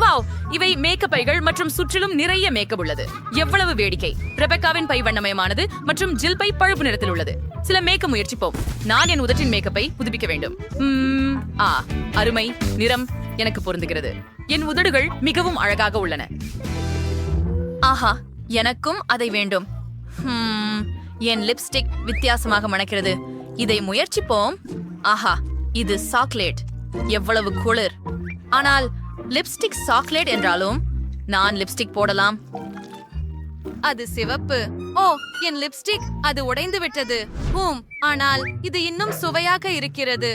Wow, இவை makeup பைகள் மற்றும் சுற்றிலும் நிறைய மேக்கப் உள்ளது. எவ்வளவு வேடிக்கை! ரெபெக்காவின் பை வண்ணமயமானது மற்றும் ஜில் பை பழுப்பு நிறத்தில் உள்ளது. சில மேக்கப் முயற்சிப்போம். நான் என் உதட்டின் மேக்கப்பை புதுப்பிக்க வேண்டும். அருமை நிறம் எனக்கு பொருந்துகிறது. என் உதடுகள் மிகவும் அழகாக உள்ளன. ஆஹா, எனக்கும் அதை வேண்டும். என் லிப்ஸ்டிக் வித்தியாசமாக மணக்கிறது. இதை முயற்சிப்போம். ஆஹா, இது சாக்லேட். எவ்வளவு குளிர்! ஆனால் லிப்ஸ்டிக் சாக்லேட் என்றாலும் நான் லிப்ஸ்டிக் போடலாம். அது சிவப்பு. ஓ, என் லிப்ஸ்டிக் அது உடைந்து விட்டது. ஆனால் இது இன்னும் சுவையாக இருக்கிறது.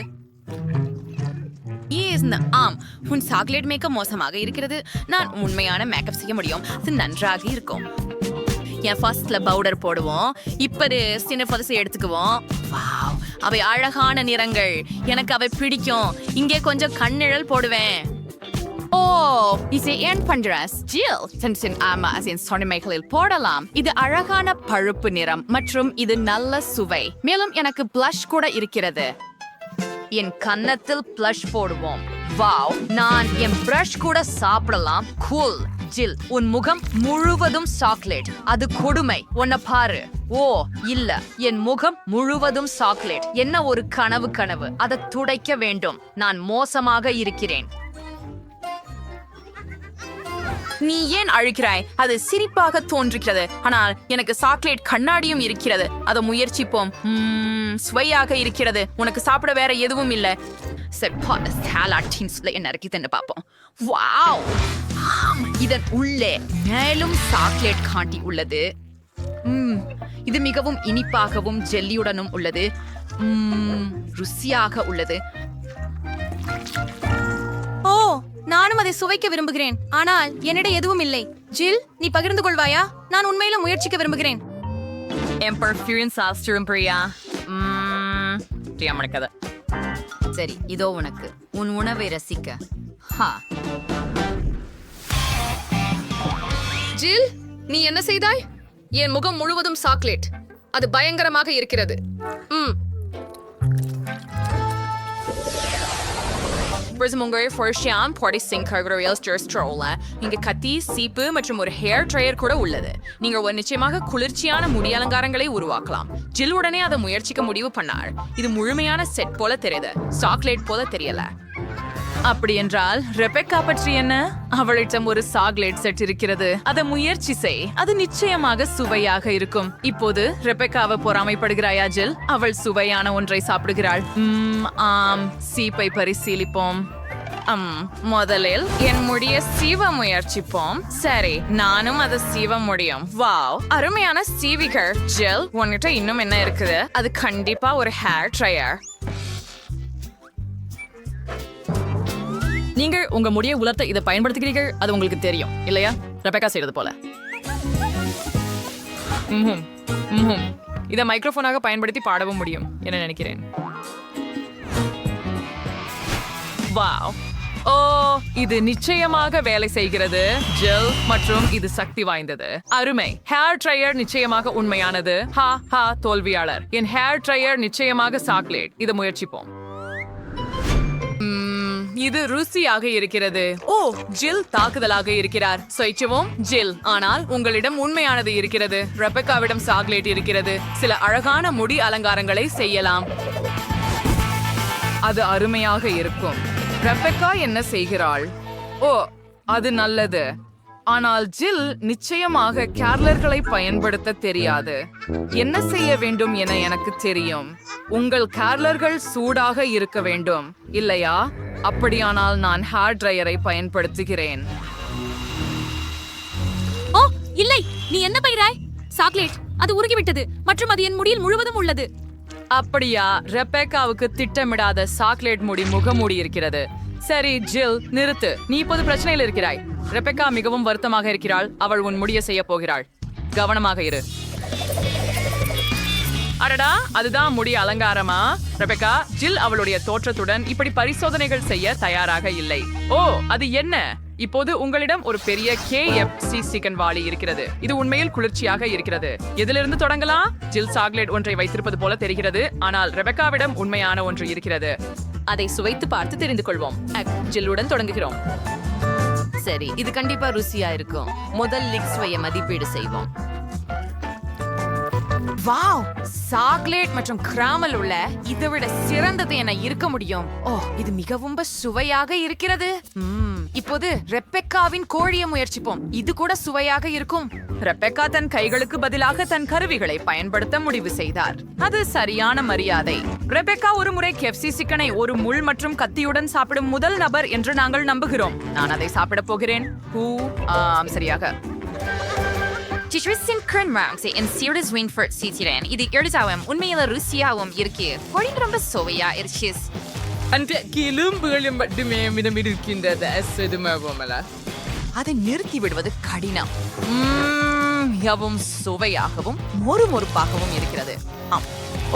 ஆம், உன் சாக்லேட் மேக்கப் மோசமாக இருக்கிறது. நான் உண்மையான மேக்கப் செய்ய முடியும். அது நன்றாக இருக்கும். என் ஃபர்ஸ்ட்ல பவுடர் போடுவோம். இப்படி சின்ன பதசை எடுத்துக்குவோம். வாவ், அவை அழகான நிறங்கள். எனக்கு அவை பிடிக்கும். இங்கே கொஞ்சம் கண்ணிழல் போடுவேன். ஓ, இதை ஏன் பண்றாஸ்? ஜில் சொன்னமைகளில் போடலாம். இது அழகான பழுப்பு நிறம் மற்றும் இது நல்ல சுவை. மேலும் எனக்கு பிளஷ் கூட இருக்கிறது. என் கன்னத்தில் பிளஷ் போடுவோம். வாவ், நான் என் பிரஷ் கூட சாப்பிடலாம். கூல். ஜில், உன் முகம் முழுவதும் சாக்லேட். அது கொடுமை. உன்னை பாரு. ஓ இல்ல, என் முகம் முழுவதும் சாக்லேட். என்ன ஒரு கனவு. அதை துடைக்க வேண்டும். நான் மோசமாக இருக்கிறேன். நீ ஏன் அழுகிறாய்? அது சிரிப்பாக தோன்றுகிறது. ஆனால் எனக்கு சாக்லேட் கண்ணாடியும் இருக்கிறது. அதை முயற்சிப்போம். சுவையாக இருக்கிறது. உனக்கு சாப்பிட வேற எதுவும் இல்லை. என்ன இருக்குதுன்னு பார்ப்போம். வாவ், இதன் உள்ளே மேலும் சாக்லேட் காண்டி உள்ளது. இது மிகவும் இனிப்பாகவும் ஜெல்லியுடனும் உள்ளது. ருசியாக உள்ளது. ஓ, நானும் அதை சுவைக்க விரும்புகிறேன். ஆனால் என்னிடம் எதுவும் இல்லை. ஜில், நீ பகிர்ந்து கொள்வாயா? நான் உண்மையில முயற்சிக்க விரும்புகிறேன். சரி, இதோ உனக்கு உன் உணவை ரசிக்க. ஜில், நீ என்ன செய்தாய்? என் முகம் முழுவதும் சாக்லேட். அது பயங்கரமாக இருக்கிறது. இங்க கத்தி, சீப்பு மற்றும் ஒரு ஹேர் ட்ரையர் கூட உள்ளது. நீங்க ஒரு நிச்சயமாக குளிர்ச்சியான முடி அலங்காரங்களை உருவாக்கலாம். ஜில் உடனே அதை முயற்சிக்க முடிவு பண்ணார். இது முழுமையான செட் போல தெரியுது, சாக்லேட் போல தெரியல. அப்படி என்றால் ரெபெக்கா பற்றி என்ன? அவளிடம் ஒரு சாக்லேட் செட் இருக்கிறது. அதை முயற்சி செய். அது நிச்சயமாக சுவையாக இருக்கும். இப்போது ரெபெக்காவை பொறாமைப்படுகிறாயா ஜில்? அவள் சுவையான ஒன்றை சாப்பிடுகிறாள். ஆம், சீப்பை பரிசீலிப்போம். முதலில் என் முடிய சீவ முயற்சிப்போம். சரி, நானும் அதை சீவ முடியும். வாவ், அருமையான சீவிகள். ஜில், உன்கிட்ட இன்னும் என்ன இருக்குது? அது கண்டிப்பா ஒரு ஹேர் ட்ரையர். நீங்கள் உங்க முடிய உலர்த்த இதை பயன்படுத்துகிறீர்கள். அது உங்களுக்கு தெரியும் இல்லையா? ரெபெக்கா செய்யறது போல. இதை மைக்ரோஃபோனாக பயன்படுத்தி பாடவும் முடியும் என நினைக்கிறேன். வாவ், ஓ, இது நிச்சயமாக வேலை செய்கிறது. ஜெல் மற்றும் இது சக்தி வாய்ந்தது. அருமை. ஹேர் ட்ரையர் நிச்சயமாக உண்மையானது. தோல்வியாளர். என் ஹேர் ட்ரையர் நிச்சயமாக சாக்லேட். இதை முயற்சிப்போம். இது ருசியாக இருக்கிறது. ஓ, ஜில் தாக்குதலாக இருக்கிறார். சொய்ச்சுவோம் ஜில். ஆனால் உங்களிடம் உண்மையானது இருக்கிறது. ரெபெக்காவிடம் சாக்லேட் இருக்கிறது. சில அழகான முடி அலங்காரங்களை செய்யலாம். அது அருமையாக இருக்கும். ரெபெக்கா என்ன செய்கிறாள்? ஓ, அது நல்லது. ஆனால் ஜில் நிச்சயமாக கேர்லர்களை பயன்படுத்த தெரியாது. என்ன செய்ய வேண்டும் என எனக்கு தெரியும். உங்கள் கேர்லர்கள் சூடாக இருக்க வேண்டும் இல்லையா? அப்படியானால் நான் ஹேர் ட்ரையரை பயன்படுத்துகிறேன். ஓ இல்லை, நீ என்ன பைராய்? சாக்லேட். அது உருகிவிட்டது மற்றும் அது என் முடியில் முழுவதும் உள்ளது. அப்படியா? ரெபெக்காவுக்கு திட்டமிடாத சாக்லேட் முடி முகமூடி இருக்கிறது. சரி ஜில், நிறுத்து. நீ இப்போது பிரச்சனையில் இருக்கிறாய். ரெபெக்கா மிகவும் வருத்தமாக இருக்கிறாள். அவள் உன் முடிய செய்ய போகிறாள். கவனமாக இரு. அடடா, அதுதான் முடி அலங்காரமா? ரெபெக்கா, ஜில் அவளுடைய தோற்றத்துடன் இப்படி பரிசோதனைகள் செய்ய தயாராக இல்லை. ஓ, அது என்ன? இப்போது உங்களிடம் ஒரு பெரிய KFC சிக்கன் வாளி இருக்கிறது. இது உண்மையில் குளிர்ச்சியாக இருக்கிறது. எதிலிருந்து தொடங்கலாம்? ஜில் சாக்லேட் ஒன்றை வைத்திருப்பது போல தெரிகிறது. ஆனால் ரெபெக்காவிடம் உண்மையான ஒன்று இருக்கிறது. அதை சுவைத்து பார்த்து தெரிந்து கொள்வோம். ஜில்லுடன் தொடங்குகிறோம். சரி, இது கண்டிப்பா ருசியா இருக்கும். முதல் லிக் சுவையை மதிப்பீடு செய்வோம். வாவ், சாக்லேட் மற்றும் கிராமல் உள்ள இதை விட சிறந்தது என இருக்க முடியும். ஓ, இது மிகவும் சுவையாக இருக்கிறது. இப்போது ரெபெக்காவின் கோழியை முயற்சிப்போம். இது கூட சுவையாக இருக்கும். ரெபெக்கா தன் கைகளுக்கு பதிலாக தன் கருவிகளை பயன்படுத்த முடிவு செய்தார். அது சரியான மரியாதை. ரெபெக்கா ஒரு முறை KFC சிக்கனை ஒரு முள் மற்றும் கத்தியுடன் சாப்பிடும் முதல் நபர் என்று நாங்கள் நம்புகிறோம். நான் அதை சாப்பிட போகிறேன். சரியாக. இது எழுதாவும் உண்மையில ருசியாவும் இருக்கு. கோழி ரொம்ப சுவையா இருக்கு. அந்த கிளும்புகளும் மட்டுமே மிதம் இருக்கின்றது. அதை நிறுத்தி விடுவது கடினம். மிகவும் சுவையாகவும் மொறுமொறுப்பாகவும் இருக்கிறது. ஆம்.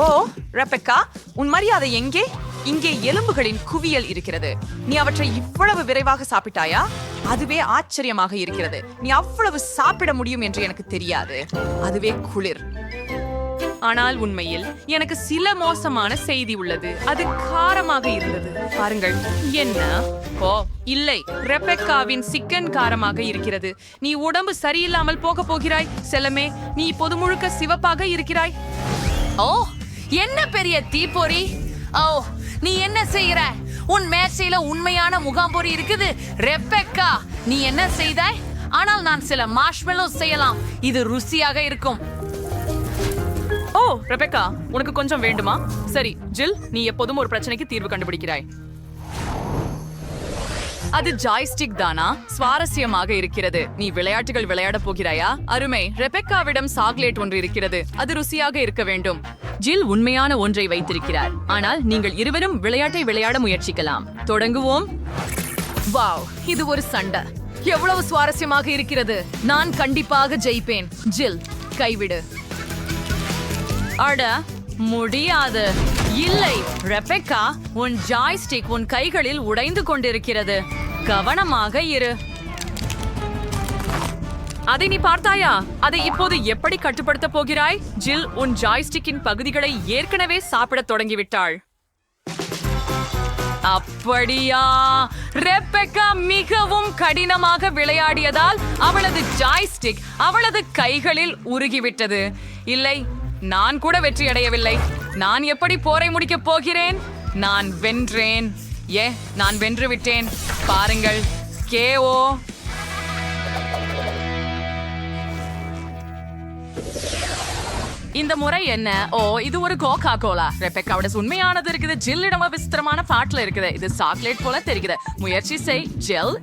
ஓ ரெபெக்கா, உன் மரியாதை எங்கே? இங்கே எலும்புகளின் குவியல் இருக்கிறது. நீ அவற்றை இவ்வளவு விரைவாக சாப்பிட்டாயா? அதுவே ஆச்சரியமாக இருக்கிறது. நீ அவ்வளவு சாப்பிட முடியும் என்று எனக்கு தெரியாது. அதுவே குளிர். ஆனால் உண்மையில் எனக்கு சில மோசமான செய்தி உள்ளது. அது காரமாக இருந்தது. பாருங்கள். என்ன? ஓ இல்லை, ரெபெக்காவின் சிக்கன் காரமாக இருக்கிறது. நீ உடம்பு சரியில்லாமல் போக போகிறாய் செல்லமே. நீ இப்போது முழுக்க சிவப்பாக இருக்கிறாய். ஓ, என்ன பெரிய தீப்பொறி! ஓ, நீ என்ன செய்யற? உன் மேசையில உண்மையான முகாம்பொறி இருக்குது. ரெபெக்கா, நீ என்ன செய்தாய்? ஆனால் நான் சில மார்ஷ்மெல்லோ செய்யலாம். இது ருசியாக இருக்கும். ஓ ரெபெக்கா, உனக்கு கொஞ்சம் வேண்டுமா? சரி ஜில், நீ எப்போதும் ஒரு பிரச்சனைக்கு தீர்வு கண்டுபிடிக்கிறாய். அது ஜாய்ஸ்டிக் தானா? சுவாரஸ்யமாக இருக்கிறது. நீ விளையாட்டுகள் விளையாட போகிறாயா? அருமை. ரெபெக்காவிடம் சாக்லேட் ஒன்று இருக்கிறது. அது ருசியாக இருக்க வேண்டும். ஜில் உண்மையான ஒன்றை வைத்திருக்கிறார். ஆனால் நீங்கள் இருவரும் விளையாட்டை விளையாட முயற்சிக்கலாம். தொடங்குவோம். வாவ், இது ஒரு சண்டை. எவ்வளவு சுவாரஸ்யமாக இருக்கிறது. நான் கண்டிப்பாக ஜெயிப்பேன். ஜில், கைவிடு. அட முடியாது. இல்லை ரெபெக்கா, உன் ஜாய்ஸ்டிக் உன் கைகளில் உடைந்து கொண்டிருக்கிறது. கவனமாக இரு. அதை நீ பார்த்தாயா? அதை இப்போது எப்படி கட்டுப்படுத்த போகிறாய்? ஜில் உன் ஜாய்ஸ்டிக்கின் பகுதிகளை ஏற்கனவே சாப்பிடத் தொடங்கிவிட்டாள். அப்படியா? ரெபெக்கா மிகவும் கடினமாக விளையாடியதால் அவளது ஜாய்ஸ்டிக் அவளது கைகளில் உருகிவிட்டது. இல்லை, நான் கூட வெற்றி அடையவில்லை. நான் எப்படி போரை முடிக்கப் போகிறேன்? நான் வென்றேன். நான் வென்று விட்டேன். பாருங்கள். KO. இந்த முறை என்ன? ஓ, இது ஒரு கோகா கோலா. ரெபெக்காவோட உண்மையானது இருக்குது. ஜில்லிடம் விசித்திரமான பாட்டுல இருக்குது. இது சாக்லேட் போல தெரியுது. முயற்சி செய் ஜில்.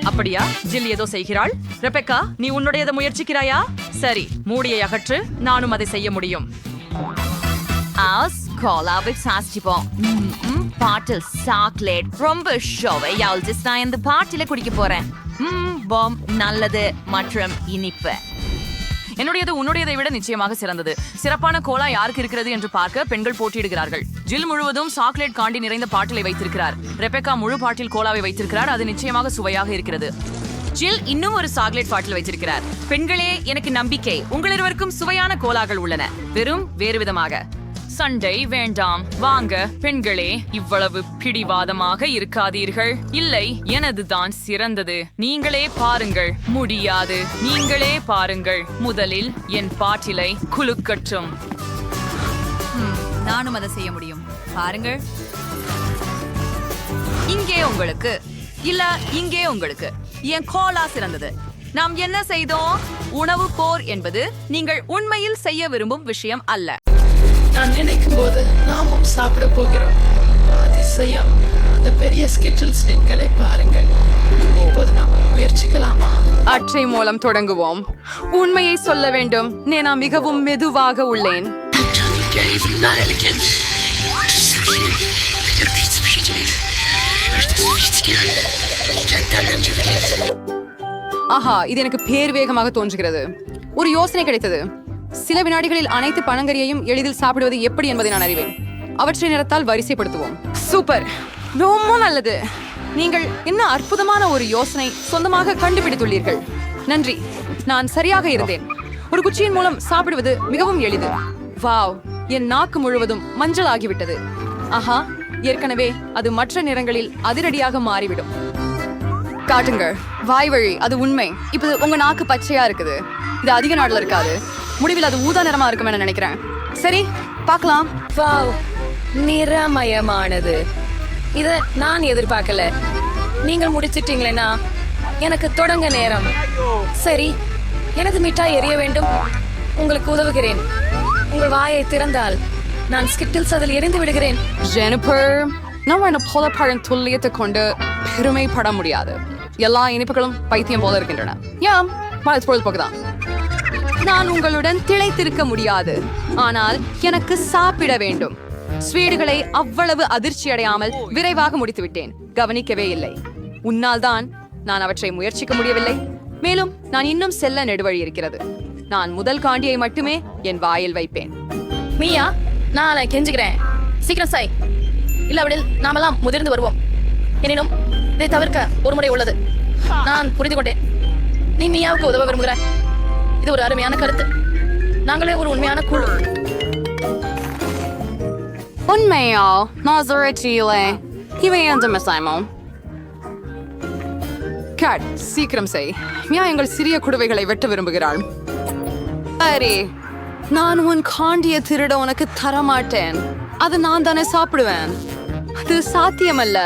அப்படியா? ஜில் ஏதோ செய்கிறாள். ரெபெக்கா, நீ உன்னுடையதை முயற்சிக்கிறாயா? சரி, மூடியை அகற்று. நானும் அதை செய்ய முடியும். பாட்டில் சாக்லேட் ரொம்ப ஷோவையா. நான் இந்த பாட்டில குடிக்க போறேன். நல்லது மற்றும் இனிப்பு. என்னுடையது உன்னுடையதை விட நிச்சயமாக சிறந்தது. சிறப்பான கோலா யாருக்கு இருக்கிறது என்று பார்க்க பெண்கள் போட்டியிடுகிறார்கள். ஜில் முழுவதும் சாக்லேட் காண்டி நிறைந்த பாட்டிலை வைத்திருக்கிறார். ரெபெக்கா முழு பாட்டில் கோலாவை வைத்திருக்கிறார். அது நிச்சயமாக சுவையாக இருக்கிறது. ஜில் இன்னும் ஒரு சாக்லேட் பாட்டில் வைத்திருக்கிறார். பெண்களே, எனக்கு நம்பிக்கை. உங்கள் இருவருக்கும் சுவையான கோலாக்கள் உள்ளன. வெறும் வேறு விதமாக. சண்டை வேண்டாம். வாங்க பெண்களே, இவ்வளவு பிடிவாதமாக இருக்காதீர்கள். இல்லை, எனதுதான் சிறந்தது. நீங்களே பாருங்கள். முடியாது. நீங்களே பாருங்கள். முதலில் என் பாட்டிலை குலுக்கட்டும். நானும் அதை செய்ய முடியும். பாருங்கள். இங்கே உங்களுக்கு. இல்ல, இங்கே உங்களுக்கு. என் கோலா சிறந்தது. நாம் என்ன செய்தோம்? உணவு போர் என்பது நீங்கள் உண்மையில் செய்ய விரும்பும் விஷயம் அல்ல. நான் நினைக்கும் போது நாமும் சாப்பிட போகிறோம். அதிசயம். அந்த பெரிய ஸ்கிட்டில்ஸ் எண்களை பாருங்கள். இப்போது நாம் முயற்சிக்கலாமா? அற்றை மூலம் தொடங்குவோம். உண்மையை சொல்ல வேண்டும், நான் மிகவும் மெதுவாக உள்ளேன். ஆஹா, இது எனக்கு பேர் வேகமாக தோன்றுகிறது. ஒரு யோசனை கிடைத்தது. சில வினாடிகளில் அனைத்து பழங்கறியையும் எளிதில் சாப்பிடுவது எப்படி என்பதை நான் அறிவேன். அவற்றை நிறத்தால் வரிசைப்படுத்துவோம். சூப்பர், ரொம்ப நல்லது. நீங்கள் என்ன அற்புதமான ஒரு யோசனை சொந்தமாக கண்டுபிடித்துள்ளீர்கள். நன்றி. நான் சரியாக இருந்தேன். ஒரு குச்சியின் மூலம் சாப்பிடுவது மிகவும் எளிது. வாவ், என் நாக்கு முழுவதும் மஞ்சள் ஆகிவிட்டது. ஆஹா, ஏற்கனவே அது மற்ற நிறங்களில் அதிரடியாக மாறிவிடும். காட்டுங்க வாய் வழி அது உண்மை. இப்போ உங்க நாக்கு பச்சையா இருக்குது. இது அதிக நாள்ல இருக்காது. முடிவில் அது ஊதா நிறமா இருக்கும்னு நினைக்கிறேன். சரி பார்க்கலாம். வாவ், நிறமயமானது. இத நான் எதிர்பார்க்கல. நீங்கள் முடிச்சிட்டீங்களேனா எனக்கு தொடங்க நேரம். சரி, எனது மிட்டாய் எரிய வேண்டும். உங்களுக்கு உதவுகிறேன். உங்கள் வாயை திறந்தால் நான் ஸ்கிட்டில்ஸ் அதில் எரிந்து விடுகிறேன். ஜெனிஃபர், நான் என்ன போலப்பழம் துல்லியத்தை கொண்டு பெருமைப்பட முடியாது. எல்லா இனிப்புகளும் பைத்தியம் போல இருக்கின்றன. யாம் பொழுதுபோக்குதான். நான் உங்களுடன் திளைத்திருக்க முடியாது, ஆனால் எனக்கு சாப்பிட வேண்டும். ஸ்வீடுகளை அவ்வளவு அதிர்ச்சி அடையாமல் விரைவாக முடித்து விட்டேன். கவனிக்கவே இல்லை. உன்னால் தான் நான் அவற்றை முயற்சிக்க முடியவில்லை. மேலும் நான் இன்னும் செல்ல நெடுவழி இருக்கிறது. நான் முதல் காண்டியை மட்டுமே என் வாயில் வைப்பேன். மீயா, நான் கெஞ்சுகிறேன், சீக்கிரம் சாய். இல்லாவிடில் நாமெல்லாம் முதிர்ந்து வருவோம். எனினும் இதை தவிர்க்க ஒரு முறை உள்ளது. நான் புரிந்து கொண்டேன். நீ மீயாவுக்கு உதவ விரும்புகிறாய். இது ஒரு அருமையான கருத்து. நாங்களே ஒரு உண்மையான குழு. உண்மையா? நாசரேட்டிலே இவை எந்த மிசாயமும் கேட், சீக்கிரம் செய். மியா எங்கள் சிறிய குடுவைகளை வெட்ட விரும்புகிறாள். சரி, நான் உன் காண்டிய திருட உனக்கு தரமாட்டேன். அது நான் தானே சாப்பிடுவேன். அது சாத்தியமல்ல.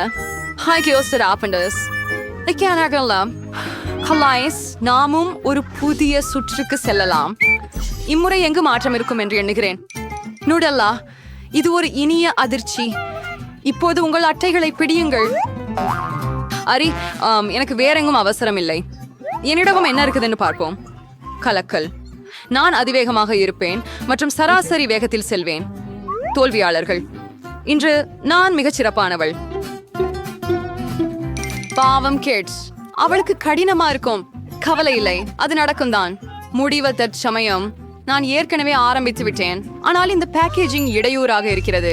நாமும் ஒரு புதிய சுற்றுக்கு செல்லலாம். இம்முறை எங்கு மாற்றம் இருக்கும் என்று எண்ணுகிறேன். நுடல்லா, இது ஒரு இனிய அதிர்ச்சி. இப்போது உங்கள் அட்டைகளை பிடியுங்கள். அரி, எனக்கு வேறெங்கும் அவசரம் இல்லை. என்னிடமும் என்ன இருக்குதுன்னு பார்ப்போம். கலக்கல். நான் அதிவேகமாக இருப்பேன் மற்றும் சராசரி வேகத்தில் செல்வேன். தோல்வியாளர்கள். இன்று நான் மிகச் சிறப்பானவள். பாவம் கேட்ஸ், அவளுக்கு கடினமா இருக்கும். கவலை இல்லை, அது நடக்கும் தான். முடிவ தற்சமயம் நான் ஏற்கனவே ஆரம்பித்து விட்டேன். ஆனால் இந்த பேக்கேஜிங் இடையூறாக இருக்கிறது.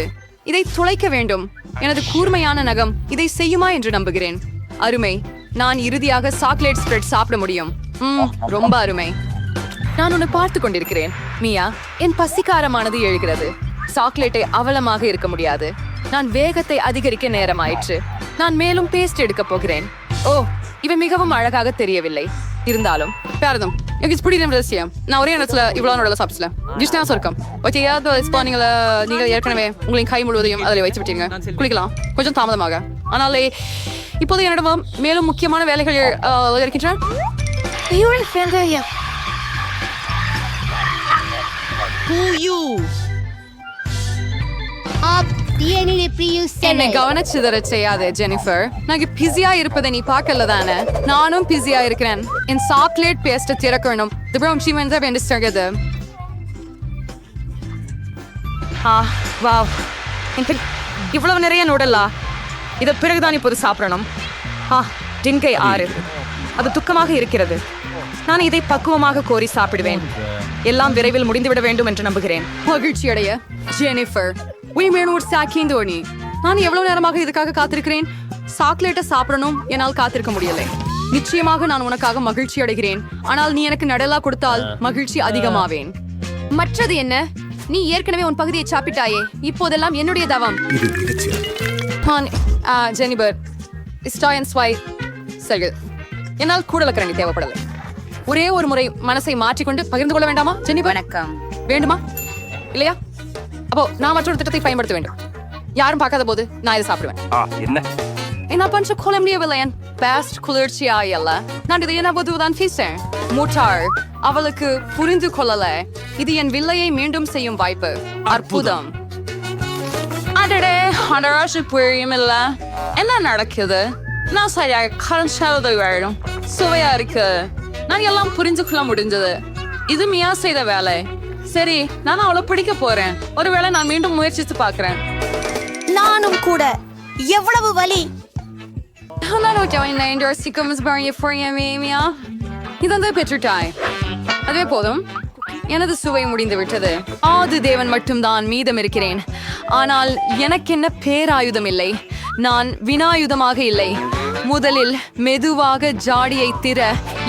இதை துளைக்க வேண்டும். எனது கூர்மையான நகம் இதை செய்யுமா என்று நம்புகிறேன். அருமை. நான் இறுதியாக சாக்லேட் ஸ்ப்ரெட் சாப்பிட முடியும். ரொம்ப அருமை. நான் உன்னை பார்த்து கொண்டிருக்கிறேன். மியா, என் பசிக்காரமானது எழுகிறது. சாக்லேட்டை அவலமாக இருக்க முடியாது. நான் வேகத்தை அதிகரிக்க நேரமாயிற்று. நான் மேலும் பேஸ்ட் எடுக்க போகிறேன். ஓ, இவை மிகவும் அழகாக தெரியவில்லை. இருந்தாலும் பேரதும் எனக்கு பிடிக்கும் ரகசியம். நான் ஒரே இடத்துல இவ்வளவு நோடல சாப்பிடல. ஜிஸ்டாஸ் இருக்கும். நீங்கள் ஏற்கனவே உங்களின் கை முழுவதையும் அதில் வைத்து விட்டீங்க. குளிக்கலாம் கொஞ்சம் தாமதமாக. ஆனாலே இப்போது என்னிடம் மேலும் முக்கியமான வேலைகள் இருக்கின்றன. என்னை கவனிச்சுதற செய்யாதே ஜெனிஃபர். நான் பிஸியா இருப்பதை நீ பார்க்கல தானே? நானும் பிஸியா இருக்கிறேன். என் சாக்லேட் பேஸ்ட் திறக்கணும். இவ்வளவு நிறைய நூடலா? இதை பிறகுதான் இப்போது சாப்பிடணும். டின்கை 6. அது துக்கமாக இருக்கிறது. நான் இதை பக்குவமாக கோரி சாப்பிடுவேன். எல்லாம் விரைவில் முடிந்துவிட வேண்டும் என்று நம்புகிறேன். மகிழ்ச்சி அடைய ஜெனிஃபர். நான் எவ்வளவு நேரமாக இதுக்காக காத்திருக்கிறேன். சாக்லேட்டை சாப்பிடணும். என்னால் காத்திருக்க முடியலை. நிச்சயமாக நான் உனக்காக மகிழ்ச்சி அடைகிறேன். ஆனால் நீ எனக்கு நடலா கொடுத்தால் மகிழ்ச்சி அதிகமாவேன். மற்றது என்ன? நீ ஏற்கனவே உன் பகுதியை சாப்பிட்டாயே. இப்போதெல்லாம் என்னுடைய தவம். ஜெனிபர், சரி, என்னால் கூடலக்கரணி தேவைப்படலை. ஒரே ஒரு முறை மனசை மாற்றிக்கொண்டு பகிர்ந்து கொள்ள வேண்டாமா ஜெனிபர்? வணக்கம். வேண்டுமா இல்லையா? அப்போ நான் மற்றொரு திட்டத்தை பயன்படுத்த வேண்டும். யாரும் பார்க்காத போது நான் இதை சாப்பிடுவேன். என்ன பஞ்ச கொள்ள முடியவில்லை. என் பெஸ்ட் குளிர்ச்சியா இல்ல. நான் இதை என்ன பொதுவான் பேசேன். முட்டாள், அவளுக்கு புரிந்து கொள்ளல. இது என் வில்லையை மீண்டும் செய்யும் வாய்ப்பு. அற்புதம். அடடே, அடராசி புரியும் இல்ல. என்ன நடக்குது? நான் சரியாக கரஞ்சது வேணும். சுவையா இருக்கு. நான் எல்லாம் புரிஞ்சு கொள்ள முடிஞ்சது. இது மியா செய்த வேலை. சரி, நான் அவளை பிடிக்க போறேன். ஒருவேளை நான் மீண்டும் முயற்சித்து பார்க்கிறேன். நானும் கூட. எவ்வளவு வலி! அதுவே போதும். எனது சுவை முடிந்து விட்டது. ஆது தேவன் மட்டும்தான் மீதம் இருக்கிறேன். ஆனால் எனக்கு என்ன பேராயுதம் இல்லை. நான் வினாயுதமாக இல்லை. முதலில் மெதுவாக ஜாடியை திற.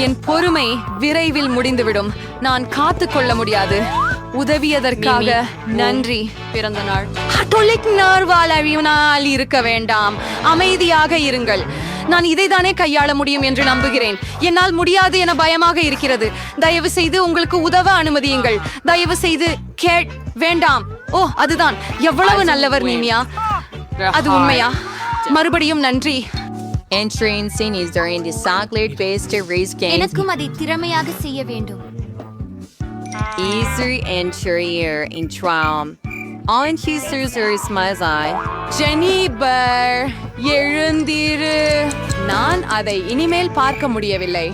என் பொறுமை விரைவில் முடிந்துவிடும். நான் காத்து கொள்ள முடியாது. உதவியதற்காக நன்றி. பிறந்த நாள் இருக்க வேண்டாம். அமைதியாக இருங்கள். நான் இதைதானே கையாள முடியும் என்று நம்புகிறேன். என்னால் முடியாது என பயமாக இருக்கிறது. தயவு செய்து உங்களுக்கு உதவ அனுமதியுங்கள். தயவு செய்து வேண்டாம். ஓ, அதுதான். எவ்வளவு நல்லவர் நீமியா. அது உண்மையா? மறுபடியும் நன்றி. Entrancing is during the chocolate based race games. எனக்கும் அதை திறமையாக செய்ய வேண்டும். Easy interior in triumph. On choosers or smiles eye. Jennifer, எழுந்திரு. நான் அதை இனிமேல் பார்க்க முடியவில்லை.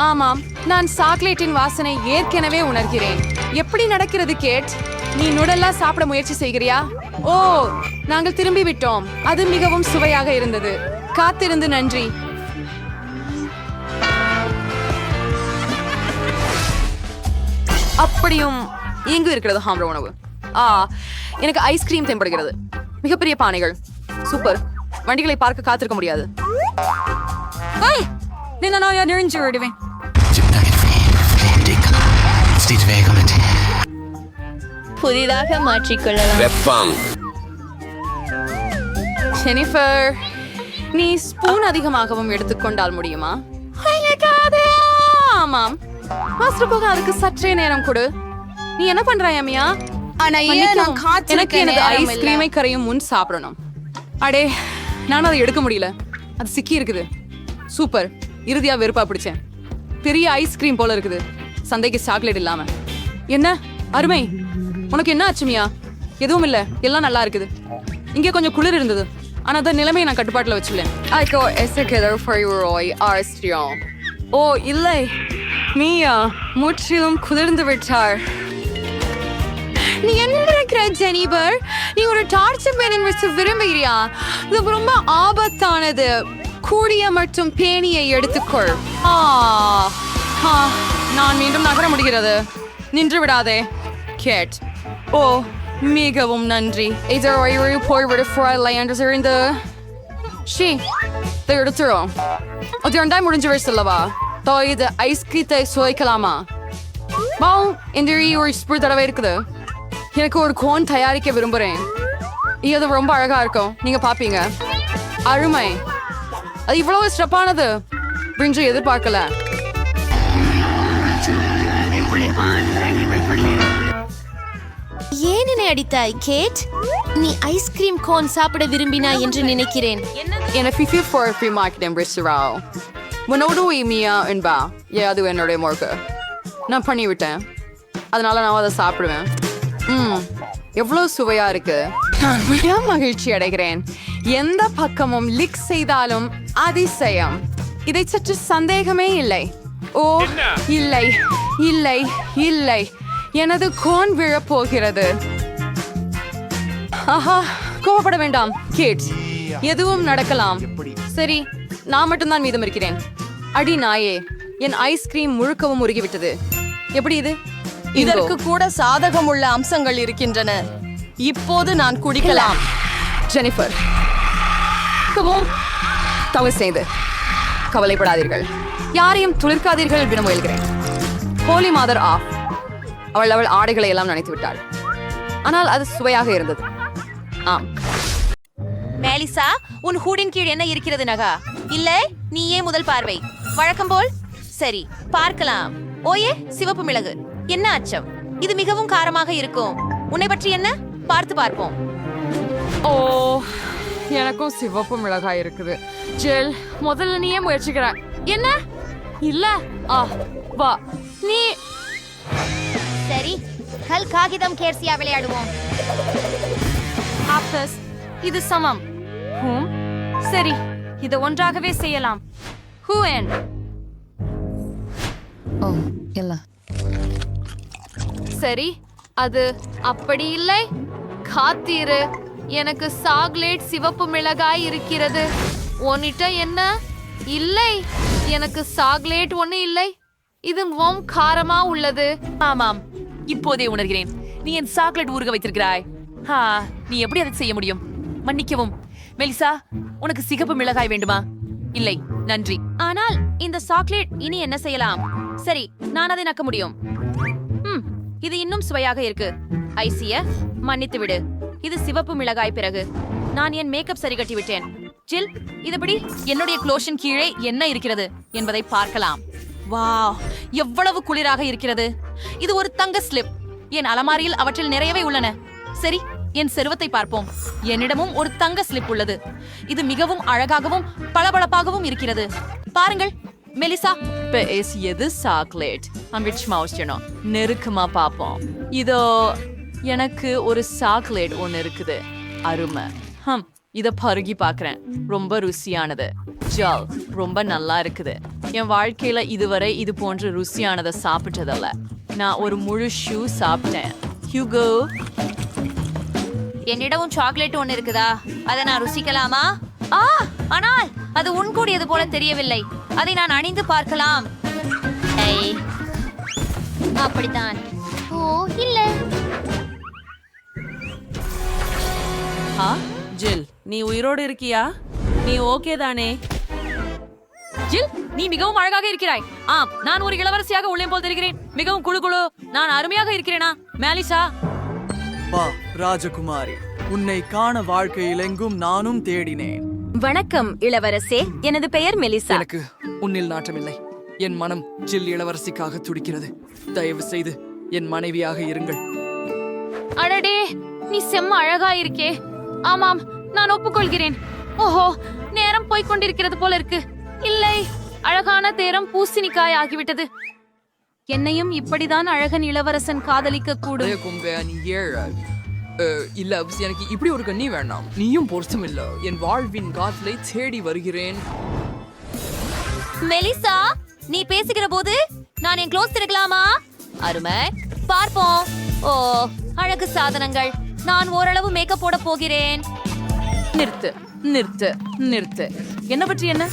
ஆமாம், நான் சாக்லேட்டின் வாசனை ஏற்கனவே உணர்கிறேன். எப்படி நடக்கிறது கேட்? நீ நுடலா சாப்பிட முயற்சி செய்கிறியா? ஓ, நாங்கள் திரும்பி விட்டோம். அது மிகவும் சுவையாக இருந்தது. காத்திருந்து நன்றி. அப்படியும் எங்கு இருக்கிறது ஹாம்ரோ உணவு? எனக்கு ஐஸ்கிரீம் தென்படுகிறது. மிகப்பெரிய பானைகள். சூப்பர். வண்டிகளை பார்க்க காத்திருக்க முடியாது. புதிதாக மாற்றிக்கொள்ளலாம். ஜெனிஃபர், நீ ஸ்பூன் அதிகமாகவும் எடுத்துக்கொண்டால் முடியுமா? ஆமாம், மாஸ்டர் போக அதுக்கு சற்றே நேரம் கொடு. நீ என்ன பண்றாய் அமியா? எனக்கு எனது ஐஸ்கிரீமை கரையும் முன் சாப்பிடணும். அடே, நான் அதை எடுக்க முடியல. அது சிக்கி இருக்குது. சூப்பர். இறுதியா வெறுப்பா பிடிச்சேன். பெரிய ஐஸ்கிரீம் போல இருக்குது. சந்தைக்கு சாக்லேட் இல்லாம. என்ன அருமை. உனக்கு என்ன ஆச்சுமியா? எதுவும் இல்ல, எல்லாம் நல்லா இருக்குது. இங்கே கொஞ்சம் குளிர் இருந்தது, ஆனா அந்த நிலைமையை நான் கட்டுப்பாட்டுல வச்சுள்ளேன். ஓ இல்லை, மியா முற்றிலும் குளிர்ந்து விட்டார். நீ என்ன நினைக்கிற ஜெனிபர்? நீ ஒரு டார்ச்சர் பேனிங் வச்சு விரும்புகிறியா? இது ரொம்ப ஆபத்தானது. கூடிய மற்றும் பேணியை எடுத்துக்கொள். நான் மீண்டும் நகர முடிகிறது. நின்று விடாதே கேட். ஓ, மிகவும் நன்றி. எடுத்துரும். அது ரெண்டாய் முடிஞ்சு சொல்லவா? இது ஐஸ்கிரீத்தை சுவைக்கலாமா? இந்த ஒரு ஸ்பூன் தடவை இருக்குது. எனக்கு ஒரு கோன் தயாரிக்க விரும்புறேன். இது ரொம்ப அழகா இருக்கும். நீங்க பாப்பீங்க. அருமை. அது இவ்வளவு ஸ்டெப்பானது பிரிஞ்சு எதிர்பார்க்கல. ஏன் என்னை அடித்தாய் கேட்? நீ ஐஸ்கிரீம் கோன் சாப்பிட விரும்பினாய் என்று நினைக்கிறேன். அது என்னுடைய மொழக்கு நான் பண்ணிவிட்டேன். அதனால நான் அதை சாப்பிடுவேன். எவ்வளவு சுவையா இருக்கு. நான் மிக மகிழ்ச்சி அடைகிறேன். எந்த பக்கமும் லிக் செய்தாலும் அதிசயம். இதை சற்று சந்தேகமே இல்லை. ஓ இல்லை இல்லை இல்லை, எனது கோன் விழப்போகிறது. ஆஹா, கோவப்பட வேண்டாம் கேட். எதுவும் நடக்கலாம். சரி, நான் மட்டும்தான் மீதம் இருக்கிறேன். அடி நாயே, என் ஐஸ்கிரீம் முழுக்கவும் உருகிவிட்டது. எப்படி இது? இதற்கு கூட சாதகமுள்ள அம்சங்கள் இருக்கின்றன. இப்போது நான் குடிக்கலாம். ஜெனிஃபர், தவறு செய்து கவலைப்படாதீர்கள். யாரையும் துளிர்க்காதீர்கள் என முயல்கிறேன். ஹோலி மாதர் ஆஃப். அவள் ஆடைகளை எல்லாம் நினைத்து விட்டாள். ஆனால் அது சுவையாக இருந்தது. ஆம். மேலிசா, உன் ஹூடின் கீழ் என்ன இருக்கிறது நகா? இல்லை, நீயே முதல் பார்வை. வழக்கம் போல். சரி, பார்க்கலாம். ஓயே, சிவப்பு மிளகு. என்ன அச்சம்? இது மிகவும் காரமாக இருக்கும். உன்னை பற்றி என்ன? பார்த்து பார்ப்போம். ஓ, எனக்கும் சிவப்பு மிளகாய் இருக்குது. ஜெல், முதல்ல நீயே முயற்சிக்கிற. என்ன? இல்ல. வா நீ. சரி, கல் காகிதம் கேர்சியா விளையாடுவோம். ஆப்டஸ், இது சமம். சரி, இதை ஒன்றாகவே செய்யலாம். ஹூஎன். ஓ, இல்ல. சரி, அது அப்படி இல்லை. காத்தீரு, எனக்கு சாக்லேட் சிவப்பு மிளகாய் இருக்கிறது. உன்னிட்ட என்ன? இல்லை, எனக்கு சாக்லேட் ஒண்ணு இல்லை. இது மிகவும் காரமா உள்ளது. ஆமாம், இப்போதே உணர்கிறேன். நீ என் சாக்லேட் ஊறுக வைத்திருக்கிறாய். நீ எப்படி அதை செய்ய முடியும்? மன்னிக்கவும். மெலிசா, உனக்கு சிகப்பு மிளகாய் வேண்டுமா? இல்லை, நன்றி. ஆனால் இந்த சாக்லேட் இனி என்ன செய்யலாம்? சரி, நான் அதை நக்க முடியும். இது இன்னும் சுவையாக இருக்கு. ஐசிய மன்னித்து விடு. இது சிவப்பு மிளகாய். பிறகு நான் என் மேக்கப் சரி கட்டி விட்டேன். ஜில் இதுபடி என்னுடைய க்ளோஷன் கீழே என்ன இருக்கிறது என்பதை பார்க்கலாம். வாவ், எவ்வளவு குளிராக இருக்கிறது. இது ஒரு தங்க ஸ்லிப். என் அலமாரியில் அவற்றில் நிறையவே உள்ளன. சரி, என் செருவத்தை பார்ப்போம். என்னிடமும் ஒரு தங்க ஸ்லிப் உள்ளது. இது மிகவும் அழகாகவும் பளபளப்பாகவும் இருக்கிறது. பாருங்கள் மெலிசா. எது சாக்லேட் அம்பிச் மவுஸ்டனும் நெருக்கமா பாப்போம். இதோ எனக்கு ஒரு சாக்லேட் ஒன்னு இருக்குது. அருமை. இத பருகி பாக்குறேன். ரொம்ப ருசியானது. ஜால் ரொம்ப நல்லா இருக்குது. என் வாழ்க்கையில இதுவரை இது போன்ற ருசியானதை சாப்பிட்டதல்ல. நான் ஒரு முழு ஷூ சாப்பிட்டேன். ஹியூகோ, என்னிடமும் சாக்லேட் ஒன்னு இருக்குதா? அதை நான் ருசிக்கலாமா? ஆனால் அது உன்கூடியது போல தெரியவில்லை. அதை நான் அணிந்து பார்க்கலாம். அப்படித்தான். ஓ இல்ல. ஜில், நீ உயிரோடு இருக்கியா? நீ ஓகே தானே? ஜில், நீ மிகவும் அழகாக இருக்கிறாய். ஆம், நான் ஒரு இளவரசியாக உள்ளே போல் தெரிகிறேன். மிகவும் குழு குழு. நான் அருமையாக இருக்கிறேனா மேலிசா? வா ராஜகுமாரி, உன்னை காண வாழ்க்கையில் எங்கும் நானும் தேடினேன். வணக்கம் இளவரசே, எனது பெயர் மெலிசா. எனக்கு உன்னில் நாட்டமில்லை. என் மனம் ஜில் இளவரசிக்காக துடிக்கிறது. தயவு செய்து என் மனைவியாக இருங்கள். அடடே, நீ செம்ம அழகா இருக்கே. ஆமாம், நான் ஒப்புக்கொள்கிறேன். ஓஹோ, நேரம் போய்க் கொண்டிருக்கிறது போல இருக்கு. இல்லை, அழகான தேரம் பூசணிக்காய் ஆகிவிட்டது. என்னையும் இப்படிதான் அழகன் இளவரசன் காதலிக்க கூடும். இல்ல, எனக்கு இப்படி ஒரு கண்ணி வேண்டாம். நீயும் பொருத்தம் இல்ல. என் வாழ்வின் காதலை தேடி வருகிறேன். மெலிசா, நீ பேசுகிற போது நான் என் க்ளோஸ் திறக்கலாமா? அருமை, பார்ப்போம். ஓ, அழகு சாதனங்கள். நான் ஓரளவு மேக்கப் போட போகிறேன். நிறுத்து நிறுத்து நிறுத்து. என்ன பற்றி என்ன?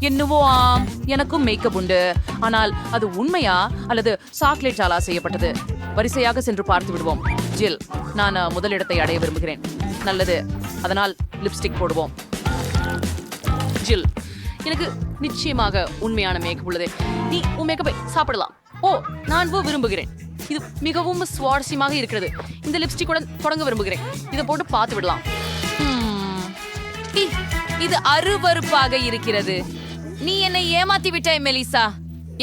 என்னவோ ஆம், எனக்கும் மேக்கப் உண்டு. ஆனால் அது உண்மையா அல்லது சாக்லேட்டாலா செய்யப்பட்டது? வரிசையாக சென்று பார்த்து விடுவோம். ஜில், நான் முதலிடத்தை அடைய விரும்புகிறேன். நல்லது, அதனால் லிப்ஸ்டிக் போடுவோம். ஜில், எனக்கு நிச்சயமாக உண்மையான மேக்கப் உள்ளது. நீ உன் மேக்கப்பை சாப்பிடலாம். ஓ, நான் விரும்புகிறேன். இது மிகவும் சுவாரஸ்யமாக இருக்கிறது. இந்த லிப்ஸ்டிக்குடன் தொடங்க விரும்புகிறேன். இதை போட்டு பார்த்து விடலாம். இது அருவருப்பாக இருக்கிறது. நீ என்னை ஏமாத்தி விட்டாய் மெலிசா.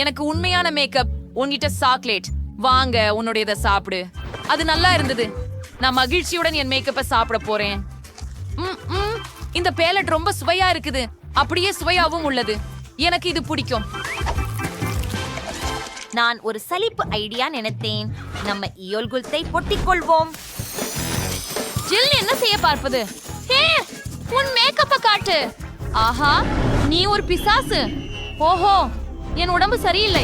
எனக்கு உண்மையான மேக்கப், உன்கிட்ட சாக்லேட். வாங்க, உன்னுடையதை சாப்பிடு. அது நல்லா இருந்தது. நான் மகிழ்ச்சியுடன் என் மேக்கப்பை சாப்பிட போறேன். இந்த பேலட் ரொம்ப சுவையா இருக்குது. அப்படியே சுவையாவும் உள்ளது. எனக்கு இது பிடிக்கும். நான் ஒரு சலிப்பு ஐடியா நினைத்தேன். நம்ம இயோல்குல்த்தை பொட்டிக் கொள்வோம். ஜில், என்ன செய்ய பார்ப்பது? ஹே, உன் மேக்கப்பை காட்டு. ஆஹா, நீ ஒரு பிசாசு. ஓஹோ, என் உடம்பு சரியில்லை.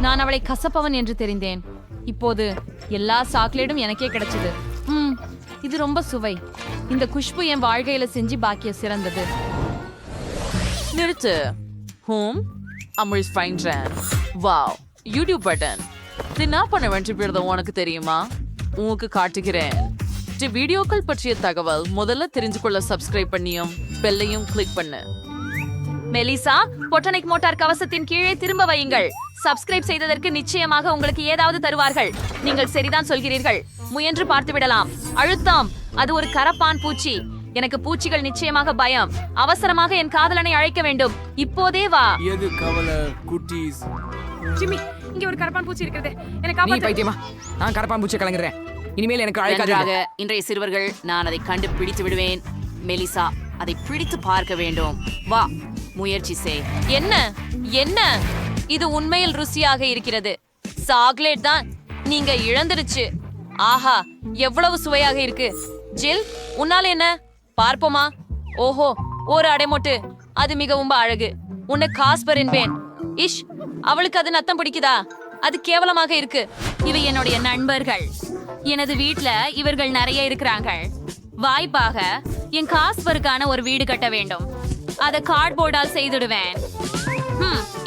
நான் அவளை கசப்பவன் என்று தெரிந்தேன். இப்போது எல்லா சாக்லேட்டும் எனக்கே கிடைச்சது. இது ரொம்ப சுவை. இந்த குஷ்பு என் வாழ்க்கையில செஞ்சு பாக்கிய சிறந்தது. நிறுத்து. அமிழ் ஃபைன்ட்ரன். Wow, YouTube button. இது என்ன பண்ண வேண்டியது உனக்கு தெரியுமா? உனக்கு காட்டுகிறேன். வீடியோக்கள் பற்றிய தகவல் முதல்ல தெரிஞ்சு கொள்ள சப்ஸ்கிரைப் பண்ணியும் பெல்லையும் கிளிக் பண்ணு. மெலிசா, பொட்டானிக் மோட்டார் கவசத்தின் கீழே திரும்ப வையுங்கள். சப்ஸ்கிரைப் செய்ததற்கு நிச்சயமாக உங்களுக்கு ஏதாவது தருவார்கள். நீங்கள் சரிதான் சொல்கிறீர்கள். முயன்று பார்த்து விடலாம். அழுத்தம். அது ஒரு கரப்பான் பூச்சி. எனக்கு பூச்சிகள் நிச்சயமாக பயம். அவசரமாக என் காதலனை அழைக்க வேண்டும். இப்போதே வா. எது கவலை குட்டீஸ்? ஜிம்மி, இங்க ஒரு கரப்பான் பூச்சி இருக்கிறது. எனக்கு நீ பைத்தியமா? நான் கரப்பான் பூச்சி கலங்குறேன். இனிமேல் எனக்கு நன்றாக. இன்றைய சிறுவர்கள், நான் அதை கண்டுபிடித்து விடுவேன். மெலிசா, அதை பிடித்து பார்க்க வேண்டும். வா, முயற்சி செய். என்ன என்ன இது உண்மையில் ருசியாக இருக்கிறது. சாக்லேட் தான். நீங்க இழந்துருச்சு. ஆஹா, எவ்வளவு சுவையாக இருக்கு. ஜில், உன்னால என்ன? பார்ப்போமா? ஓஹோ, ஒரு அடைமொட்டு. அது மிகவும் அழகு. உன்னை காஸ்பர் என்பேன். இஷ், அவளுக்கு அது நத்தம் பிடிக்குதா? அது கேவலமாக இருக்கு. இவை என்னுடைய நண்பர்கள். எனது வீட்ல இவர்கள் நிறைய இருக்கிறாங்க. வாய்ப்பாக என் காஸ்பருக்கான ஒரு வீடு கட்ட வேண்டும். அதை கார்ட்போர்டால் செய்துடுவேன்.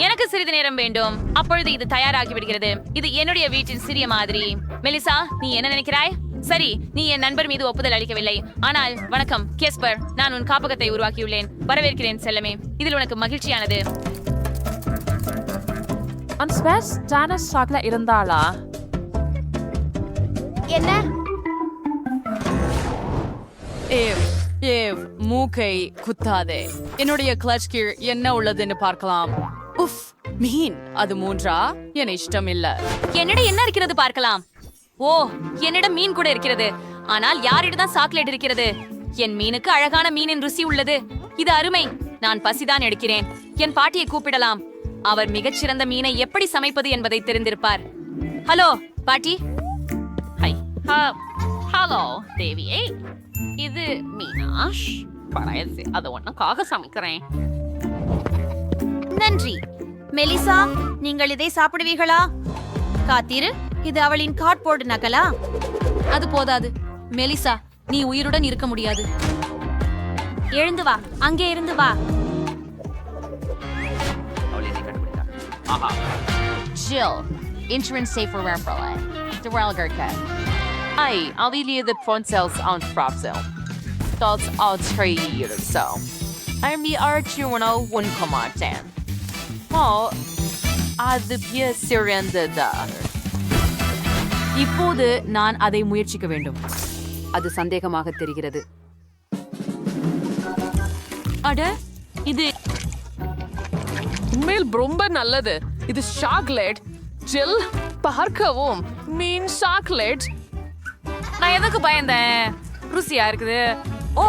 எனக்கு சிறிது நேரம் வேண்டும். அப்பொழுது இது தயாராகி விடுகிறது. இது என்னுடைய வீட்டின் சிறிய மாதிரி. மெலிசா, நீ என்ன நினைக்கிறாய்? சரி, நீ என் நண்பர் மீது ஒப்புதல் அளிக்கவில்லை. ஆனால் வணக்கம் கேஸ்பர், நான் உன் காப்பகத்தை உருவாக்கியுள்ளேன். வரவேற்கிறேன் செல்லமே. இதில் உனக்கு மகிழ்ச்சியானது. இருந்தாளா? என்ன? மூக்கை குத்தாதே. என்னுடைய கிளட்ச் கீழ் என்ன உள்ளதுன்னு பார்க்கலாம். உஃப், மீன். அது 3ஆ? என் இஷ்டம் இல்ல. என்னிடம் என்ன இருக்கிறது பார்க்கலாம். ஓ, என்னிடம் மீன் கூட இருக்கிறது. ஆனால் யாரிடம் தான் சாக்லேட் இருக்கிறது? என் மீனுக்கு அழகான மீனின் ருசி உள்ளது. இது அருமை. நான் பசிதான் எடுக்கிறேன். என் பாட்டியை கூப்பிடலாம். அவர் மிகச்சிறந்த மீனை எப்படி சமைப்பது என்பதை தெரிந்திருப்பார். ஹலோ பாட்டி. ஹை. ஹலோ தேவியே, இது மீனாஷ். பழையது, அதை ஒன்றுக்காக சமைக்கிறேன். நன்றி. மெலிசா, நீங்கள் இதை சாப்பிடுவீர்களா? காத்திரு, இது அவளின் கார்ட்போர்டு நகலா? அது போதாது. மெலிசா, நீ உயிருடன் இருக்க முடியாது. எழுந்து வா, அங்கே இருந்து வா. Jill, insurance safe for Ramprella. The Ralgerka. Ai, aviliede Fonsels on Frapsel. That's all 3 years so. I'm the Archuano 1,10. Oh, அது பிய சிறந்ததா. இப்போது நான் அதை முயற்சிக்க வேண்டும். அது சந்தேகமாக தெரிகிறது. அட, இது உண்மையில் ரொம்ப நல்லது. இது சாக்லேட். ஜில், பார்க்கவும் மீன் சாக்லேட். நான் எதுக்கு பயந்தேன்? ருசியா இருக்குது. ஓ,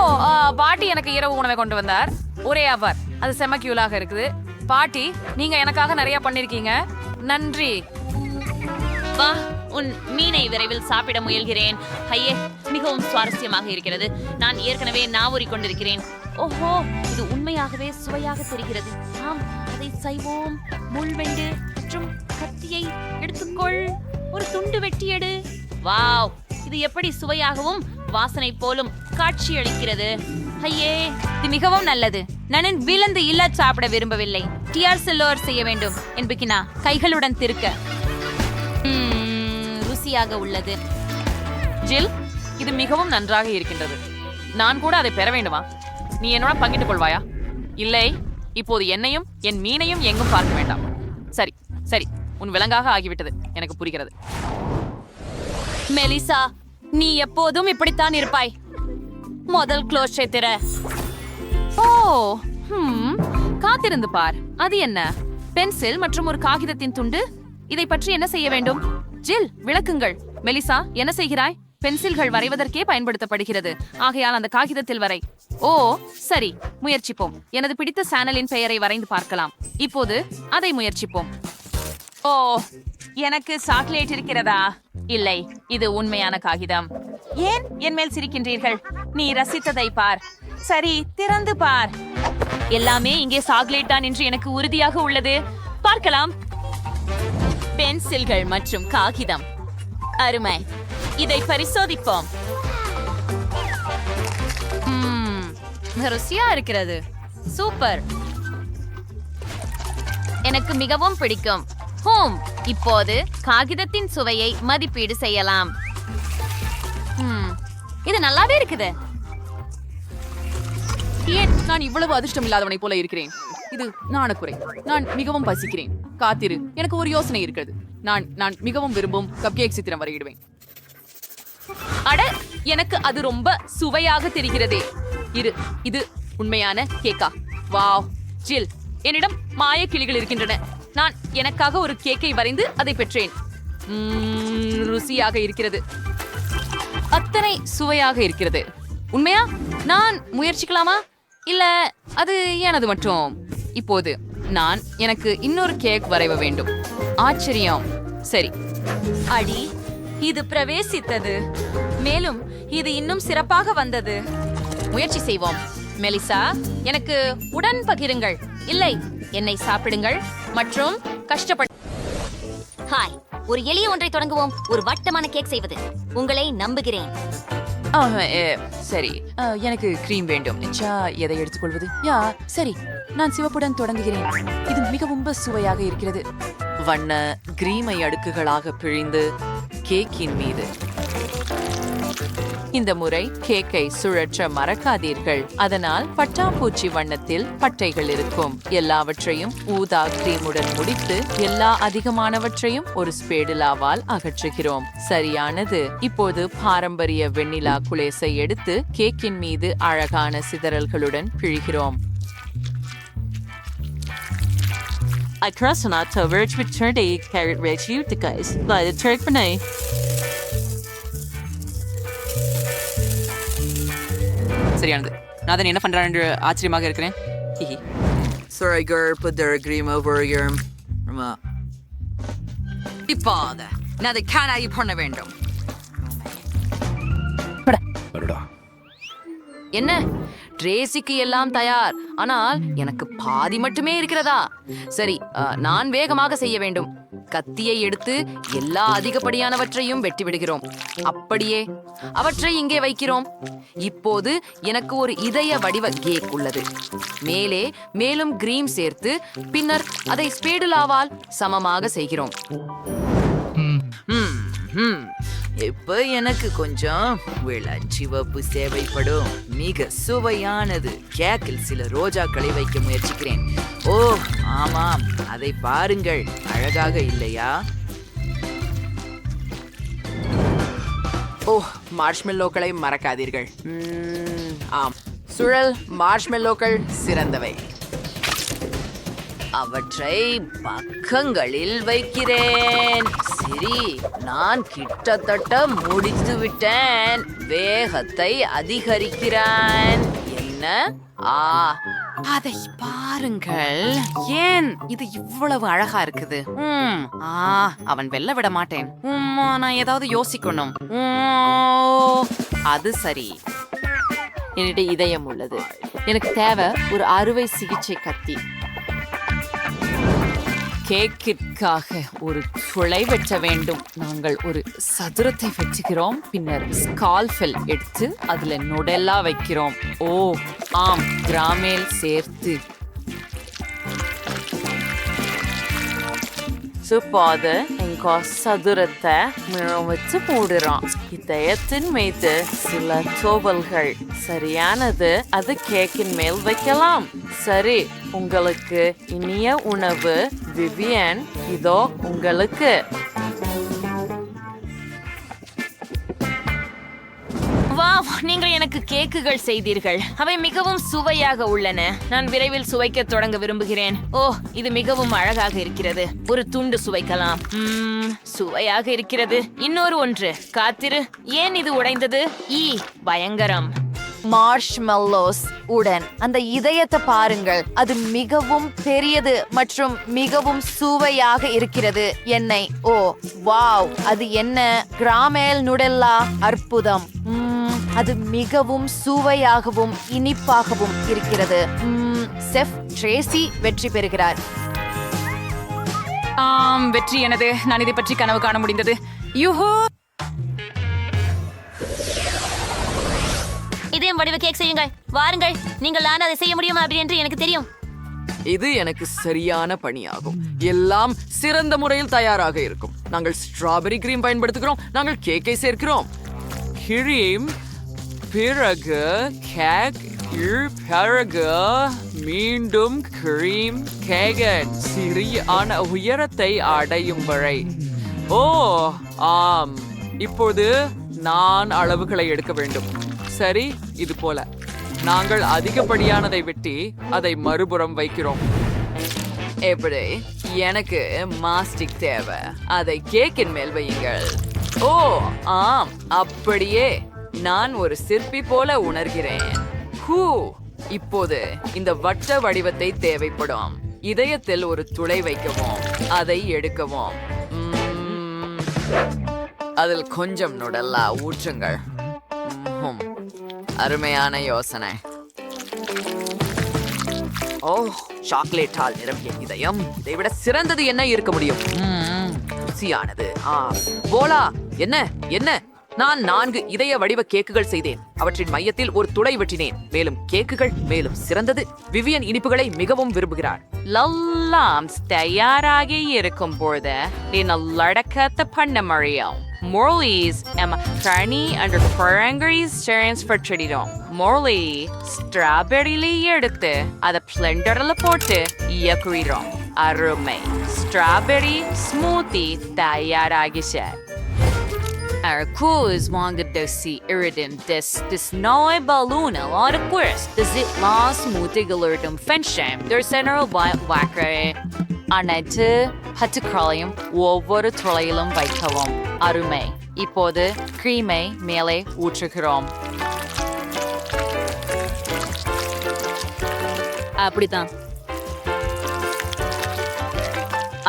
பாட்டி எனக்கு இரவு உணவை கொண்டு வந்தார். ஒரே அவர். அது செம கியூலாக இருக்குது. பாட்டி, நீங்க எனக்காக நிறைய பண்ணிருக்கீங்க. நன்றி. வா, உன் மீனை விரைவில் சாப்பிட முயல்கிறேன். ஐயே, மிகவும் சுவாரஸ்யமாக இருக்கிறது. நான் ஏற்கனவே நாவூறி கொண்டிருக்கிறேன். ஓஹோ, இது உண்மையாகவே சுவையாக தெரிகிறது. ஆம், அதை செய்வோம். முள்வெண்டு மற்றும் கத்தியை எடுத்துக்கொள். ஒரு துண்டு வெட்டி எடு. வாவ், இது எப்படி சுவையாகவும் வாசனை போலும் காட்சியளிக்கிறது. ஐயே, இது மிகவும் நல்லது. நான் விலந்து இல்ல சாப்பிட விரும்பவில்லை. டிஆர் செல்லோர் செய்ய வேண்டும் என்பிக்கினா கைகளுடன் திருக்க. ருசியாக உள்ளது. ஜில், இது மிகவும் நன்றாக இருக்கின்றது. நான் கூட அதை பெற வேண்டுமா? நீ என்னோட பங்கிட்டுக் கொள்வாயா? இல்லை, இப்போது என்னையும் என் மீனையும் எங்கும் பார்க்க வேண்டாம். சரி சரி, உன் விலங்காக ஆகிவிட்டது. எனக்கு புரிகிறது. மெலிசா, நீ எப்போதும் இப்படித்தான் இருப்பாய். முதல் க்ளோஸை திற. ஓ, காத்திருந்து பார். அது என்ன? பென்சில் மற்றும் ஒரு காகிதத்தின் துண்டு. இதை பற்றி என்ன செய்ய வேண்டும்? ஜில், விளக்குங்கள். மெலிசா, என்ன செய்கிறாய்? பென்சில்கள் வரைவதற்கே பயன்படுத்தப்படுகிறது. ஆகையால் அந்த காகிதத்தில் வரை. ஓ, சரி, முயற்சிப்போம். எனது பிடித்த சேனலின் பெயரை வரைந்து பார்க்கலாம். இப்போது அதை முயற்சிப்போம். ஓ, எனக்கு சாக்லேட் இருக்கிறதா? இல்லை, இது உண்மையான காகிதம். ஏன் என் மேல் சிரிக்கின்றீர்கள்? நீ ரசித்ததை பார். சரி, திறந்து பார். எல்லாமே இங்கே சாக்லேட் தான் என்று எனக்கு உறுதியாக உள்ளது. பார்க்கலாம். பென்சில்கள் மற்றும் காகிதம். அருமை. இதை பரிசோதிப்போம். ருசியா இருக்கிறது. சூப்பர். எனக்கு மிகவும் பிடிக்கும். இப்போது காகிதத்தின் சுவையை மதிப்பீடு செய்யலாம். இது நல்லாவே இருக்குது. ஏன் நான் இவ்வளவு அதிர்ஷ்டம் இல்லாதவனை போல இருக்கிறேன்? இது நாணக்குறை. நான் மிகவும் பசிக்கிறேன். காத்திரு, எனக்கு ஒரு யோசனை இருக்கிறது. நான் மிகவும் விரும்பும் கப்கேக் சித்திரம் வரையிடுவேன். அட, எனக்கு அது ரொம்ப சுவையாக தெரிகிறதே. இது உண்மையான கேக்கா? வாவ். ஜில், என்னிடம் மாய கிளிகள் இருக்கின்றன. நான் எனக்காக ஒரு கேக்கை வரைந்து அதை பெற்றேன். ருசியாக இருக்கிறது. அத்தனை சுவையாக இருக்கிறது. உண்மையா? நான் முயற்சிக்கலாமா? இல்ல அது எனது மட்டும். இப்போது நான் எனக்கு இன்னொரு கேக் வரைவ வேண்டும். ஆச்சரியம். சரி. அடி, இது பிரவேசித்தது. மேலும் இது இன்னும் சிறப்பாக வந்தது. முயற்சி செய்வோம். மெலிசா, எனக்கு உடன் பகிருங்கள். இல்லை, என்னை சாப்பிடுங்கள் மற்றும் கஷ்டப்பட. ஹாய், ஒரு எளிய ஒன்றை தொடங்குவோம். ஒரு வட்டமான கேக் செய்வது. உங்களை நம்புகிறேன். சரி, எனக்கு கிரீம் வேண்டும். எதை எடுத்துக்கொள்வது? சரி, நான் சிவப்புடன் தொடங்குகிறேன். இது மிகவும் சுவையாக இருக்கிறது. வண்ண கிரீமை அடுக்குகளாக பிழிந்து கேக்கின் மீது. இந்த முறை கேக்கை சுழற்ற மறக்காதீர்கள். அதனால் பட்டாம்பூச்சி வண்ணத்தில் பட்டைகள் இருக்கும். எல்லாவற்றையும் ஊதா கிரீமுடன் முடித்து எல்லா அதிகமானவற்றையும் ஒரு ஸ்பேடுலாவால் அகற்றுகிறோம். சரியானது. இப்போது பாரம்பரிய வெண்ணிலா குலேசை எடுத்து கேக்கின் மீது அழகான சிதறல்களுடன் பிழிகிறோம். I cross an October with turned a carrot red you the guys. Like the trick for night. சரியானது. நான் என்ன பண்றேன் என்று ஆச்சரியமாக இருக்கிறேன். Sorry girl, put their cream over your... இப்போது நான் அதை காணாய் பண்ண வேண்டும். என்ன ட்ரேசிக்கு எல்லாம் தயார், ஆனால் எனக்கு பாதி மட்டுமே இருக்கிறதா? சரி, நான் வேகமாக செய்ய வேண்டும். கத்தியை எடுத்து எல்லா அதிகப்படியானவற்றையும் வெட்டி விடுகிறோம். அப்படியே அவற்றை இங்கே வைக்கிறோம். இப்போது எனக்கு ஒரு இதய வடிவ கேக் உள்ளது. மேலே மேலும் கிரீம் சேர்த்து பின்னர் அதை ஸ்பேடுலாவால் சமமாக செய்கிறோம். இப்ப எனக்கு கொஞ்சம் விளஞ்சிவப்பு தேவைப்படும். மிக சுவையானது. கேக்கில் சில ரோஜாக்களை வைக்க முயற்சிக்கிறேன். ஓ ஆமாம், அதை பாருங்கள், அழகாக இல்லையா? ஓ, மார்ஷ்மெல்லோக்களை மறக்காதீர்கள். ஆம், சுழல் மார்ஷ்மெல்லோக்கள் சிறந்தவை. அவற்றை பக்கங்களில் வைக்கிறேன். சரி, நான் கிட்டத்தட்ட முடித்து விட்டேன். வேகத்தை அதிகரிக்கிறேன். என்ன? அதை பாருங்கள். ஏன் இது இவ்வளவு அழகா இருக்குது? அவன் வெல்ல விட மாட்டேன். நான் ஏதாவது யோசிக்கணும். அது சரி. என்னிடம் இதயம் உள்ளது. எனக்கு தேவை ஒரு அறுவை சிகிச்சை கத்தி. கேக்கிற்காக ஒரு துளை வெட்ட வேண்டும். நாங்கள் ஒரு சதுரத்தை வெட்டுகிறோம். பின்னர் ஸ்கால்ஃபெல் எடுத்து அதுல நுடெல்லா வைக்கிறோம். ஓ ஆம், கிராமேல் சேர்த்து இப்போது எங்க சதுரத்தை வச்சு போடுறோம். இதயத்தின் மீது சில தோவல்கள். சரியானது. அது கேக்கின் மேல் வைக்கலாம். சரி, உங்களுக்கு இனிய உணவு விவியன். இதோ உங்களுக்கு. வாவ், நீங்கள் எனக்கு கேக்குகள் செய்தீர்கள். அவை மிகவும் சுவையாக உள்ளன. நான் விரைவில் சுவைக்க தொடங்க விரும்புகிறேன். ஓ, இது மிகவும் அழகாக இருக்கிறது. ஒரு துண்டு சுவைக்கலாம். சுவையாக இருக்கிறது. இன்னொரு ஒன்று. காத்திரு. ஏன் இது உடைந்தது? பயங்கரம். மார்ஷ்மெல்லோஸ் உடன் அந்த இதயத்தை பாருங்கள். அது மிகவும் பெரியது மற்றும் மிகவும் சுவையாக இருக்கிறது. எண்ணெய். ஓ வாவ், அது என்ன? கிராமேல் நுடெல்லா. அற்புதம். அது மிகவும் சுவையாகவும் இனிப்பாகவும் இருக்கிறது. செஃப் ட்ரேசி வெற்றி பெறுகிறார். வெற்றி எனது. நான் இதை பற்றி கனவு காண முடிந்தது. யூஹோ! இதயம் வடிவ கேக் செய்யுங்கள். வாருங்கள், நீங்கள் அதை செய்ய முடியுமா அப்படி என்று எனக்கு தெரியும். இது எனக்கு சரியான பணியாகும். எல்லாம் சிறந்த முறையில் தயாராக இருக்கும். நாங்கள் ஸ்ட்ராபெரி கிரீம் பயன்படுத்துகிறோம். நாங்கள் கேக்கை சேர்க்கிறோம். கிரீம், பிறகு கேக், பிறகு மீண்டும் கிரீம், கேக் சரியான உயரத்தை அடையும் வரை. ஓ ஆம், இப்போது நான் அளவுகளை எடுக்க வேண்டும். சரி, இது போல நாங்கள் அதிகப்படியானதை வெட்டி அதை மறுபுறம் வைக்கிறோம். எப்படி? எனக்கு மாஸ்டிக் தேவை. அதை கேக்கின் மேல் வையுங்கள். ஓ ஆம், அப்படியே. நான் ஒரு சிற்பி போல உணர்கிறேன். இப்போது இந்த வட்ட வடிவத்தை தேவைப்படும். இதயத்தில் ஒரு துளை வைக்கவும், அதை எடுக்கவும். அதில் கொஞ்சம் நுடெல்லா ஊற்றுங்கள். அருமையான யோசனை. ஓ, சாக்லேட்டால் நிரம்பிய இதயம். இதை விட சிறந்தது என்ன இருக்க முடியும்? ருசியானது. போலா, என்ன என்ன? நான் 4 இதய வடிவ கேக்குகள் செய்தேன். அவற்றின் மையத்தில் ஒரு துளை வெட்டினேன். மேலும் கேக்குகள் மேலும் சிறந்தது. விவியன் இனிப்புகளை மிகவும் விரும்புகிறார். எல்லாம் தயாராகி இருக்கும் போது நீ நல்லடக்கத்தை பண்ண முடியும். Morley's Carney under Ferrangary's Chance for Trinidad. Morley strawberry எடுத்து அதை பிளெண்டர்ல போட்டு இயக்குறோம். அருமை. ஸ்ட்ராபெரி ஸ்மூத்தி தயாராகிச்சு. Our cause wanted to see Iridim this neue Ballon a lot of course. This it last mutigalatum fensham. There's general whacker. அனைத்து பட்டுக்களையும் ஒவ்வொரு துளையிலும் வைக்கவும். அருமை. இப்போது கிரீமை மேலே ஊற்றுகிறோம். அப்படிதான்.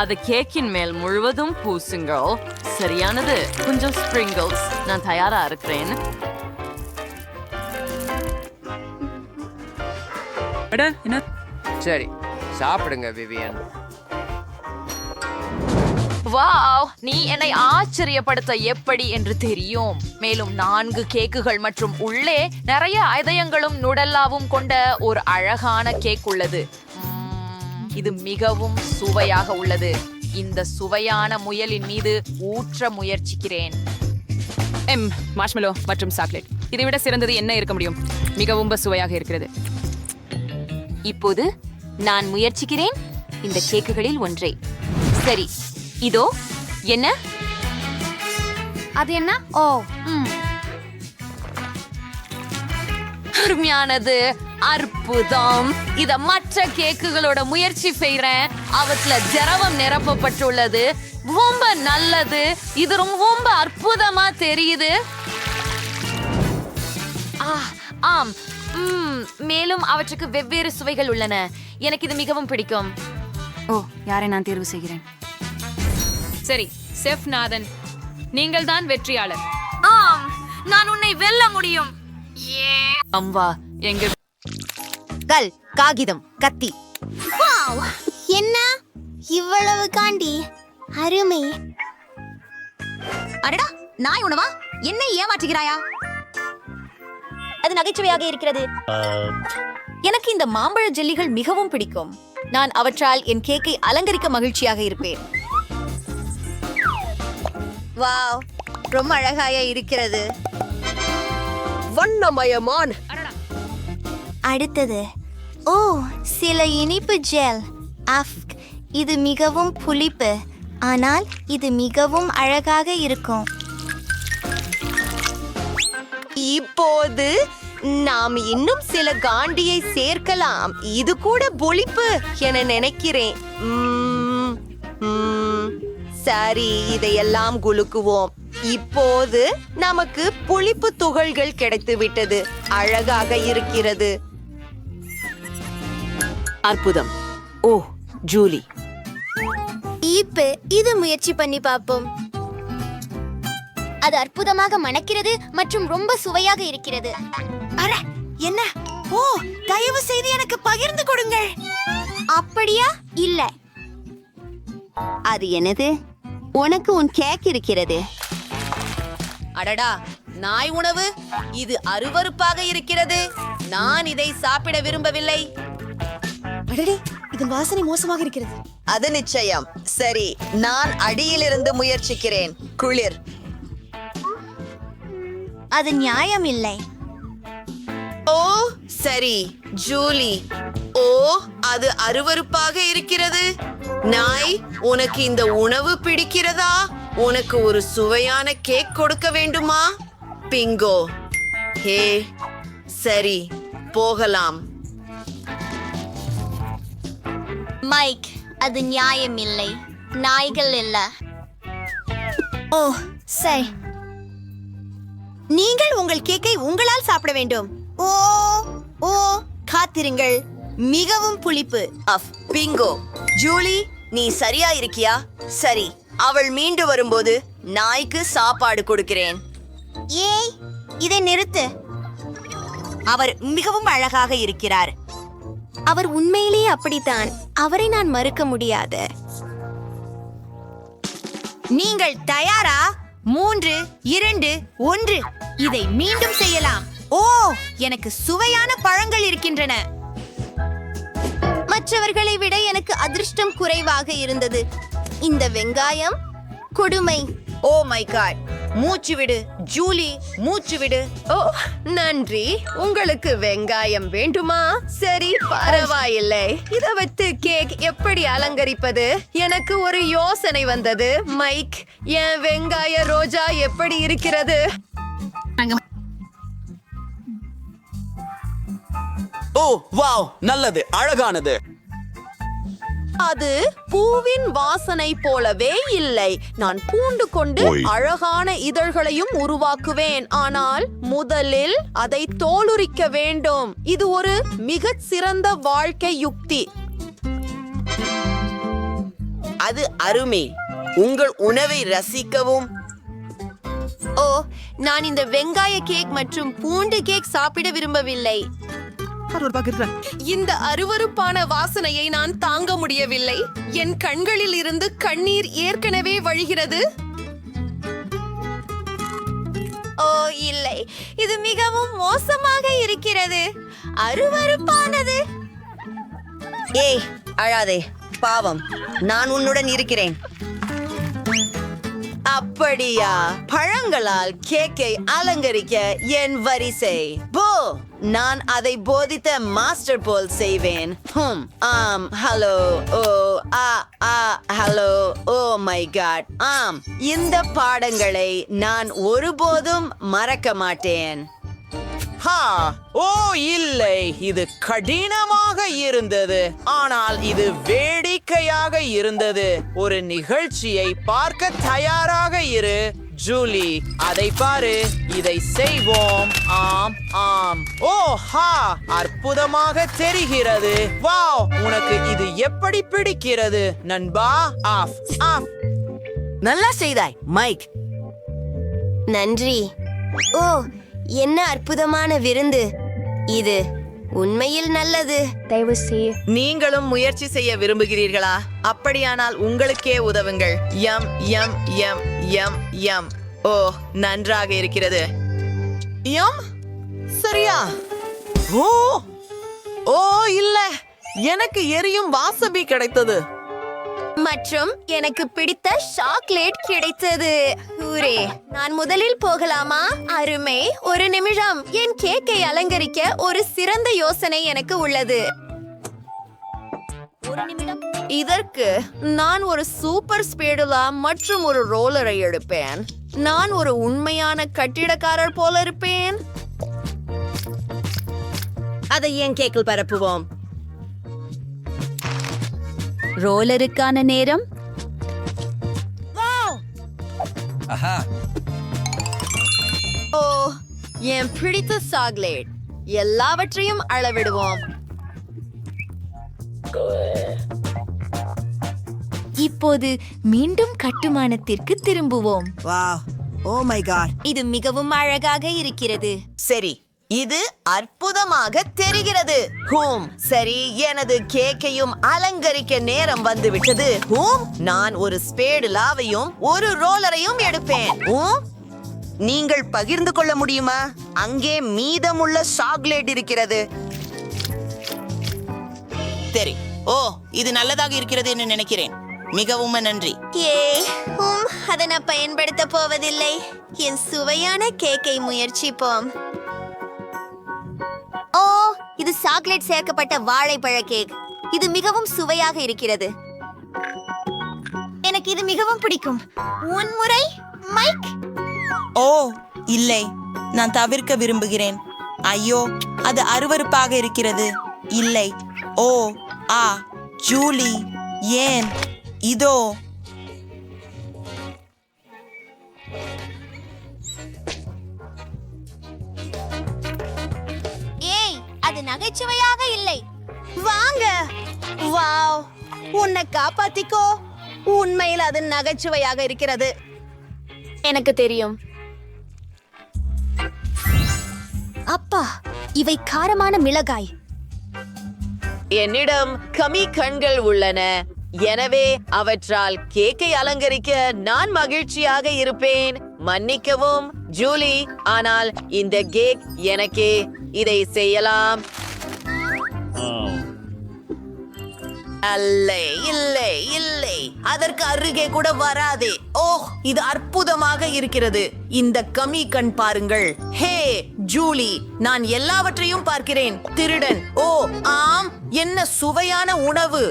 அது கேக்கின் மேல் முழுவதும் பூசுங்கள். சரியானது. கொஞ்சம் ஸ்ப்ரிங்கிள்ஸ். நான் தயாரா இருக்கிறேன். சரி, சாப்பிடுங்க விவியன். வாவ், நீ என்னை ஆச்சரியப்படுத்த எப்படி என்று தெரியும். மேலும் 4 கேக்குகள் மற்றும் உள்ளே நிறைய இதயங்களும் நுடல்லாவும் கொண்ட ஒரு அழகான கேக் உள்ளது. இது மிகவும் சுவையாக உள்ளது. இந்த சுவையான முயலின் மீது ஊற்ற முயற்சிக்கிறேன். மார்ஷ்மெலோ மற்றும் சாக்லேட். இதை விட சிறந்தது என்ன இருக்க முடியும்? மிகவும் சுவையாக இருக்கிறது. இப்போது நான் முயற்சிக்கிறேன் இந்த கேக்குகளில் ஒன்றை. சரி, இதோ. என்ன அது? என்ன? ஓ, அருமையானது. அற்புதம். இத மற்ற கேக்குகளோட முயற்சி செய்றேன். அவற்றுல திரவம் நிரப்பப்பட்டுள்ளது. ரொம்ப நல்லது. இது ரொம்ப அற்புதமா தெரியுது. ஆம். மேலும் அவற்றுக்கு வெவ்வேறு சுவைகள் உள்ளன. எனக்கு இது மிகவும் பிடிக்கும். ஓ, யாரை நான் தேர்வு செய்கிறேன்? சரி, செஃப் நாதன், நீங்கள் தான் வெற்றியாளர். ஆம், நான் உன்னை வெல்ல முடியும். அம்வா எங்க காகிதம், கத்தி. வாவ், என்ன இவ்வளவு காண்டி? அருமை. அடடா, நாய் உணவா? என்னை ஏமாற்றுகிறாயா? அது நகைச்சுவையாக இருக்கிறது. எனக்கு இந்த மாம்பழ ஜெல்லிகள் மிகவும் பிடிக்கும். நான் அவற்றால் என் கேக்கை அலங்கரிக்க மகிழ்ச்சியாக இருப்பேன். வாவ், ரொம்ப அழகாக இருக்கிறது. வண்ணமயமான. அடுத்தது, ஓ, சில இனிப்பு ஜெல். இது மிகவும் புளிப்பு, ஆனால் இது மிகவும் அழகாக இருக்கும். இப்போது நாம் இன்னும் சில காண்டியை சேர்க்கலாம். இது கூட புளிப்பு என நினைக்கிறேன். சரி, இதையெல்லாம் குலுக்குவோம். இப்போது நமக்கு புளிப்பு துகள்கள் கிடைத்து விட்டது. அழகாக இருக்கிறது. அற்புதம். ஓ, ஜூலி. இது முயற்சி பண்ணி பார்ப்போம். அது அற்புதமாக மணக்கிறது மற்றும் ரொம்ப சுவையாக இருக்கிறது. அட, என்ன? ஓ, தயவு செய்து எனக்கு பகிர்ந்து கொடுங்கள். அப்படியா? இல்ல. அது என்னது? உனக்கு உன் கேக் இருக்கிறது. அடடா, நாய் உணவு. இது அருவருப்பாக இருக்கிறது. நான் இதை சாப்பிட விரும்பவில்லை. அடடே, இதன் வாசனை மோசமாக இருக்கிறது. அது நிச்சயம். சரி, நான் அடியிலிருந்து முயற்சிக்கிறேன். குளிர். அது நியாயம் இல்லை. ஓ, சரி, ஜூலி. ஓ, அது அருவருப்பாக இருக்கிறது. நாய், உனக்கு இந்த உணவு பிடிக்கிறதா? உனக்கு ஒரு சுவையான கேக் கொடுக்க வேண்டுமா? பிங்கோ. ஹே, சரி, போகலாம். மைக், அது நியாயம் இல்லை. நாய்கள் இல்ல. ஓ, சரி. நீங்கள் உங்கள் கேக்கை உங்களால் சாப்பிட வேண்டும். ஓ ஓ, காத்திருங்கள். மிகவும் புளிப்பு. பிங்கோ. ஜூலி, நீ சரியா இருக்கியா? சரி, அவள் மீண்டு வரும்போது நாய்க்கு சாப்பாடு கொடுக்கிறேன். ஏய், இதை நிறுத்து. அவர் மிகவும் அழகாக இருக்கிறார். அவர் உண்மையிலேயே அப்படித்தான். அவரை நான் மறுக்க முடியாது. நீங்கள் தயாரா? 3, 2, 1. இதை மீண்டும் செய்யலாம். ஓ, எனக்கு சுவையான பழங்கள் இருக்கின்றன. மற்றவர்களை விட எனக்கு அதிர்ஷ்டம் குறைவாக இருந்தது. இந்த வெங்காயம் கொடுமை. ஓ மை காட், மூச்சு விடு ஜூலி, மூச்சு விடு. ஓ நன்றி. உங்களுக்கு வெங்காயம் வேண்டுமா? சரி, பரவாயில்லை. இத வைத்து கேக் எப்படி அலங்கரிப்பது? எனக்கு ஒரு யோசனை வந்தது. மைக், என் வெங்காய ரோஜா எப்படி இருக்கிறது? ஓ வாவ், நல்லது, அழகானது. அது பூவின் வாசனை போலவே இல்லை. நான் பூண்டு கொண்டு அழகான இதழ்களையும் உருவாக்குவேன். ஆனால் முதலில் அதை தோலுரிக்க வேண்டும். இது ஒரு மிகச் சிறந்த வாழ்க்கை யுக்தி. அது அருமை. உங்கள் உணவை ரசிக்கவும். ஓ, நான் இந்த வெங்காய கேக் மற்றும் பூண்டு கேக் சாப்பிட விரும்பவில்லை. இந்த அருவருப்பான வாசனையை நான் தாங்க முடியவில்லை. என் கண்களில் இருந்து கண்ணீர் ஏற்கனவே வழிகிறது. ஓ இல்லை, இது மிகவும் மோசமாக இருக்கிறது. அருவருப்பானது. ஏய், அழாதே, பாவம், நான் உன்னுடன் இருக்கிறேன். அப்படியா? பழங்களால் கேக்கை அலங்கரிக்க என் வரிசை. போ, நான் அதை போதித்த மாஸ்டர் போல் செய்வேன். ஆம், hello, oh, hello, oh my god. ஆம், இந்த பாடங்களை நான் ஒருபோதும் மறக்க மாட்டேன். ஓ இல்லை, இது கடினமாக இருந்தது, ஆனால் இது வேடிக்கையாக இருந்தது. ஒரு நிகழ்ச்சியை பார்க்க தயாராக இரு ஜூலி. அதை பாரு, இதை செய்வோம். ஆம் ஆம். ஓ ஹா, அற்புதமாக தெரிகிறது. வாவ், உனக்கு இது எப்படி பிடிக்கிறது நண்பா? Off off. நல்லா செய்தாய் மைக். நன்றி. ஓ, என்ன அற்புதமான விருந்து இது. உண்மையில் நல்லது. தயவு செய்ய நீங்களும் முயற்சி செய்ய விரும்புகிறீர்களா? அப்படியானால் உங்களுக்கே உதவுங்கள். யம் யம் யம் யம் யம். ஓ, நன்றாக இருக்கிறது. யம், சரியா? ஓ ஓ இல்ல, எனக்கு எரியும் வாசபி கிடைத்தது. மற்றும் எனக்கு பிடித்த சாக்லேட் கிடைத்தது. ஊரே, நான் முதலில் போகலாமா? அருமை. ஒரு நிமிஷம், என் கேக்கை அலங்கரிக்க ஒரு சிறந்த யோசனை எனக்கு உள்ளது. ஒரு நிமிடம். இதற்கு நான் ஒரு சூப்பர் ஸ்பேடுலா மற்றும் ஒரு ரோலரை எடுப்பேன். நான் ஒரு உண்மையான கட்டிடக்காரர் போல இருப்பேன். அதை என் கேக்கில் பரப்புவோம். ரோலருக்கான நேரம். ஓ, என் பிடித்த சாக்லேட். எல்லாவற்றையும் அளவிடுவோம். இப்போது மீண்டும் கட்டுமானத்திற்கு திரும்புவோம். வாவ், ஓ மை காட், இது மிகவும் அழகாக இருக்கிறது. சரி, இது அற்புதமாக தெரிகிறது. சரி, எனது கேக்கையும் அலங்கரிக்க நேரம் வந்துவிட்டது. நான் ஒரு ஸ்பேடுலாவையும் ஒரு ரோலரையும் எடுப்பேன். நீங்கள் பகிர்ந்து கொள்ள முடியுமா? அங்கே மீதமுள்ள சாக்லேட் இருக்கிறது. சரி, ஓ, இது நல்லதாக இருக்கிறது என்று நினைக்கிறேன். மிகவும் நன்றி. அதை நான் பயன்படுத்த போவதில்லை. என் சுவையான கேக்கை முயற்சிப்போம். ஓ, இது சாக்லேட் சேர்க்கப்பட்ட வாழைப்பழ கேக். இது மிகவும் சுவையாக இருக்கிறது. எனக்கு இது மிகவும் பிடிக்கும். முறை மைக். ஓ இல்லை, நான் தவிர்க்க விரும்புகிறேன். ஐயோ, அது அருவருப்பாக இருக்கிறது. இல்லை. ஓ ஜூலி, ஏன்? இதோ. ஏய், அது நகைச்சுவையாக இல்லை. வாங்க. வாவ், உன்னை காப்பாத்திக்கோ. உண்மையில் அது நகைச்சுவையாக இருக்கிறது. எனக்கு தெரியும். அப்பா, இவை காரமான மிளகாய். என்னிடம் கமி கண்கள் உள்ளன, எனவே அவற்றால் கேக்கை அலங்கரிக்க நான் மகிழ்ச்சியாக இருப்பேன். மன்னிக்கவும் ஜூலி, ஆனால் இந்த கேக் எனக்கே. இதை செய்யலாம். இல்லை இல்லை இல்லை, அதற்கு அருகே கூட வராதே. ஓ, இது அற்புதமாக இருக்கிறது. இந்த கம்மி கண் பாருங்கள். ஹே ஜூலி, நான் எல்லாவற்றையும் பார்க்கிறேன். திருடன். ஓ ஆம், என்ன சுவையான உணவு.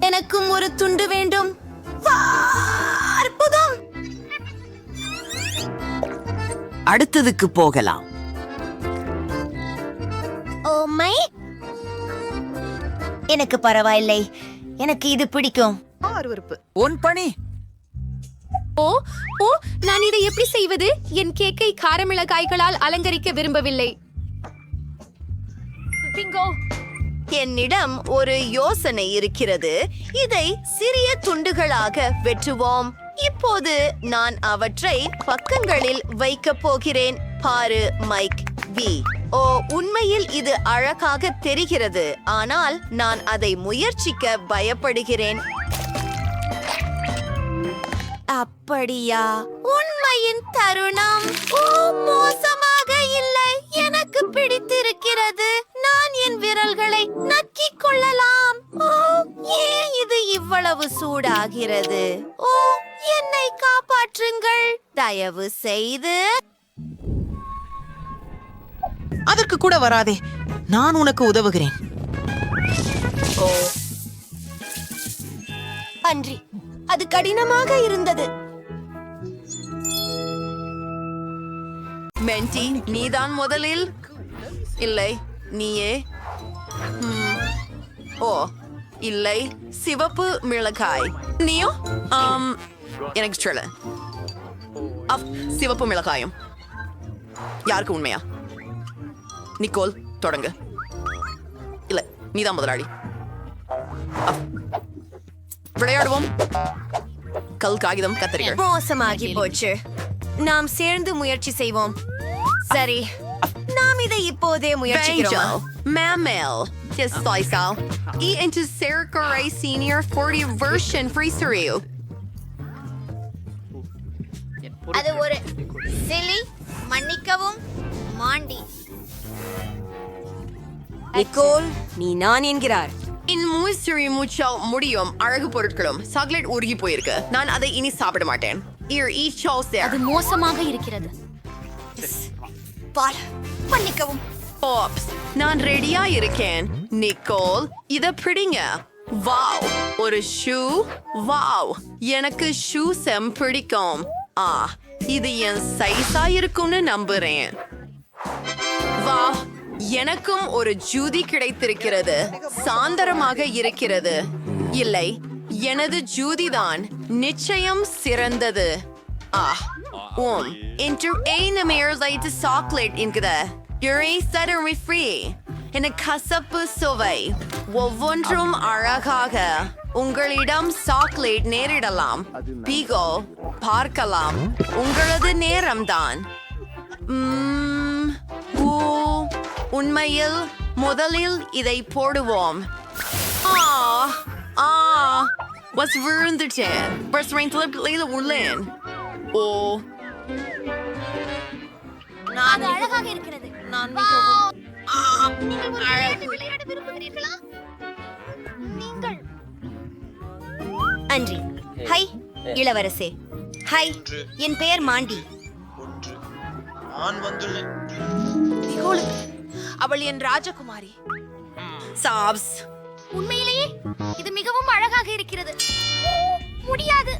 எனக்கும் ஒரு துண்டு வேண்டும். வா, அற்புதம். அடுத்ததுக்கு போகலாம். ஓ மை, எனக்கு பரவாயில்லை, எனக்கு இது பிடிக்கும். உன் பணி. ஓ ஓ, நான் இதை எப்படி செய்வது? என் கேக்கை காரமிளகாய்களால் அலங்கரிக்க விரும்பவில்லை. பிங்கோ. என்னிடம் ஒரு யோசனை இருக்கிறது. இதை சிறிய துண்டுகளாக வெட்டுவோம். இப்போது நான் அவற்றை பக்கங்களில் வைக்கப் போகிறேன். பாரு மைக் பி. ஓ, உண்மையில் இது அழகாக தெரிகிறது, ஆனால் நான் அதை முயற்சிக்க பயப்படுகிறேன். அப்படியா? உண்மையின் தருணம். ஓ, மோசமாக இல்லை, எனக்கு பிடித்திருக்கிறது. நான் என் விரல்களை நக்கிக் கொள்ளலாம். ஓ, ஏன் இது இவ்வளவு சூடாகிறது? ஓ, என்னை காப்பாற்றுங்கள் தயவு செய்து. அதற்கு கூட வராதே, நான் உனக்கு உதவுகிறேன். அன்றி, அது கடினமாக இருந்தது. மென்டி, நீதான் முதலில். இல்லை, நீயே. ஓ இல்லை, சிவப்பு மிளகாய். நீயோ? எனக்கு சொல்ல. சிவப்பு மிளகாயும். யாருக்கு உண்மையா? நிக்கோல், தொடங்க. இல்லை, நீதான் முதலாளி. விளையாடுவோம். கல், காகிதம், கத்தரிகள். மோசமாகி போச்சு. நாம் சேர்ந்து முயற்சி செய்வோம். சரி, நாம் இதை இப்போதே முயற்சிக்கிறோம். Mammal. Yes, Faisal. E into Sarah Corey Senior 40 version free cereal. அது ஒரு சிலி, மன்னிக்கவும் மாண்டி. நிக்கோல், நீ நான் என்கிறார். In முயற்சி முடியும் அழகு பொருட்களும் சாக்லேட் உருகி போயிருக்கு. நான் அதை இனி சாப்பிட மாட்டேன். அது மோசமாக இருக்கிறது. பால், மன்னிக்கவும். Oops, நான் ரெடியா இருக்கேன். நிக்கோல், இத பிடிங்க. வாவ், ஒரு ஷூ. வாவ், எனக்கு ஷூ பிடிக்கும். இது என் சைஸா இருக்கும்னு நம்புறேன். வா, எனக்கும் ஒரு ஜூதி கிடைத்திருக்கிறது. சாந்தரமாக இருக்கிறது. இல்லை, எனது ஜூதிதான் நிச்சயம் சிறந்தது. சாக்லேட் என்கிற கசப்பு சுவை ஒவ்வொன்றும் அழகாக. உங்களிடம் சாக்லேட் நேரிடலாம். பீகோ, பார்க்கலாம். உங்களது நேரம்தான். உண்மையில் முதலில் இதை போடுவோம். Was விழுந்துட்டேன். உள்ளேன். ஓ, அது அழகாக இருக்கிறது. நான் மிகவும் விளையாட விரும்புகிறீர்களா? நீங்கள் அன்றி. ஹை இளவரசே. ஹை, என் பெயர் மாண்டி. அவள் என் ராஜகுமாரி. சாப்ஸ், உண்மையிலேயே இது மிகவும் அழகாக இருக்கிறது. முடியாது,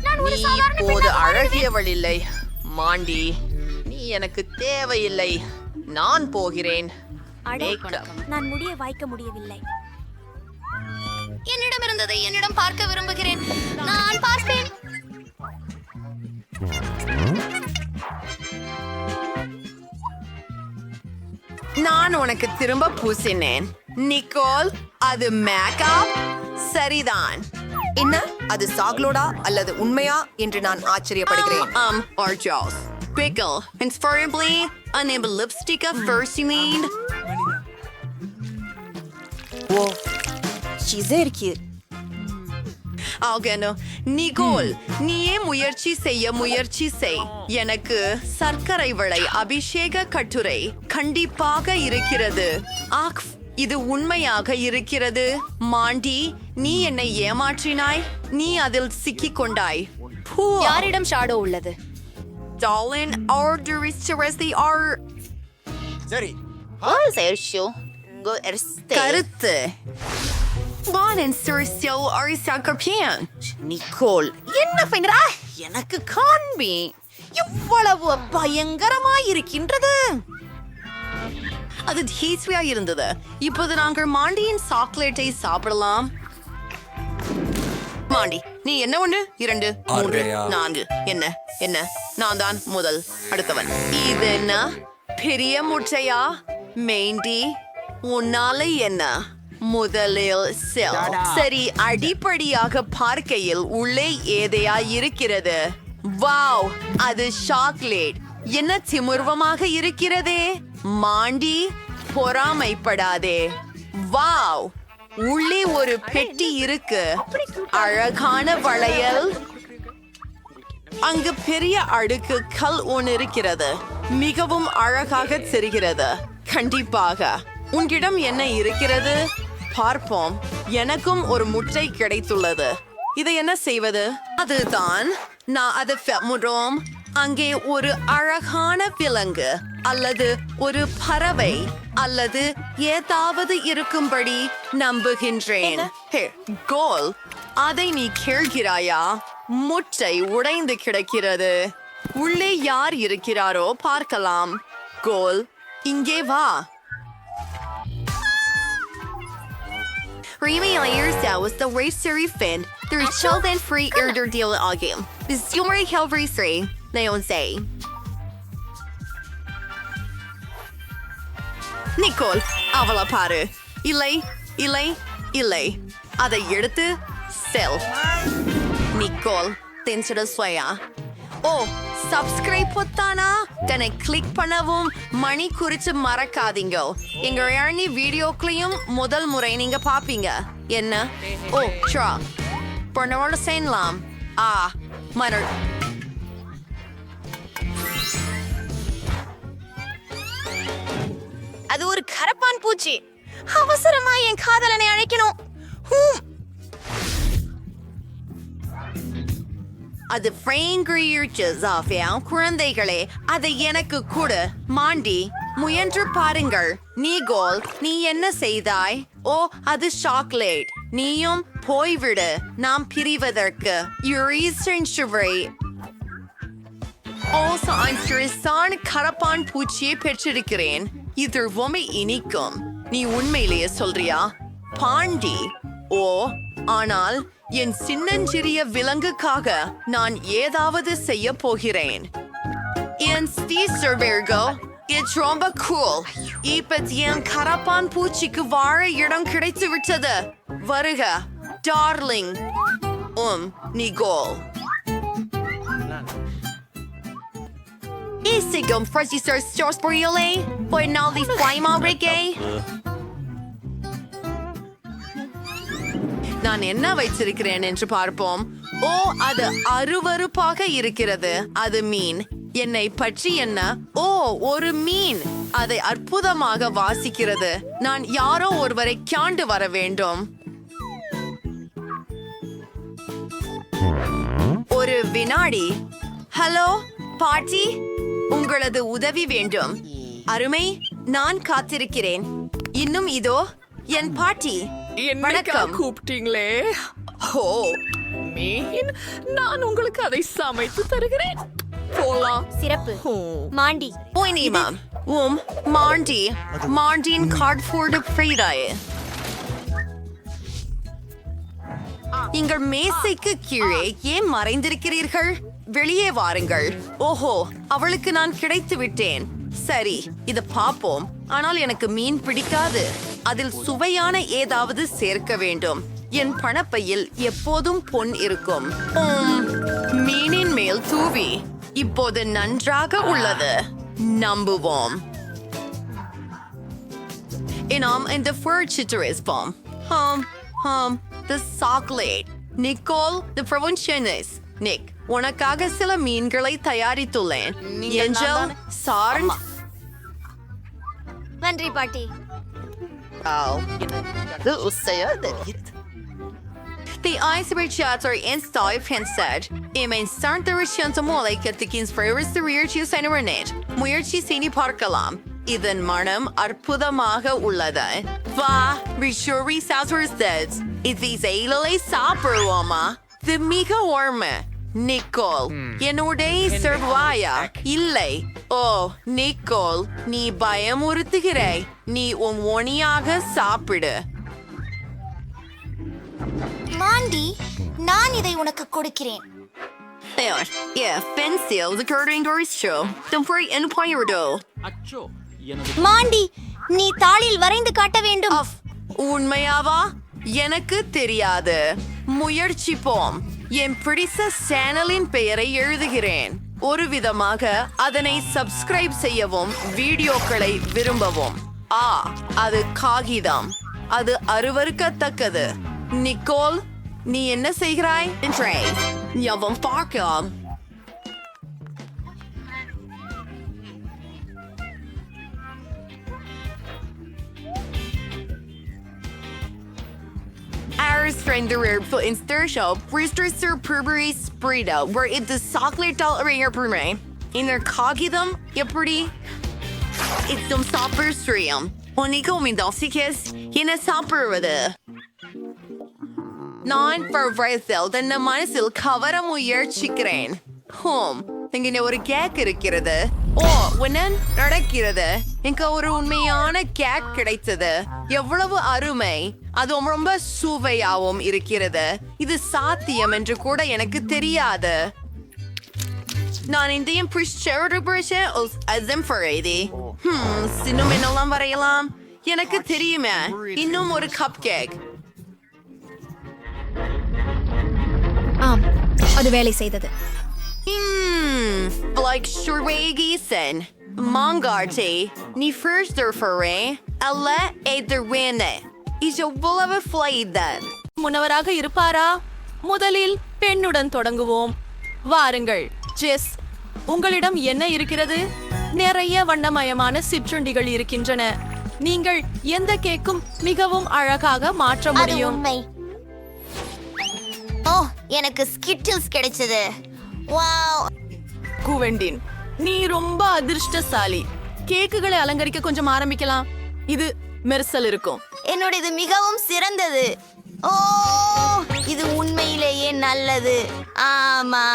நான் ஒரு நீ சாதாரண இப்போது பெண்ணாக அழகியவள் இல்லை மாண்டி. நீ எனக்கு தேவையில்லை. நான் போகிறேன். நான் முடிய வாய்க்க முடியவில்லை. என்னிடம் இருந்ததை என்னிடம் பார்க்க விரும்புகிறேன். நான் பார்ப்பேன். நான் உனக்கு திரும்ப பூசினேன். நிக்கோல், அது மேக்கப் சரிதான். என்ன அது சாக்லோடா அல்லது உண்மையா என்று நான் ஆச்சரியப்படுகிறேன். Arjos. Pickle. Inspirably, unable lipstick of first you need. ஓ, சிசேர்க்கி. ஆகனோ, நிக்கோல், நீயே முயற்சி செய். எனக்கு சர்க்கரை வளை அபிஷேக கட்டுரை கண்டிப்பாக இருக்கிறது. இது உண்மையாக இருக்கிறது. மாண்டி, நீ என்னை ஏமாற்றினாய். நீ அதில் சிக்கிக் கொண்டாய். யாரிடம் ஷாடோ உள்ளது? Darling, our the are கருத்து. நிக்கோல், என்ன பண்றா? எனக்கு காண்பி. எவ்வளவு பயங்கரமாய் இருக்கின்றது. அது ஹீஸ்வியா இருந்தது. இப்போது நாங்கள் மாண்டியின் சாக்லேட்டை சாப்பிடலாம். மாண்டி, நீ என்ன 1 2 3 4 என்ன என்ன நான் தான் முதல், அடுத்தவன். இது என்ன பெரிய முட்டையா? மெயின்டி, உன்னால என்ன முதலில் செல். சரி, அடிப்படையாக பார்க்கையில் உள்ளே ஏதையா இருக்கிறது. வாவ், அது சாக்லேட். என்ன திமிர்வமாக இருக்கிறதே. மாண்டி, பொறாமைப்படாதே. வாவ், உள்ளே ஒரு பெட்டி இருக்கு. அழகான வளையல். அங்கு பெரிய அடுக்கு கல் ஒன்று இருக்கிறது. மிகவும் அழகாக தெரிகிறது. கண்டிப்பாக உன்னிடம் என்ன இருக்கிறது பார்ப்போம். எனக்கும் ஒரு முட்டை கிடைத்துள்ளது. இதை என்ன செய்வது? அதுதான் நான் அதை முறோம். அங்கே ஒரு அழகான விலங்கு அல்லது ஒரு பறவை அல்லது ஏதாவது இருக்கும்படி நம்புகின்றேன். கோல், அதை நீ கேள்கிறாயா? முட்டை உடைந்து கிடக்கிறது. உள்ளே யார் இருக்கிறாரோ பார்க்கலாம். கோல், இங்கே வா. Remy Ayersa was the racery fin. Through children free order deal agim. This Yumri Calvary 3. Leon say. Nicole, அவளை பாரு. இல்லை இல்லை இல்லை. அதை எடுத்து செல். நிக்கோல், தென்சிட ஸ்வயா. ஓ, சப்ஸ்கிரைப் பொத்தானா கனை கிளிக் பண்ணவும் மணி குறிச்சு மறக்காதீங்க. எங்க இறங்கி வீடியோக்களையும் முதல் முறை நீங்க பாப்பீங்க. என்ன? ஓ, ஷா பொண்ணோட செய்யலாம். மலர். அது ஒரு கரப்பான் பூச்சி. அவசரமா என் காதலனை அழைக்கணும். அது குழந்தைகளே, அதை எனக்கு கொடு. மாண்டி, முயன்று பாருங்கள். நீகோல், நீ என்ன செய்தாய்? ஓ, அது சாக்லேட். நீயும் போய்விடு. நாம் பிரிவதற்கு கரப்பான் பூச்சியை பெற்றிருக்கிறேன். இது ரொம்ப இனிக்கும். நீ உண்மையிலேயே சொல்றியா? பாண்டி, ஓ, ஆனால் என் சின்னஞ்சிறிய விலங்குக்காக நான் ஏதாவது செய்ய போகிறேன். என் ஸ்டீசர்பெர்கோ, இது ரொம்ப கூல். இப்ப என் கரப்பான் பூச்சிக்கு வாழ இடம் கிடைத்து விட்டது. வருக darling. Nicole. Isigum Frosty Stores Boreale, for Nolly Flyma Reggae. நான் என்ன வைத்திருக்கிறேன் என்று பார்ப்போம். ஓ, அது அருவருப்பாக இருக்கிறது. அது மீன். என்னை பற்றி என்ன? ஓ, ஒரு மீன். அதை அற்புதமாக வாசிக்கிறது. நான் யாரோ ஒருவரை காண்டு வர வேண்டும். ஒரு வினாடி. ஹலோ பாட்டி, உங்களது உதவி வேண்டும். அருமை, நான் காத்திருக்கிறேன். இன்னும் இதோ என் பாட்டி. வணக்கம். கூப்பிட்டீங்களே? ஓ, மீன், நான் உங்களுக்கு அதை சமைத்து தருகிறேன். போலாம். சிறப்பு. மாண்டி, மாண்டியின் கார்ட்போர்டு ஃப்ரைடாய். எங்கள் மேசைக்கு கீழே ஏன் மறைந்திருக்கிறீர்கள்? வெளியே வாருங்கள். ஓஹோ, அவளுக்கு நான் கிடைத்து விட்டேன். சரி, இத பாப்போம். ஆனால் எனக்கு மீன் பிடிக்காது. அதில் சுவையான ஏதாவது சேர்க்க வேண்டும். என் பணப்பையில் எப்போதும் பொன் இருக்கும். மீனின் மேல் தூவி. இப்போது நன்றாக உள்ளது. நம்புவோம். நாம் இந்த ஃபர்ச்சிட்டு இருப்போம். The chocolate. Nicole, the Provençaise. Nick, உனக்காக சில மீன்களை தயாரித்துள்ளேன். ஏஞ்சல், சாரன். நன்றி பாட்டி. The iceberg are installed pensad. Imen start the reaction to more like the inspires the rear choose and renate. முயற்சி செய்து பார்க்கலாம். இதன் மனம் அற்புதமாக உள்ளது. வா, Rishori Southward says, இது செயலை சாப்பிடுவோமா? இது மிக ஓர்மை. நிக்கோல், என்னுடைய சர்வாயா? இல்லை. ஓ, நிக்கோல், நீ பயமுறுத்துகிறாய். நீ உன் ஒனியாக சாப்பிடு. மாண்டி, நான் இதை உனக்கு கொடுக்கிறேன். There, yeah, pencil, the curtain door is show. Don't worry, and point door. Mandi, நீ தாளில் வரைந்து காட்ட வேண்டும். உண்மையாவா? எனக்கு தெரியாது. முயற்சிப்போம். என் பிடித்த சேனலின் பெயரை எழுதுகிறேன். ஒரு விதமாக அதனை சப்ஸ்கிரைப் செய்யவும் வீடியோக்களை விரும்பவும். அது காகிதம். அது அருவருக்கத்தக்கது. நிக்கோல், நீ என்ன செய்கிறாய்? எவன் பார்க்கலாம். Our friend the rare for insertion, Bristol Burberry Sprita, where it the chocolate doll ringer per me. In their காகிதம் எப்படி? It's some software stream. உன்னிக்கு உன் தோசிக்கஸ் என்ன சாப்பிடுவது? நான் பர்வத்தில் தன்னை மனசில் கவர முயற்சிக்கிறேன். இங்கே ஒரு கேக் இருக்கிறது. என்ன நடக்கிறது? எனக்கு ஒரு உண்மையான கேக் கிடைத்தது. எவ்வளவு அருமை. அதுவும் ரொம்ப சுவையாகவும் இருக்கிறது. இது சாத்தியம் என்று கூட எனக்கு தெரியாது. நான் இந்தியம் இன்னும் என்னெல்லாம் வரையலாம்? எனக்கு தெரியுமே. இன்னும் ஒரு கப் கேக். ஆம், அது வேலை செய்தது. Like Shurwagisen, Mongarty, ni first furry, alla ederwene. Is a bullet flayed then. முன்னவராக இருப்பாரா? முதலில் பெண்ணுடன் தொடங்குவோம். வாருங்கள், ஜெஸ். உங்களிடம் என்ன இருக்கிறது? நிறைய வண்ணமயமான சிற்றுண்டிகள் இருக்கின்றன. நீங்கள் எந்த கேக்கும் மிகவும் அழகாக மாற்ற முடியும். ஓ, எனக்கு ஸ்கிட்டில்ஸ் கிடைச்சது. வாவ். குவெண்டின், நீ ரொம்ப அதிர்ஷ்டசாலி. கேக்குகளை அலங்கரிக்க கொஞ்சம் ஆரம்பிக்கலாம். இது மெர்சல் இருக்கும். என்னோடது மிகவும் சிறந்தது. ஓ, இது உண்மையிலேயே நல்லது. ஆமா,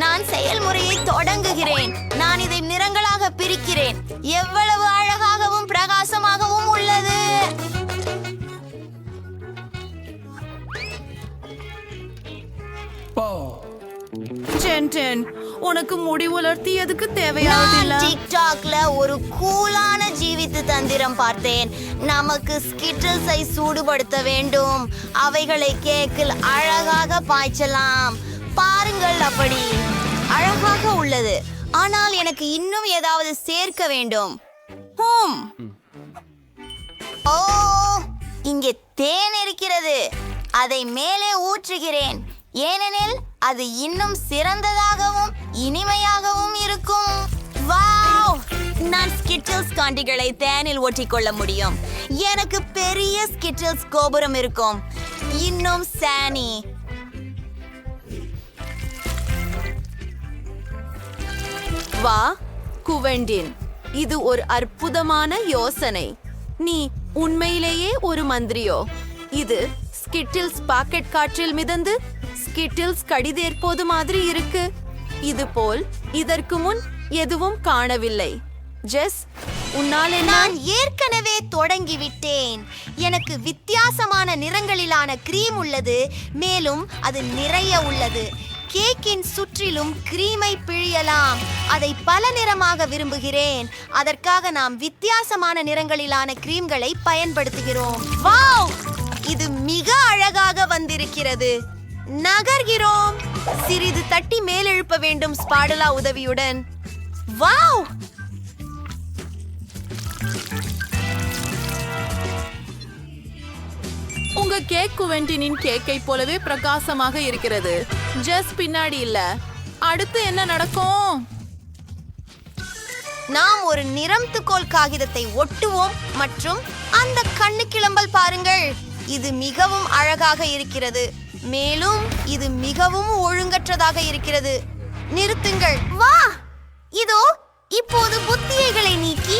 நான் செயல்முறையை தொடங்குகிறேன். நான் இதை நிறங்களாக பிரிக்கிறேன். எவ்வளவு அழகாகவும் பிரகாசமாகவும் உள்ளது. உனக்கு முடி உலர்த்தி எதுக்கு தேவையானதில்லை? டிக்டாக்ல ஒரு கூலான ஜீவித்து தந்திரம் பார்த்தேன். நமக்கு ஸ்கிட்டில்ஸை சூடுபடுத்த வேண்டும். அவைகளை கேக்கில் அழகாக பாய்ச்சலாம். பாருங்கள், அப்படி அழகாக உள்ளது. ஆனால் எனக்கு இன்னும் ஏதாவது சேர்க்க வேண்டும். ஓ, இங்கே தேன் இருக்கிறது. அதை மேலே ஊற்றுகிறேன். ஏனெனில் அது இன்னும் சிறந்ததாகவும் இனிமையாகவும் இருக்கும். வாவ்! நான் ஸ்கிட்டில்ஸ் காண்டிகளை தேனில் ஒட்டிக்கொள்ள முடியும். எனக்கு பெரிய ஸ்கிட்டில்ஸ் கோபுரம் இருக்கும். இன்னும் சானி. வா, குவெண்டின், இது ஒரு அற்புதமான யோசனை. நீ உண்மையிலேயே ஒரு மந்திரியோ? இது ஸ்கிட்டில்ஸ் பாக்கெட் காற்றில் மிதந்து ஸ்கிட்டில்ஸ் கடிதேற்போது மாதிரி இருக்கு. இது போல் இதற்கு முன் எதுவும் காணவில்லை. ஜெஸ், உன்னால் நான் ஏற்கனவே தொடங்கிவிட்டேன். எனக்கு வித்தியாசமான நிறங்களிலான கிரீம் உள்ளது. மேலும் அது நிறைய உள்ளது. கேக்கின் சுற்றிலும் கிரீமை பிழியலாம். அதை பல நிறமாக விரும்புகிறேன். அதற்காக நாம் வித்தியாசமான நிறங்களிலான கிரீம்களை பயன்படுத்துகிறோம். வாவ்! இது மிக அழகாக வந்திருக்கிறது. நகர்கிறோம். சிறிது தட்டி மேலெழுப்ப வேண்டும் ஸ்பாடுலா உதவியுடன். வாவ்! உங்க கேக் குவெண்டினின் கேக்கை போலவே பிரகாசமாக இருக்கிறது. ஜஸ்ட் பின்னாடி இல்ல. அடுத்து என்ன நடக்கும்? நாம் ஒரு நிறம்துக்கோல் காகிதத்தை ஒட்டுவோம் மற்றும் அந்த கண்ணு கிளம்பல் பாருங்கள். இது மிகவும் அழகாக இருக்கிறது. மேலும் இது மிகவும் ஒழுங்கற்றதாக இருக்கிறது. நிறுத்துங்கள். வா, இதோ இப்போது புத்தியைகளை நீக்கி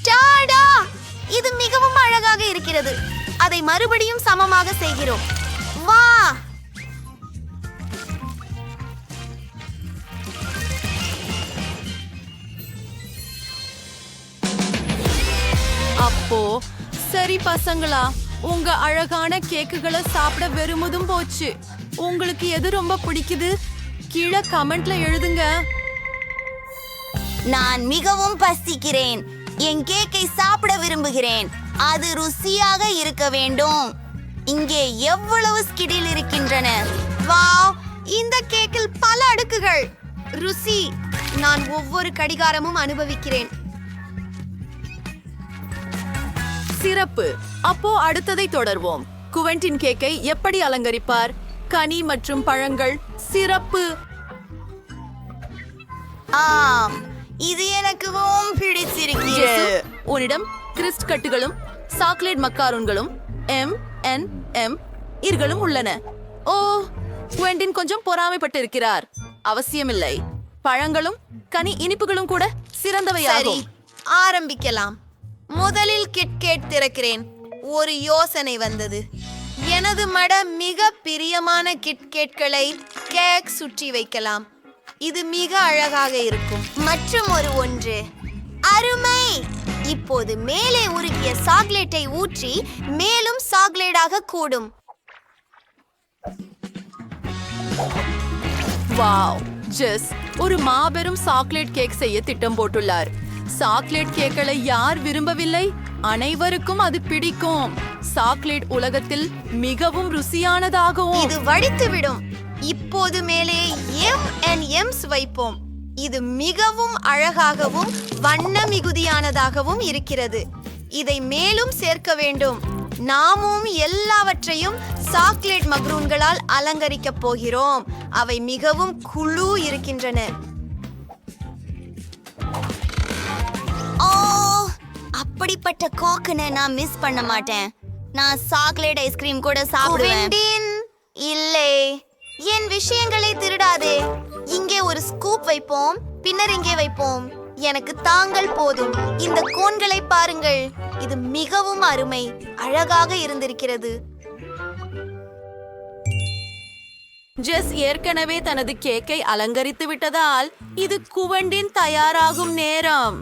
டாடா, இது மிகவும் அழகாக இருக்கிறது. அதை மறுபடியும் சமமாக செய்கிறோம். வா, அப்போ சரி பசங்களா, உங்க அழகான கேக்குகளை சாப்பிட வெறுமதும் போச்சு. உங்களுக்கு எது ரொம்ப பிடிக்குது? கீழே கமெண்ட்ல எழுதுங்க. நான் மிகவும் பசிக்கிறேன். என் கேக்கை சாப்பிட விரும்புகிறேன். அது ருசியாக இருக்க வேண்டும். இங்கே எவ்வளவு ஸ்கிடில் இருக்கின்றன. வாவ், இந்த கேக்கில் பல அடுக்குகள். ருசி, நான் ஒவ்வொரு கடிகாரமும் அனுபவிக்கிறேன். சிறப்பு. அப்போ அடுத்ததை தொடர்வோம். குவென்டின் கேக்கை எப்படி அலங்கரிப்பார்? கனி மற்றும் பழங்கள். சிறப்பு. ஆம், இது எனக்கு மிகவும் பிடிச்சிருக்கிறது. உன்னிடம் கிறிஸ்ட் கட்டுகளும் சாக்லேட் மக்காரோன்களும் M&M ஈர்களும் உள்ளன. ஓ, குவென்டின் கொஞ்சம் பொறாமைப்பட்டு இருக்கிறார். அவசியமில்லை. பழங்களும் கனி இனிப்புகளும் கூட சிறந்தவையாகும். ஆரம்பிக்கலாம். முதலில் கிட்கேட் திறக்கிறேன். ஒரு யோசனை வந்தது. எனது மட மிக பிரியமான கிட்கேட்களை கேக் சுற்றி வைக்கலாம். இது மிக அழகாக இருக்கும். மற்றும் ஒரு ஒன்று அருமை. இப்போது மேலே உருகிய சாக்லேட்டை ஊற்றி மேலும் சாக்லேட்டாக கூடும். வாவ், ஜெஸ் ஒரு மாபெரும் சாக்லேட் கேக் செய்ய திட்டம் போட்டுள்ளார். சாக்லேட் கேக்களை யார் விரும்பவில்லை? அனைவருக்கும் அது பிடிக்கும். சாக்லேட் உலகத்தில் மிகவும் ருசியானதாகவும். இது வடித்துவிடும். இப்போது மேலே M&M's வைப்போம். இது மிகவும் அழகாகவும் வண்ண மிகுதியானதாகவும் இருக்கிறது. இதை மேலும் சேர்க்க வேண்டும். நாமும் எல்லாவற்றையும் சாக்லேட் மக்ரூன்களால் அலங்கரிக்கப் போகிறோம். அவை மிகவும் குழு இருக்கின்றன. ஓ, அப்படிப்பட்ட கோக்கனை நான் மிஸ் பண்ண மாட்டேன். நான் சாக்லேட் ஐஸ்கிரீம் கூட சாப்பிடுவேன். இல்லை, என் விஷயங்களை திருடாதே. இங்கே ஒரு ஸ்கூப் வைப்போம், பின்னர் இங்கே வைப்போம். எனக்கு தாங்கள் போதும். இந்த கோன்களை பாருங்கள். இது மிகவும் அருமை, அழகாக இருந்திருக்கிறது. ஜெஸ் ஏற்கனவே தனது கேக்கை அலங்கரித்து விட்டதால் இது குவென்டின் தயாராகும் நேரம்.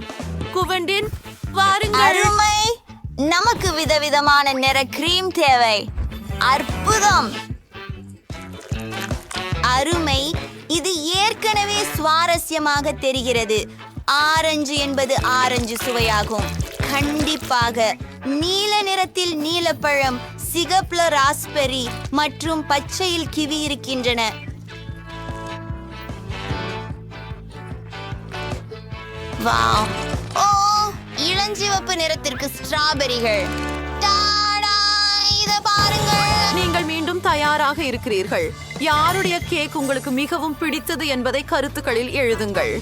குவென்டின், வாருங்கள். அருமை. நமக்கு விதவிதமான நிற கிரீம் தேவை. அற்புதம். அருமை. இது ஏற்கனவே சுவாரஸ்யமாக தெரிகிறது. ஆரஞ்சு என்பது ஆரஞ்சு சுவையாகும். கண்டிப்பாக. நீல நிறத்தில் நீலப்பழம், சிகப்புல ராஸ்பெரி மற்றும் பச்சையில் கிவி இருக்கின்றன. வாவ். ஓ, இளஞ்சிவப்பு நிறத்திற்கு ஸ்ட்ராபெரிகள். டாடா, இத பாருங்கள். நீங்கள் மீண்டும் தயாராக இருக்கிறீர்கள். யாருடைய கேக் உங்களுக்கு மிகவும் பிடித்தது என்பதை கருத்துக்களில் எழுதுங்கள்.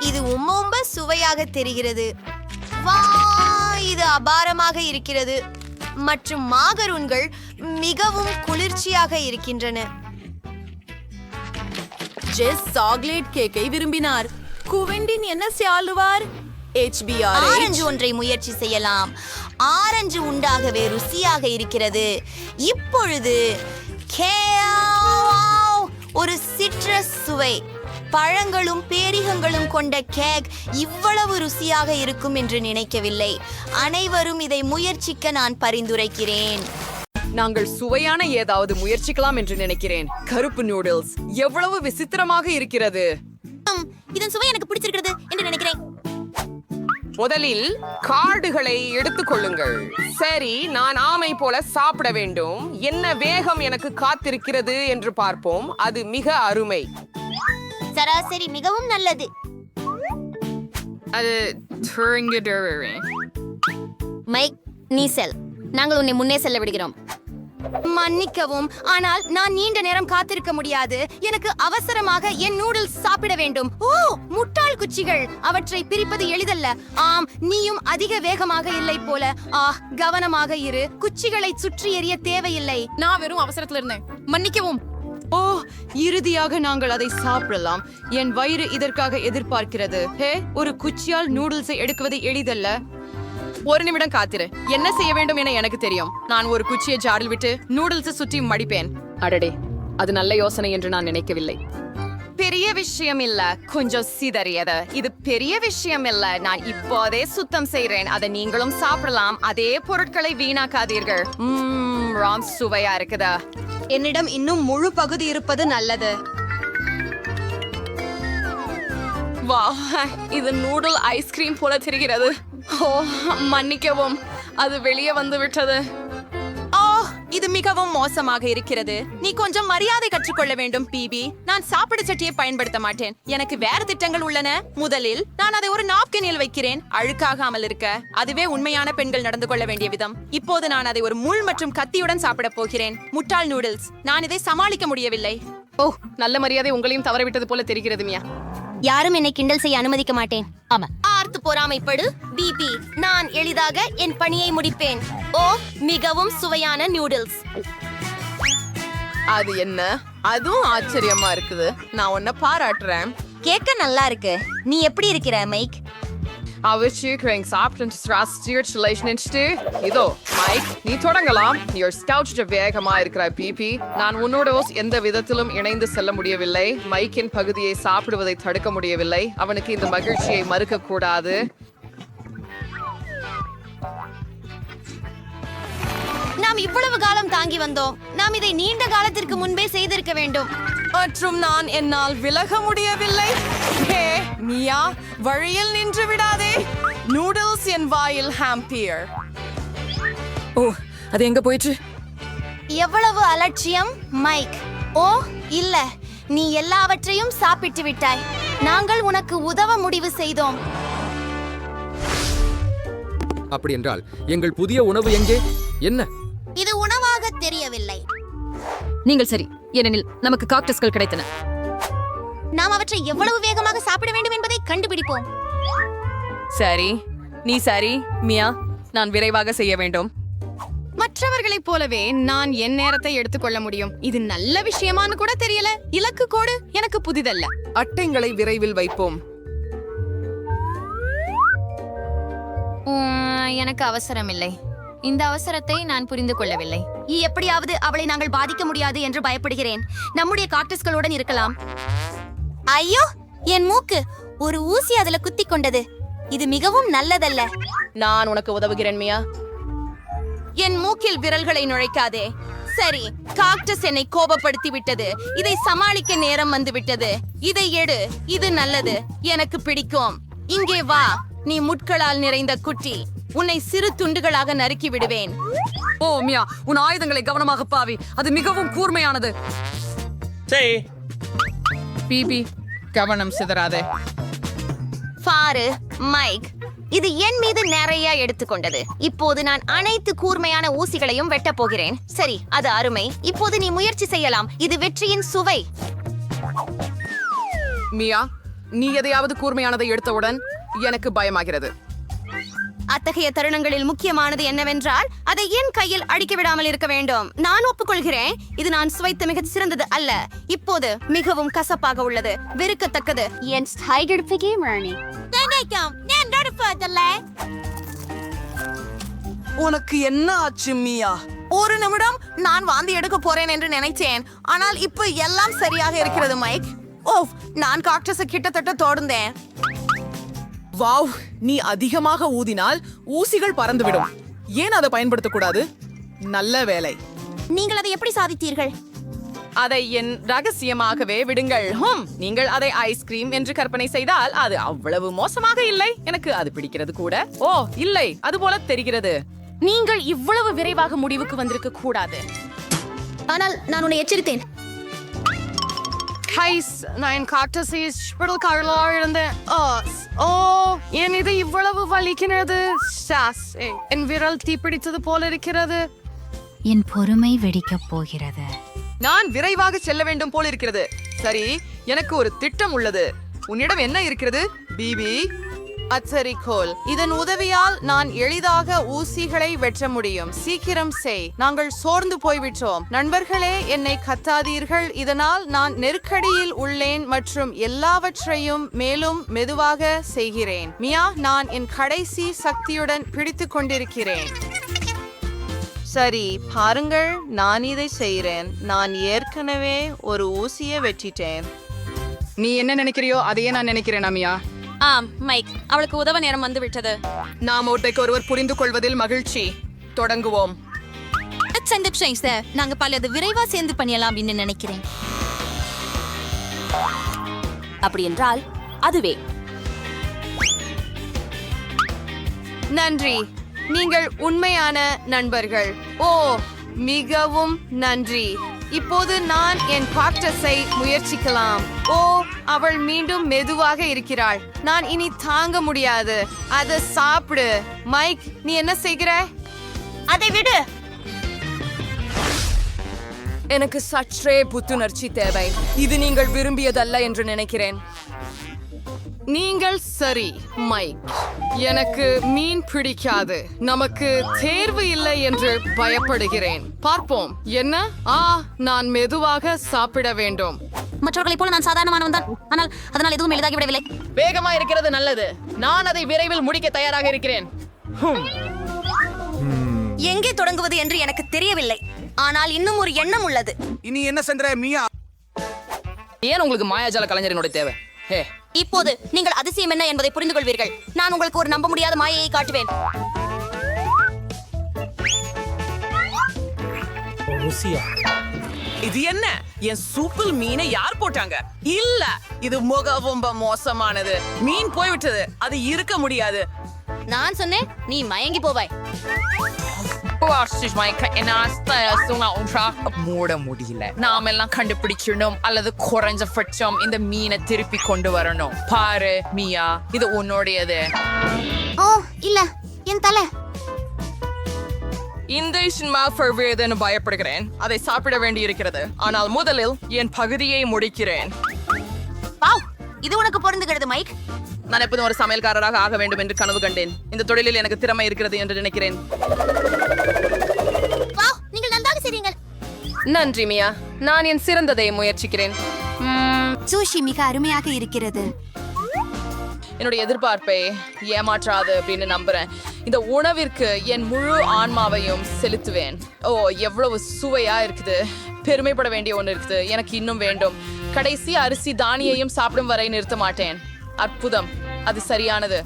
இது ரொம்ப சுவையாக தெரிகிறது. வா, இது அபாரமாக இருக்கிறது. மற்றும் மாகரூன்கள் மிகவும் குளிர்ச்சியாக இருக்கின்றன. ஜெஸ் சாக்லேட் கேக்கை விரும்பினார். குவென்டின் என்ன செய்வார்? HBR ஆரஞ்சு ஒன்றை முயற்சி செய்யலாம். ஆரஞ்சு உண்டாகவே ருசியாக இருக்கிறது. இப்பொழுது ஒரு சிட்ரஸ் சுவை. பழங்களும் பேரிகங்களும் கொண்ட கேக் இவ்வளவு ருசியாக இருக்கும் என்று நினைக்கவில்லை. அனைவரும் இதை முயற்சிக்க நான் பரிந்துரைக்கிறேன். நாங்கள் சுவையான ஏதாவது முயற்சிக்கலாம் என்று நினைக்கிறேன். கருப்பு நூடுல்ஸ் எவ்வளவு விசித்திரமாக இருக்கிறது. இதன் சுவை எனக்கு பிடிச்சிருக்கிறது என்று நினைக்கிறேன். முதலில் கார்டுகளை எடுத்துக்கொள்ளுங்கள். சரி, நான் ஆமை போல சாப்பிட வேண்டும். என்ன வேகம் எனக்கு காத்திருக்கிறது என்று பார்ப்போம். அது மிக அருமை. சராசரி மிகவும் நல்லது. அது மைக், நீ செல். நாங்கள் உன்னை முன்னே செல்ல விடுகிறோம். மன்னிக்கவும், ஆனால் நான் நீண்ட நேரம் காத்திருக்க முடியாது. எனக்கு அவசரமாக என் நூடுல்ஸ் சாப்பிட வேண்டும். ஓ, முட்டாள் குச்சிகள்! அவற்றை பிரிப்பது எளிதல்ல. ஆம், நீயும் அதிக வேகமாக இல்லை போல. கவனமாக இரு. குச்சிகளை சுற்றி எறிய தேவையில்லை. நான் வெறும் அவசரத்துல இருந்தேன். மன்னிக்கவும். ஓ, இறுதியாக நாங்கள் அதை சாப்பிடலாம். என் வயிறு இதற்காக எதிர்பார்க்கிறது. ஒரு குச்சியால் நூடுல்ஸை எடுக்குவது எளிதல்ல. ஒரு நிமிடம் காத்திரு. என்ன செய்ய வேண்டும் என எனக்கு தெரியும். நான் ஒரு குச்சியை ஜாடில் விட்டு நூடுல்ஸை சுற்றி மடிப்பேன். அடடே, அது நல்ல யோசனை என்று நான் நினைக்கவில்லை. பெரிய விஷயம் இல்ல, கொஞ்சம் சிதறியது. இது பெரிய விஷயம் இல்ல. நான் இப்போதே சுத்தம் செய்றேன். அதை நீங்களும் சாப்பிடலாம். அதே பொருட்களை வீணாக்காதீர்கள். ராம், சுவையா இருக்குதா? என்னிடம் இன்னும் முழு பகுதி இருப்பது நல்லது. வா, இது நூடுல் ஐஸ்கிரீம் போல தெரிகிறது. ஓ, மன்னிக்கவும், அது வெளியே வந்து விட்டது. இது மிகவும் மோசமாக இருக்கிறது. நீ கொஞ்சம் மரியாதை கற்றுக்கொள்ள வேண்டும், பிபி. நான் சாப்பிடு சட்டியை பயன்படுத்த மாட்டேன். எனக்கு வேறு திட்டங்கள் உள்ளன. முதலில் நான் அதை ஒரு நாப்கினில் வைக்கிறேன், அழுக்காகாமல் இருக்க. அதுவே உண்மையான பெண்கள் நடந்து கொள்ள வேண்டிய விதம். இப்போது நான் அதை ஒரு முள் மற்றும் கத்தியுடன் சாப்பிட போகிறேன். முட்டாள் நூடுல்ஸ். நான் இதை சமாளிக்க முடியவில்லை. ஓ, நல்ல மரியாதை உங்களையும் தவறவிட்டது போல தெரிகிறது, மியா. யாரும் என்னை கிண்டல் செய்ய அனுமதிக்க மாட்டேன். ஆமா, ஆர்த்து பொறாமைப்படு, பிபி. நான் எளிதாக என் பணியை முடிப்பேன். ஓ, மிகவும் சுவையான நூடுல்ஸ். அது என்ன? அதுவும் ஆச்சரியமா இருக்குது. நான் உன்னை பாராட்டுறேன். கேட்க நல்லா இருக்கு. நீ எப்படி இருக்கிற, மைக்? இதோ மைக், நீ தொடங்கலாம். வேகமா இருக்கிற பிபி. நான் உன்னோட எந்த விதத்திலும் இணைந்து செல்ல முடியவில்லை. மைக்கின் பகுதியை சாப்பிடுவதை தடுக்க முடியவில்லை. அவனுக்கு இந்த மகிழ்ச்சியை மறுக்க கூடாது. நாம் இவ்வளவு காலம் தாங்கி வந்தோம். நாம் இதை நீண்ட காலத்திற்கு முன்பே செய்திருக்க வேண்டும். மற்றும் நான் என்னால் விலக முடியவில்லை. ஹே மியா, வழியில் நின்று விடாதே. நூடுல்ஸ் என் வாயில் ஹாம்பியர். ஓ, அது எங்க போயிற்று? எவ்வளவு அலட்சியம், மைக். ஓ இல்ல, நீ எல்லாவற்றையும் சாப்பிட்டு விட்டாய். நாங்கள் உனக்கு உதவ முடிவு செய்தோம். அப்படி என்றால் எங்கள் புதிய உணவு எங்கே? என்ன இது உணவாக தெரியவில்லை. நீங்கள் சரி, ஏனெனில் நமக்கு காக்டஸ்கள் கிடைத்தன. நாம் அவற்றை எவ்வளவு வேகமாக சாப்பிட வேண்டும் என்பதை கண்டுபிடிப்போம். சரி, நீ சரி, மியா. நான் விரைவாக செய்ய வேண்டும். மற்றவர்களைப் போலவே நான் என் நேரத்தை எடுத்துக்கொள்ள முடியும். இது நல்ல விஷயமானு கூட தெரியல. இலக்கு கோடு எனக்கு புதிதல்ல. அட்டைங்களை விரைவில் வைப்போம். எனக்கு அவசரம் இல்லை. இந்த அவசரத்தை நான் புரிந்து கொள்ளவில்லை. எப்படியாவது அவளை நாங்கள் பாதிக்க முடியாது என்று பயப்படுகிறேன். நம்முடைய காக்டஸ்களுடன் இருக்கலாம். ஐயோ, என் மூக்கு! ஒரு ஊசி அதுல குத்தி கொண்டது. இது மிகவும் நல்லதல்ல. நான் உனக்கு உதவுகிறேன், மியா. என் மூக்கில் விரல்களை நுழைக்காதே. சரி, காக்டஸ் என்னை கோபப்படுத்தி விட்டது. இதை சமாளிக்க நேரம் வந்து விட்டது. இதை எடு. இது நல்லது, எனக்கு பிடிக்கும். இங்கே வா, நீ முட்களால் நிறைந்த குட்டி. உன்னை சிறு துண்டுகளாக நறுக்கி விடுவேன். ஓ மியா, உன் ஆயுதங்களை கவனமாக பாவி. அது மிகவும் கூர்மையானது. பிபி, கவனம் சிதறாதே. பாரு, மைக். இது என் மீது நிறைய எடுத்துக்கொண்டது. இப்போது நான் அனைத்து கூர்மையான ஊசிகளையும் வெட்டப் போகிறேன். சரி, அது அருமை. இப்போது நீ முயற்சி செய்யலாம். இது வெற்றியின் சுவை. மியா, நீ எதையாவது கூர்மையானதை எடுத்தவுடன் எனக்கு பயமாகிறது. அத்தகைய தருணங்களில் முக்கியமானது என்னவென்றால் அதை என் கையில் அடிக்க விடாமல் இருக்க வேண்டும். நான் ஒப்புக்கொள்கிறேன், இது நான் சுவைத்த மிகச் சிறந்தது அல்ல. இப்போது மிகவும் கசப்பாக உள்ளது, வெறுக்கத்தக்கது. என் உனக்கு என்ன ஆச்சு, மியா? ஒரு நிமிடம், நான் வாந்தி எடுக்க போறேன் என்று நினைச்சேன். ஆனால் இப்ப எல்லாம் சரியாக இருக்கிறது, மைக். ஓ, நான் காக்டஸை கிட்டத்தட்ட தொடர்ந்தேன். வாவ், நீ அதிகமாக ஊதினால் ஊசிகள் பறந்துவிடும். ஏன் அதை பயன்படுத்தக்கூடாது? நல்ல வேலை. நீங்கள் அதை எப்படி சாதித்தீர்கள்? அதை என் ரகசியமாகவே விடுங்கள். நீங்கள் அதை ஐஸ்கிரீம் என்று கற்பனை செய்தால் அது அவ்வளவு மோசமாக இல்லை. எனக்கு அது பிடிக்கிறது கூட. ஓ இல்லை, அது போல தெரிகிறது. நீங்கள் இவ்வளவு விரைவாக முடிவுக்கு வந்திருக்க கூடாது. ஆனால் நான் உன்னை எச்சரித்தேன். நான் காக்டஸை இருந்தேன். ஓ, என் இது இவ்வளவு வலிக்கிறது. என் விரல் தீப்பிடித்தது போல இருக்கிறது. என் பொறுமை வெடிக்கப் போகிறது. நான் விரைவாக செல்ல வேண்டும் போல் இருக்கிறது. சரி, எனக்கு ஒரு திட்டம் உள்ளது. உன்னிடம் என்ன இருக்கிறது பிபி? அச்சரிக்கோல். இதன் உதவியால் நான் எளிதாக ஊசிகளை வெட்ட முடியும். சீக்கிரம் செய். நாங்கள் சோர்ந்து போய்விட்டோம். நண்பர்களே, என்னை கத்தாதீர்கள். இதனால் நான் நெருக்கடியில் உள்ளேன் மற்றும் எல்லாவற்றையும் மேலும் மெதுவாக செய்கிறேன். மியா, நான் என் கடைசி சக்தியுடன் பிடித்து கொண்டிருக்கிறேன். சரி, பாருங்கள், நான் இதை செய்கிறேன். நான் ஏற்கனவே ஒரு ஊசியை வெட்டிட்டேன். நீ என்ன நினைக்கிறியோ அதையே நான் நினைக்கிறேன் அமியா. ஆம் மைக், அவளுக்கு உதவ நேரம் வந்து விட்டது. நாம் ஒருவருக்கு புரிந்து கொள்வதில் மகிழ்ச்சி. தொடங்குவோம். நாங்க பலது விரைவா சேர்ந்து பண்ணலாம் அப்படின்னு நினைக்கிறேன். அப்படி என்றால் அதுவே. நன்றி, நீங்கள் உண்மையான நண்பர்கள். ஓ, மிகவும் நன்றி. இப்போது நான் என் காக்டஸை முயற்சிக்கலாம். ஓ, அவள் மீண்டும் மெதுவாக இருக்கிறாள். நான் இனி தாங்க முடியாது. அதை சாப்பிடு. மைக், நீ என்ன செய்கிற? அதை விடு. எனக்கு சற்றே புத்துணர்ச்சி தேவை. இது நீங்கள் விரும்பியதல்ல என்று நினைக்கிறேன். நீங்கள் சரி, மைக். எனக்கு மீன் பிடிக்காது. நமக்கு தேர்வு இல்லை என்று பயப்படுகிறேன். பார்ப்போம். என்ன? நான் மெதுவாக சாப்பிட வேண்டும். மற்றவர்களைப் போல நான் சாதாரணமானவன் தான், ஆனால் அதனால் எதுவும் எளிதாகி விடவில்லை. வேகமா இருக்கிறது நல்லது. நான் அதை விரைவில் முடிக்க தயாராக இருக்கிறேன். எங்கே தொடங்குவது என்று எனக்கு தெரியவில்லை, ஆனால் இன்னும் ஒரு எண்ணம் உள்ளது. இனி என்ன சென்ற மியா? ஏன் உங்களுக்கு மாயாஜால கலைஞரினோட தேவை? இப்போது நீங்கள் அதிசயம் என்ன என்பதை புரிந்து கொள்வீர்கள். நான் உங்களுக்கு ஒரு நம்ப முடியாத மாயையை காட்டுவேன். இது என்ன? என் சூப்பில் மீனை யார் போட்டாங்க? இல்ல, இது மிகவும் மோசமானது. மீன் போய்விட்டது. அது இருக்க முடியாது. நான் சொன்னேன், நீ மயங்கி போவாய். மூட முடியல. நாம எல்லாம் கண்டுபிடிச்சிடணும், அல்லது குறைஞ்ச பட்சம் இந்த மீனை திருப்பி கொண்டு வரணும். பாரு மியா, இது உன்னுடையது. ஓ இல்ல, என் தலை. இந்த சினிமா பயப்படுகிறேன். அதை சாப்பிட வேண்டி இருக்கிறது. ஆனால் முதலில் என் பகுதியை முடிக்கிறேன். இது உனக்கு பொருந்துகிறது மைக். நான் எப்போதும் ஒரு சமையல்காரராக ஆக வேண்டும் என்று கனவு கண்டேன். இந்த தொழிலில் எனக்கு திறமை இருக்கிறது என்று நினைக்கிறேன். நீங்கள் நன்றாக செய்றீர்கள். நன்றி மியா, நான் என் சிறந்ததை முயற்சிக்கிறேன். சூஷி மிக அருமையாக இருக்கிறது. என்னுடைய எதிர்பார்ப்பை ஏமாற்றாது அப்படின்னு நம்புறேன். இந்த உணவிற்கு என் முழு ஆன்மாவையும் செலுத்துவேன். ஓ, எவ்வளவு சுவையா இருக்குது. பெருமைப்பட வேண்டிய ஒன்று இருக்குது. எனக்கு இன்னும் வேண்டும். கடைசி அரிசி தானியையும் சாப்பிடும் வரை நிறுத்த மாட்டேன். அற்புதம், அது சரியானது.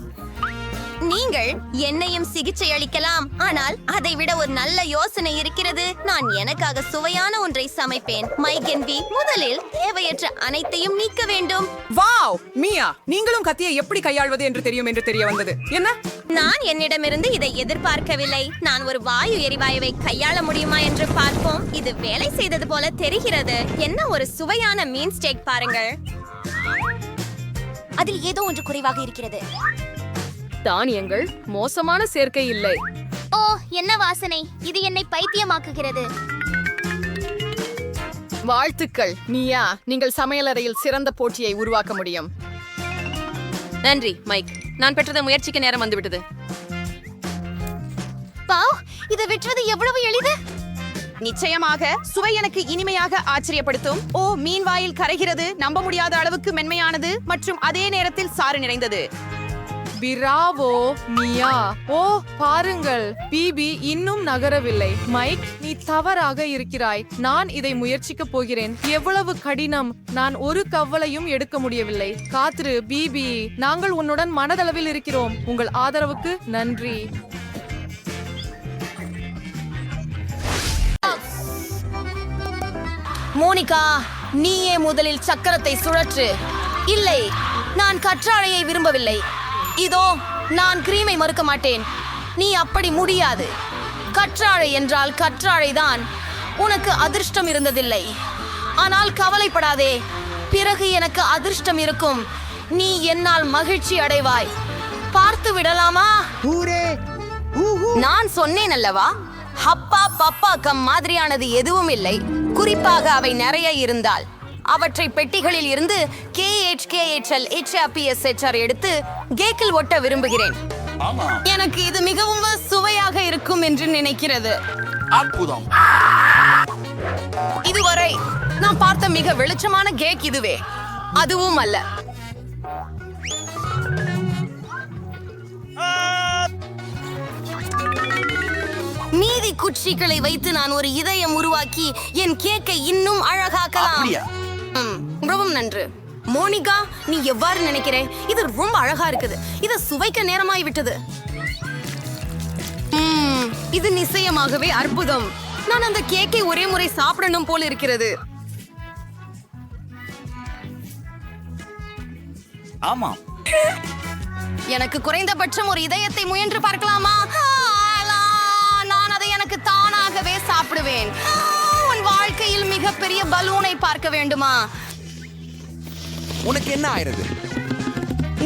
நீங்கள் என்னையும் சிகிச்சை அளிக்கலாம், ஆனால் அதை விட ஒரு நல்ல யோசனை இருக்கிறது. நான் எனக்காக சுவையான ஒன்றை சமைப்பேன். மைகென்வி, முதலில் தேவையற்ற அனைத்தையும் நீக்க வேண்டும். வாவ் மியா, நீங்களும் கத்தியை எப்படி கையாள்வது என்று தெரியும் என்று தெரிய வந்தது. என்ன? நான் என்னிடமிருந்து இதை எதிர்பார்க்கவில்லை. நான் ஒரு வாயு எரிவாயுவை கையாள முடியுமா என்று பார்ப்போம். இது வேலை செய்தது போல தெரிகிறது. என்ன ஒரு சுவையான மீன் ஸ்டேக் பாருங்கள். அதில் ஏதோ ஒன்று குறைவாக இருக்கிறது. தானியங்கள் மோசமான சேர்க்கை இல்லை. ஓ, என்ன வாசனை! இது என்னை பைத்தியமாக்குகிறது. வாழ்த்துக்கள் மியா, நீங்கள் சமையலறையில் சிறந்த போட்டியை உருவாக்க முடியும். நன்றி மைக், நான் பெற்றதை முயற்சிக்க நேரம் வந்துவிட்டது. இதை வெட்டுவது எவ்வளவு எளிது! நிச்சயமாக சுவை எனக்கு இனிமையாக ஆச்சரியப்படுத்தும். ஓ, மீன் வாயில் கரைகிறது. நம்ப முடியாத அளவுக்கு மென்மையானது மற்றும் அதே நேரத்தில் சாறு நிறைந்தது. பிராவோ மியா. ஓ, பாருங்கள், பிபி இன்னும் நகரவில்லை. மைக், நீ தவறாக இருக்கிறாய். நான் இதை முயற்சிக்க போகிறேன். எவ்வளவு கடினம். நான் ஒரு கவலையும் எடுக்க முடியவில்லை. காத்திரு பிபி, நாங்கள் உன்னுடன் மனதளவில் இருக்கிறோம். உங்கள் ஆதரவுக்கு நன்றி. மோனிகா, நீயே முதலில் சக்கரத்தை சுழற்று. இல்லை, நான் கற்றாழையை விரும்பவில்லை. இதோ, நான் கிரீமை மறுக்க மாட்டேன். நீ அப்படி முடியாது. கற்றாழை என்றால் கற்றாழைதான். உனக்கு அதிர்ஷ்டம் இருந்ததில்லை. ஆனால் கவலைப்படாதே, பிறகு எனக்கு அதிர்ஷ்டம் இருக்கும். நீ என்னால் மகிழ்ச்சி அடைவாய். பார்த்து விடலாமா? நான் சொன்னேன் அல்லவா, ஹப்பா பப்பா கம் மாதிரியானது எதுவும் இல்லை. குறிப்பாக அவை நிறைய இருந்தால் அவற்றை பெட்டிகளில் இருந்து KHKHL HAPSHR எடுத்து கேக்கில் ஒட்ட விரும்புகிறேன். எனக்கு இது மிகவும் சுவையாக இருக்கும் என்று நினைக்கிறது. அற்புதம். இதுவரை நான் பார்த்த மிக வெளிச்சமான கேக் இதுவே. அதுவும் அல்ல. மீதி குச்சிகளை வைத்து நான் ஒரு இதயம் உருவாக்கி என் கேக்கை இன்னும் அழகாக்கலாம். ரொம்ப நன்று. மோனிகா, நீ எவ்வாறு நினைக்கிறே? இது ரொம்ப அழகா இருக்குது. இது சுவைக்க நேரமாய் விட்டது. இது நிச்சயமாகவே அற்புதம். நான் அந்த கேக்கை ஒரே முறை சாப்பிடணும் போல இருக்கிறது. ஆமாம். எனக்கு குறைந்தபட்சம் ஒரு இதயத்தை முயன்று பார்க்கலாமா? நான் அதை எனக்கு தானாகவே சாப்பிடுவேன். உன் வாழ்க்கையில் மிகப்பெரிய பலூனை பார்க்க வேண்டுமா? உனக்கு என்ன ஆயிடுது?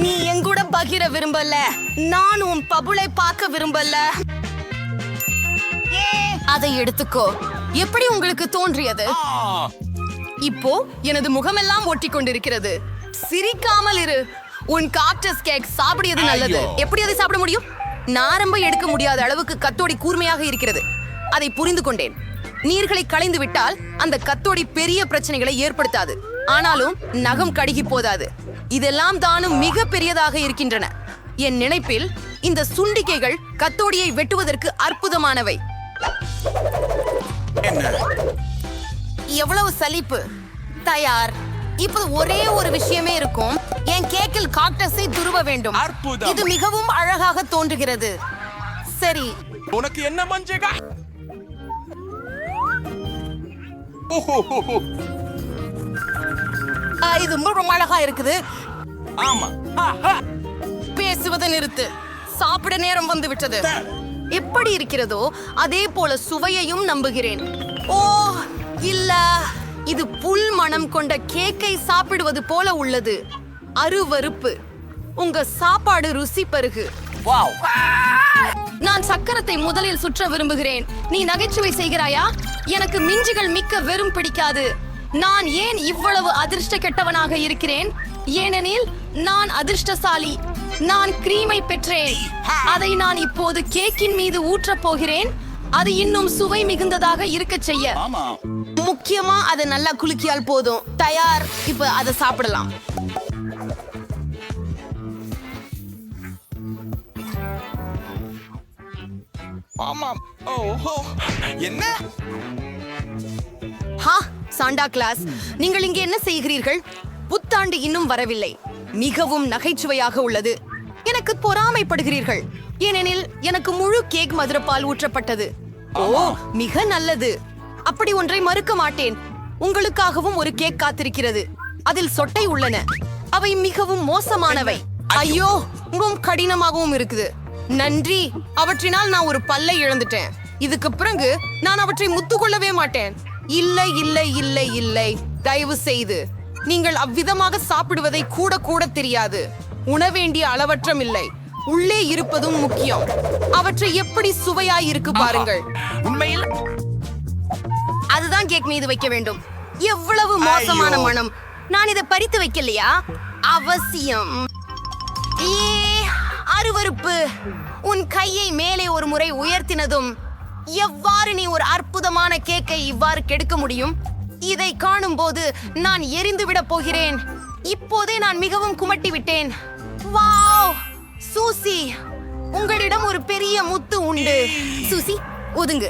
நீ எங்கூட பகிர விரும்பல. நான் உன் பபுளை பார்க்க விரும்பல. அதை எடுத்துக்கோ. எப்படி உங்களுக்கு தோன்றியது? இப்போ எனது முகமெல்லாம் ஒட்டி கொண்டிருக்கிறது. சிரிக்காமல் இரு. உன் காக்டஸ் கேக் சாப்பிடுவது நல்லது. எப்படி அதை சாப்பிட முடியும்? நாரம்ப எடுக்க முடியாத அளவுக்கு கத்தோடி கூர்மையாக இருக்கிறது. அதை புரிந்து கொண்டேன். நீர்களை களைந்து விட்டால் அந்த கத்தோடி பெரிய பிரச்சனைகளை ஏற்படுத்தாது. ஆனாலும் நகம் கடுகி போதாது. இதெல்லாம் தானும் மிக பெரியதாக இருக்கின்றன. என் நினைப்பில் இந்த சுண்டிக்கைகள் கத்தோடியை வெட்டுவதற்கு அற்புதமானவை. எவ்வளவு சலிப்பு. தயார். இப்போது ஒரே ஒரு விஷயமே இருக்கும். என் கேக்கில் காக்டஸை துருவ வேண்டும். இது மிகவும் அழகாக தோன்றுகிறது. சரி, உனக்கு என்ன மஞ்சகா? இது ரொம்ப அழகா இருக்குது. ஆமா. பேசுவதை நிறுத்து. சாப்பிட நேரம் வந்து விட்டது. எப்படி இருக்கிறதோ அதே போல சுவையையும் நம்புகிறேன். ஓ இல்ல, இது புல் மனம் கொண்ட கேக்கை சாப்பிடுவது போல உள்ளது. அருவருப்பு. உங்க சாப்பாடு ருசி பருகு. நான் சக்கரத்தை முதலில் சுற்ற விரும்புகிறேன். நீ நகைச்சுவை செய்கிறாயா? எனக்கு மிஞ்சுகள் மிக்க வெறும் பிடிக்காது. நான் ஏன் இவ்வளவு அதிர்ஷ்ட கெட்டவனாக இருக்கிறேன்? ஏனெனில் நான் அதிர்ஷ்டசாலி. நான் கிரீமை பெற்றேன். அதை நான் இப்போது கேக்கின் மீது ஊற்றப் போகிறேன். அது இன்னும் சுவை மிகுந்ததாக இருக்க செய்ய. முக்கியமா அதை நல்லா குலுக்கியால் போதும். தயார். இப்ப அதை சாப்பிடலாம். ஆமாம். ஓஹோ, என்ன? ஹா, சாண்டா கிளாஸ், நீங்கள் இங்கே என்ன செய்கிறீர்கள்? புத்தாண்டு இன்னும் வரவில்லை. மிகவும் நகைச்சுவையாக உள்ளது. எனக்கு பொறாமைப்படுகிறீர்கள். ஏனெனில் எனக்கு முழு கேக் மதுரப்பால் ஊற்றப்பட்டது. ஓ, மிக நல்லது. அப்படி ஒன்றை மறுக்க மாட்டேன். உங்களுக்காகவும் ஒரு கேக் காத்திருக்கிறது. அதில் சொட்டை உள்ளன. அவை மிகவும் மோசமானவை. ஐயோ, ரொம்ப கடினமாகவும் இருக்குது. நன்றி. அவற்றினால் நான் ஒரு பல்லை இழந்துட்டேன். இதுக்கு பிறகு நான் அவற்றை முத்துக்கொள்ளவே மாட்டேன். இல்லை இல்லை இல்லை இல்லை, தயவு செய்து. நீங்கள் அவ்விதமாக சாப்பிடுவதை கூட கூட தெரியாது. உணவேண்டிய அளவற்றம் இல்லை. உள்ளே இருப்பதும் முக்கியம். அவற்றை எப்படி சுவையாய் இருக்கு பாருங்கள். உண்மையில் அதுதான் கேக் மீது வைக்க வேண்டும். எவ்வளவு மோசமான மனம். நான் இதை பறித்து வைக்கலையா? அவசியம். அருவருப்பு. உன் கையை மேலே ஒரு முறை உயர்த்தினதும் எவ்வாறு நீ ஒரு அற்புதமான கேக்கை இவ்வாறு கெடுக்க முடியும்? இதை காணும் போது நான் எரிந்து விட போகிறேன். இப்போதே நான் மிகவும் குமட்டி விட்டேன். வாவ், சூசி, உங்களிடம் ஒரு பெரிய முத்து உண்டு. சூசி, ஒதுங்கு.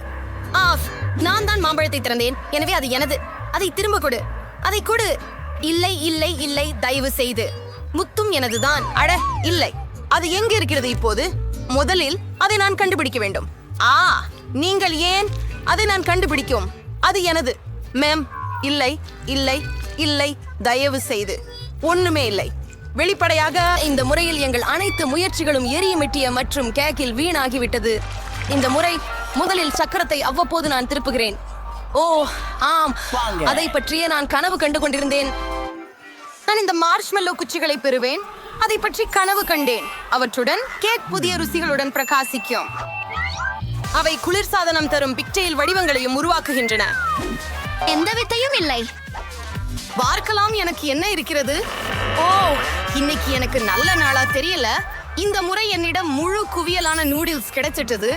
ஆஃப். நான் தான் மாம்பழத்தை திறந்தேன். எனவே அது எனது. அதை திரும்ப கொடு. அதை கொடு. இல்லை இல்லை இல்லை, தயவு செய்து. முத்தும் எனதுதான். அட இல்லை. அது எங்க இருக்கிறது இப்போது? முதலில் அதை நான் கண்டுபிடிக்க வேண்டும். நீங்கள் ஏன்? அதை நான் கண்டுபிடிக்கும். அது எனது. மேம், இல்லை இல்லை இல்லை, தயவு செய்து. ஒண்ணுமே இல்லை. வெளிப்படையாக இந்த முறையில் எங்கள் அனைத்து முயற்சிகளும் எரியமிட்டிய மற்றும் கேக்கில் வீணாகிவிட்டது. இந்த முறை முதலில் சக்கரத்தை அவ்வப்போது நான் திருப்புகிறேன். ஓ ஆம், அதை பற்றியே நான் கனவு கண்டு கொண்டிருந்தேன். நான் இந்த மார்ஷ்மெல்லோ குச்சிகளை பெறுவேன். அதை பற்றி கனவு கண்டேன். அவற்றுடன் கேக் புதிய ருசிகளுடன் பிரகாசிக்கும். அவை குளிர்சாதனம் தரும் பிக்டெயில் வடிவங்களையும் உருவாக்குகின்றன. எந்த வித்தையும் இல்லை. பார்க்கலாம் எனக்கு என்ன இருக்கிறது. ஓ, இன்னைக்கு எனக்கு நல்ல நாளா தெரியல. இந்த முறை என்னிடம் முழு குவியலான நூடுல்ஸ் கிடைச்சிட்டது.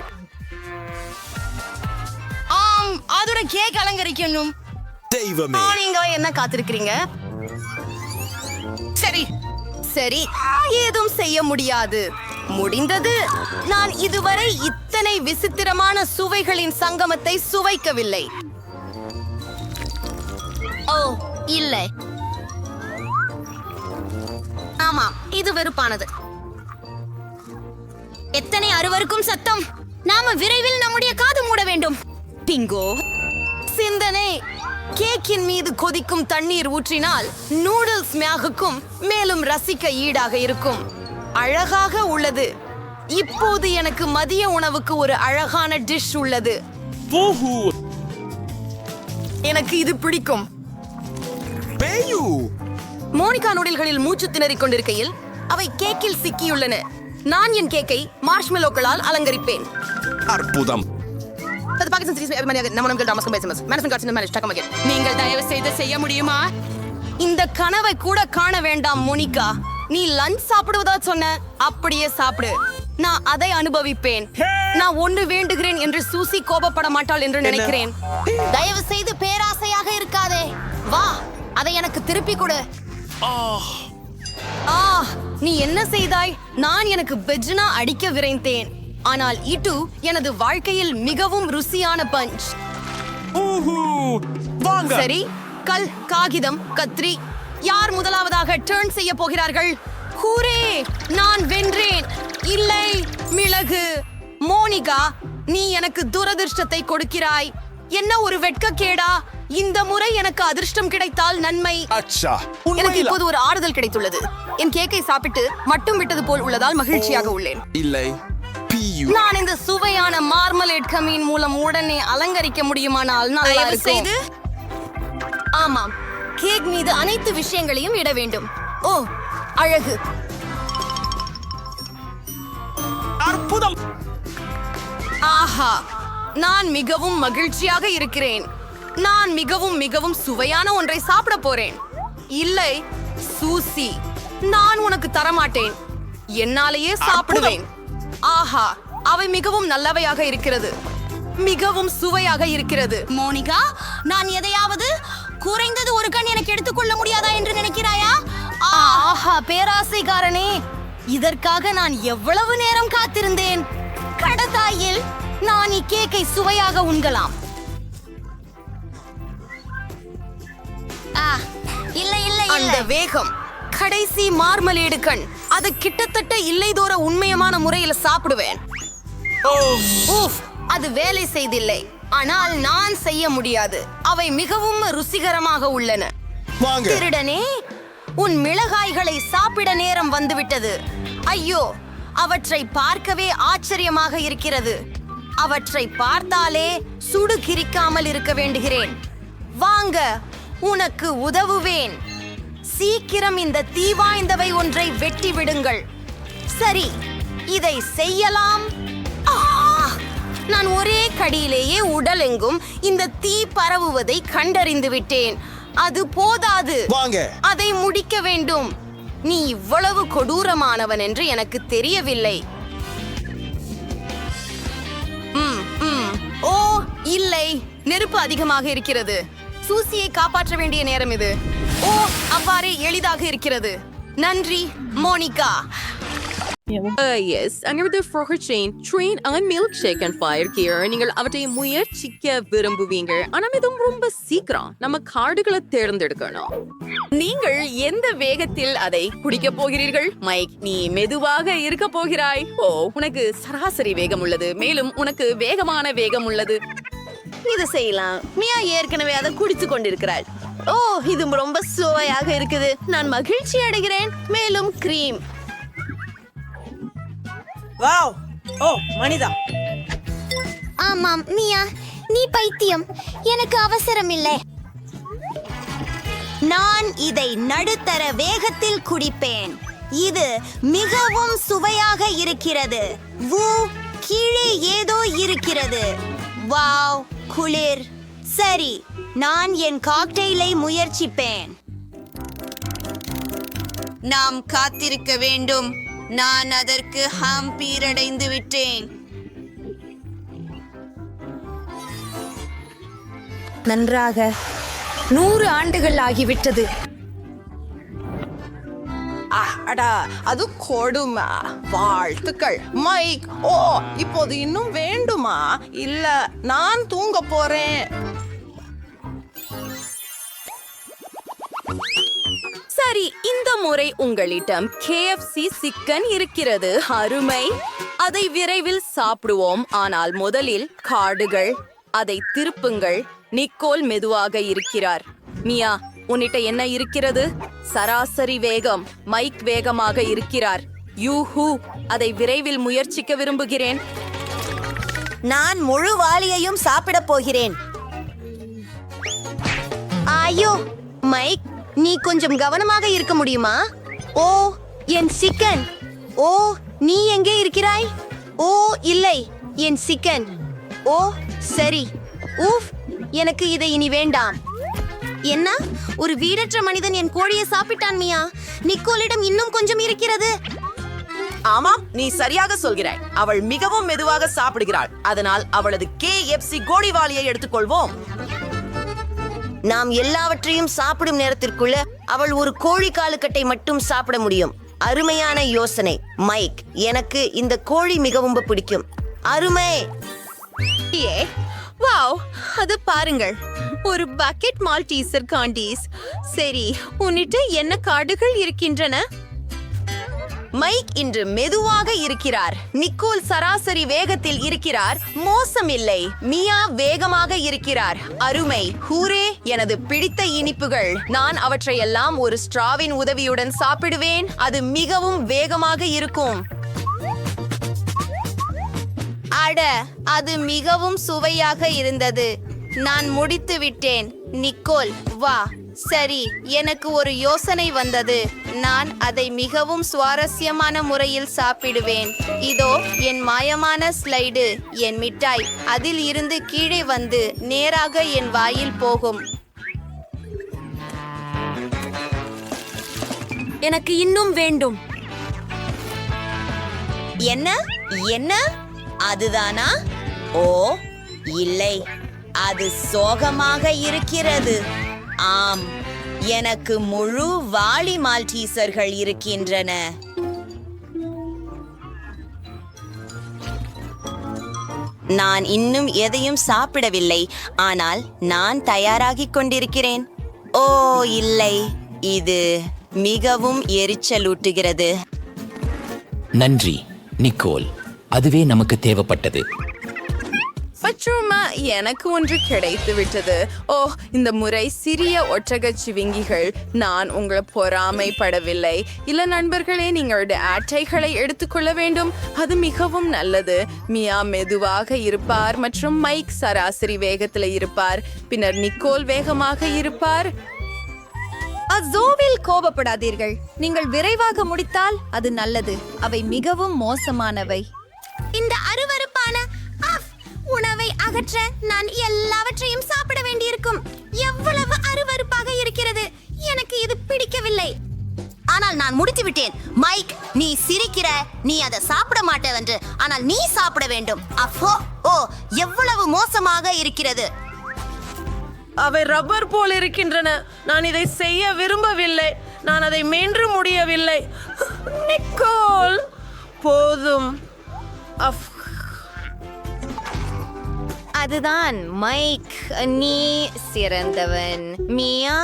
அதோட கேக் அலங்கரிக்கணும். நீங்க என்ன காத்திருக்கிறீங்க? சரி, ஏதும் செய்ய முடியாது. முடிந்தது. நான் இதுவரை இத்தனை விசித்திரமான சுவைகளின் சங்கமத்தை சுவைக்கவில்லை. ஓ இல்லை, ஆமாம், இது வெறுப்பானது. எத்தனை அருவருக்கும் சத்தம். நாம விரைவில் நம்முடைய காது மூட வேண்டும். பிங்கோ சிந்தனை. கேக்கின் மீது கொதிக்கும் தண்ணீர் ஊற்றினால் நூடுல்ஸ் மியாகுக்கும், மேலும் ரசிக்க ஈடாக இருக்கும். அழகாக உள்ளது. இப்போது எனக்கு மதிய உணவுக்கு ஒரு அழகான டிஷ் உள்ளது. எனக்கு இது பிடிக்கும். மோனிகா நூடில்களில் மூச்சு திணறிக் கொண்டிருக்கையில் அவை கேக்கில் சிக்கியுள்ளன. நான் என் கேக்கை மார்ஷ்மெலோக்களால் அலங்கரிப்பேன். அற்புதம். நீங்கள் தயவு செய்து செய்ய முடியுமா? இந்த கனவை கூட காண வேண்டாம் மோனிகா. நீ லஞ்ச் சாப்பிடுவதா சொன்ன, அப்படியே சாப்பிடு. நான் அதை அனுபவிப்பேன். நான் ஒன்று வேண்டுகிறேன் என்று சூசி கோபப்பட மாட்டாள் என்று நினைக்கிறேன். தயவு செய்து பேராசையாக இருக்காதே. வா, அதை எனக்கு திருப்பி கொடு. நீ என்ன செய்தாய்? நான் எனக்கு வெஜ்னா அடிக்க விரைந்தேன். ஆனால் இட்டு எனது வாழ்க்கையில் மிகவும் ருசியான பஞ்ச். சரி, கல், காகிதம், கத்ரி. யார் முதலாவதாக டர்ன் செய்ய போகிறார்கள்? ஹூரே, நான் வென்றேன். இல்லை, மிளகு. மோனிகா, நீ எனக்கு துரதிர்ஷ்டத்தை கொடுக்கிறாய். என்ன ஒரு வெட்கக்கேடா. இந்த முறை எனக்கு அதிர்ஷ்டம் கிடைத்தால் நன்மை. எனக்கு இப்போது ஒரு ஆறுதல் கிடைத்துள்ளது. என் கேக்கை சாப்பிட்டு மட்டும் விட்டது போல் உள்ளதால் மகிழ்ச்சியாக உள்ளேன். இல்லை, நான் இந்த சுவையான மார்மலேட் கமீன் மூலம் உடனே அலங்கரிக்க முடியுமானால் நல்லா இருக்கும். ஆமாம், கேக் மீது அனைத்து விஷயங்களையும் இட வேண்டும். ஓ, அழகு. அற்புதம். ஆஹா, நான் மிகவும் மகிழ்ச்சியாக இருக்கிறேன். நான் மிகவும் மிகவும் சுவையான ஒன்றை சாப்பிட போறேன். இல்லை, சூசி, நான் உனக்கு தரமாட்டேன். என்னாலேயே சாப்பிடுவேன். ஆஹா, அவை மிகவும் நல்லவையாக இருக்கிறது. மிகவும் சுவையாக இருக்கிறது. மோனிகா, நான் எதையாவது குறைந்தது ஒரு கண் எனக்கு எடுத்துக்கொள்ள முடியாதா என்று நினைக்கிறாயா? ஆஹா, பேராசைக்காரனே, இதற்காக நான் எவ்வளவு நேரம் காத்திருந்தேன். கடத்தாயில் நான் இக்கேக்கை சுவையாக உண்கலாம். இல்லை இல்லை, அந்த வேகம். கடைசி மார்மலேடு கண். அது கிட்டத்தட்ட இல்லைதோற உண்மையமான முறையில் சாப்பிடுவேன். அது வேலை செய்தில்லை. ஆனால் நான் செய்ய முடியாது. அவை மிகவும் ருசிகரமாக உள்ளன. திருடனே, உன் மிளகாய்களை சாப்பிட நேரம் வந்துவிட்டது. ஐயோ, அவற்றை பார்க்கவே ஆச்சரியமாக இருக்கிறது. அவற்றை பார்த்தாலே சுடு கிரிக்காமல் இருக்க வேண்டுகிறேன். வாங்க, உனக்கு உதவுவேன். சீக்கிரம் இந்த தீவாய்ந்தவை ஒன்றை வெட்டி விடுங்கள். சரி, இதை செய்யலாம். நான் ஒரே கடியிலேயே உடலெங்கும் இந்த தீ பரவுவதை கண்டறிந்து விட்டேன். அது போதாது, அதை முடிக்க வேண்டும். நீ இவ்வளவு கொடூரமானவன் என்று எனக்கு தெரியவில்லை. ஓ இல்லை, நெருப்பு அதிகமாக இருக்கிறது. சூசியை காப்பாற்ற வேண்டிய நேரம் இது. ஓ, அவ்வாறே எளிதாக இருக்கிறது. நன்றி மோனிகா. Yes, அங்கிருந்து ஃப்ரோகர் chain train and milkshake and fire gear. நீங்கள் அவற்றை முயற்சிக்க விரும்புவீங்க. ஆனால் இதுவும் ரொம்ப சீக்கிரம். நம்ம கார்டுகளை தேர்ந்தெடுக்கணும். நீங்கள் எந்த வேகத்தில் அதை குடிக்க போகிறீர்கள்? மைக், நீ மெதுவாக இருக்க போகிறாய். ஓ, உனக்கு சராசரி வேகம் உள்ளது, மேலும் உனக்கு வேகமான வேகம் உள்ளது. இது செய்யலாம். மியா ஏற்கனவே அதை குடித்து கொண்டிருக்கிறாள். ஓ, இது ரொம்ப சுவையாக இருக்குது. நான் மகிழ்ச்சி அடைகிறேன். மேலும் கிரீம். வாவ்! ஓ, மனிதா. ஆமாம் மியா, நீ பைத்தியம். எனக்கு அவசரம் இல்லை. நான் இதை நடுத்தர வேகத்தில் குடிப்பேன். இது மிகவும் சுவையாக இருக்கிறது. வு கீழே ஏதோ இருக்கிறது. வாவ், குளிர். சரி, நான் என் காக்டெயிலை முயற்சிப்பேன். நாம் காத்திருக்க வேண்டும். நான் அதற்கு ஹம்பீரடைந்து விட்டேன். நன்றாக 100 ஆண்டுகள் ஆகிவிட்டது. அடா, அது கொடுமா. வாழ்த்துக்கள் மைக். ஓ, இப்போது இன்னும் வேண்டுமா? இல்ல, நான் தூங்க போறேன். சரி, இந்த முறை உங்களிடம் KFC சிக்கன் இருக்கிறது. அருமை. அதை விரைவில் சாப்பிடுவோம். ஆனால் முதலில் கார்டுகள். அதை திருப்புங்கள். நிக்கோல் மெதுவாக இருக்கிறார். மியா, உன்னிட்ட என்ன இருக்கிறது? சராசரி வேகம். மைக் வேகமாக இருக்கிறார். யூஹூ, அதை விரைவில் முயற்சிக்க விரும்புகிறேன். நான் முழு வாளியையும் சாப்பிடப் போகிறேன். ஐயோ மைக், நீ கொஞ்சம் கவனமாக இருக்க முடியுமா? ஓ, என் சிக்கன். ஓ, நீ எங்கே இருக்கிறாய்? ஓ இல்லை, என் சிக்கன். ஓ சரி. ஊஃப், எனக்கு இதை இனி வேண்டாம். என்ன, ஒரு வீடற்ற மனிதன் என் கோழியை சாப்பிட்டான். மியா, நிக்கோலிடம் இன்னும் கொஞ்சம் இருக்கிறது. ஆமாம், நீ சரியாக சொல்கிறாய். அவள் மிகவும் மெதுவாக சாப்பிடுகிறாள். அதனால் அவளது KFC கோழிவாளியை எடுத்துக்கொள்வோம். நாம் எல்லாவற்றையும் சாப்பிடும் நேரத்திற்குள்ள அவள் ஒரு கோழி காலுக்கட்டை மட்டும் சாப்பிட முடியும். அருமையான யோசனை மைக். எனக்கு இந்த கோழி மிகவும் பிடிக்கும். அருமை. வாவ், அது பாருங்கள், ஒரு பக்கெட் மால்டீசர் காண்டீஸ். சரி, உன்னிட்ட என்ன கார்டுகள் இருக்கின்றன? மைக் இன்று மெதுவாக இருக்கிறார். நிக்கோல் சராசரி வேகத்தில் இருக்கிறார். மோசமில்லை. மியா வேகமாக இருக்கிறார். அருமை. ஹூரே, எனது பிடித்த இனிப்புகள். நான் அவற்றையெல்லாம் ஒரு ஸ்ட்ராவின் உதவியுடன் சாப்பிடுவேன். அது மிகவும் வேகமாக இருக்கும். அட, அது மிகவும் சுவையாக இருந்தது. நான் முடித்து விட்டேன். நிக்கோல், வா. சரி, எனக்கு ஒரு யோசனை வந்தது. நான் அதை மிகவும் சுவாரஸ்யமான முறையில் சாப்பிடுவேன். இதோ என் மாயமான ஸ்லைடு, என் மிட்டாய். அதில் இருந்து கீழே வந்து நேராக என் வாயில் போகும். எனக்கு இன்னும் வேண்டும். என்ன என்ன? அதுதானா? ஓ இல்லை, அது சோகமாக இருக்கிறது. ஆம், எனக்கு முழு வாளி மால்டீசர்கள் இருக்கின்றன. நான் இன்னும் எதையும் சாப்பிடவில்லை, ஆனால் நான் தயாராகிக் கொண்டிருக்கிறேன். ஓ இல்லை, இது மிகவும் எரிச்சலூட்டுகிறது. நன்றி நிக்கோல், அதுவே நமக்கு தேவைப்பட்டது. மற்றும் எனக்கு ஒன்று கிடைத்து விட்டது. ஓ, இந்த முறை சிறிய ஒற்றகச் சிவிங்கிகள். நான் உங்களை பொறாமைப்படவில்லை. இல்ல நண்பர்களே, நீங்களுடைய அட்டைகளை எடுத்துக்கொள்ள வேண்டும். அது மிகவும் நல்லது. மியா மெதுவாக இருப்பார் மற்றும் மைக் சராசரி வேகத்தில் இருப்பார். பின்னர் நிக்கோல் வேகமாக இருப்பார். அசோவில் கோபப்படாதீர்கள். நீங்கள் விரைவாக முடித்தால் அது நல்லது. அவை மிகவும் மோசமானவை. இந்த அருவருப்பான உணவை அகற்ற நான் எல்லாவற்றையும் சாப்பிட வேண்டியிருக்கும். எவ்வளவு அருவருப்பாக இருக்கிறது. எனக்கு இது பிடிக்கவில்லை. ஆனால் நான் முடித்து விட்டேன். மைக், நீ சிரிக்கிற. நீ அதை சாப்பிட மாட்டேவென்று. ஆனால் நீ சாப்பிட வேண்டும். அப்போ ஓ, எவ்வளவு மோசமாக இருக்கிறது. அவை ரப்பர் போல் இருக்கின்றன. நான் இதை செய்ய விரும்பவில்லை. நான் அதை மென்று முடியவில்லை. நிக்கோல், போதும். அதுதான் மைக், நீ சிறந்தவன். மியா,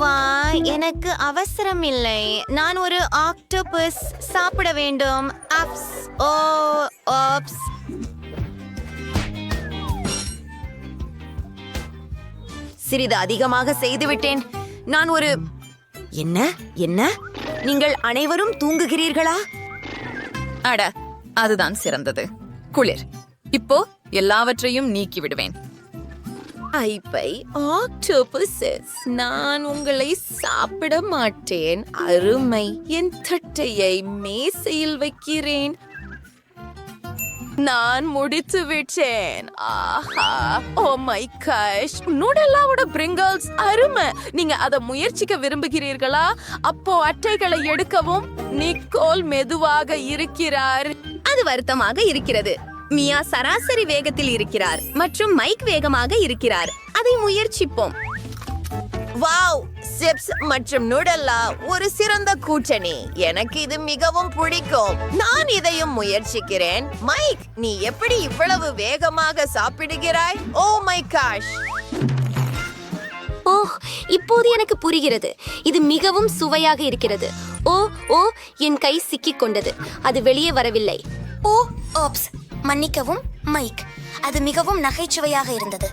வா. எனக்கு அவசரம் இல்லை. நான் ஒரு ஆக்டோபஸ் சாப்பிட வேண்டும். அப்ஸ், ஓ, ஆப்ஸ். சிறிது அதிகமாக செய்துவிட்டேன். நான் ஒரு என்ன என்ன நீங்கள் அனைவரும் தூங்குகிறீர்களா? அட, அதுதான் சிறந்தது. குளிர். இப்போ எல்லாவற்றையும் நீக்கி விடுவேன். ஐப்பை ஆக்டோபஸஸ், நான் உங்களை சாப்பிட மாட்டேன். அருமை. என் தட்டையை மேசையில் வைக்கிறேன். நான் முடித்து விட்டேன். ஆஹா, ஓ மை காஷ், நூடல்லாவோட பிரிங்கிள்ஸ் அருமை. நீங்க அதை முயற்சிக்க விரும்புகிறீர்களா? அப்போ அட்டைகளை எடுக்கவும். நிக்கோல் மெதுவாக இருக்கிறார். அது வருத்தமாக இருக்கிறது. மியா சராசரி வேகத்தில் இருக்கிறார் மற்றும் மைக் வேகமாக இருக்கிறார். அதை முயற்சிப்போம். வாவ், சிப்ஸ் மற்றும் நூடல்லா ஒரு சிறந்த கூட்டணி. எனக்கு இது மிகவும் பிடிக்கும். நான் இதையும் முயற்சிக்கிறேன். மைக், நீ எப்படி இவ்வளவு வேகமாக சாப்பிடுகிறாய்? Oh my cash. ஓ, இப்போது எனக்கு புரிகிறது. இது மிகவும் சுவையாக இருக்கிறது. ஓ ஓ, என் கை சிக்கிக் கொண்டது. அது வெளியே வரவில்லை. ஓ ஓப்ஸ், மன்னிக்கவும் மைக். அது மிகவும் நகைச்சுவையாக இருந்தது.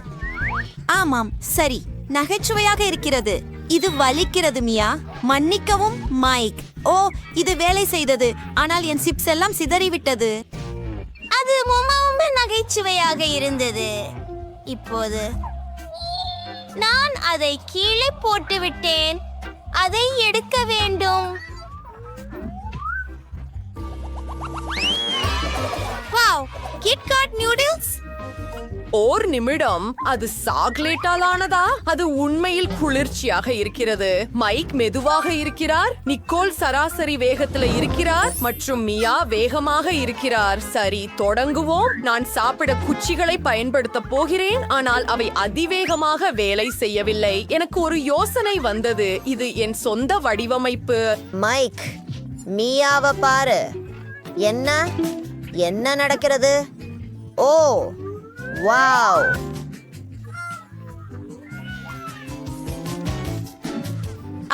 ஆமாம், சரி, நகைச்சுவையாக இருக்கிறது. இது வலிக்கிறது மியா. மன்னிக்கவும் மைக். ஓ, இது வேலை செய்தது. ஆனால் என் சிப்ஸ் எல்லாம் சிதறிவிட்டது. அது ரொம்ப நகைச்சுவையாக இருந்தது. இப்போது நான் அதை கீழே போட்டு விட்டேன். அதை எடுக்க வேண்டும். Wow, KitKat noodles. ஓர் நிமிடம், அது சாக்லேட்டால் ஆனதா? அது உண்மையில் குளிர்ச்சியாக இருக்கிறது. மைக் மெதுவாக இருக்கிறார், நிக்கோல் சராசரி வேகத்துல இருக்கிறார் மற்றும் மியா வேகமாக இருக்கிறார். சரி, தொடங்குவோம். நான் சாப்பிட குச்சிகளை பயன்படுத்த போகிறேன், ஆனால் அவை அதிவேகமாக வேலை செய்யவில்லை. எனக்கு ஒரு யோசனை வந்தது. இது என் சொந்த வடிவமைப்பு. மைக், மியாவை பாரு. என்ன நடக்கிறது? ஓ வாவ்,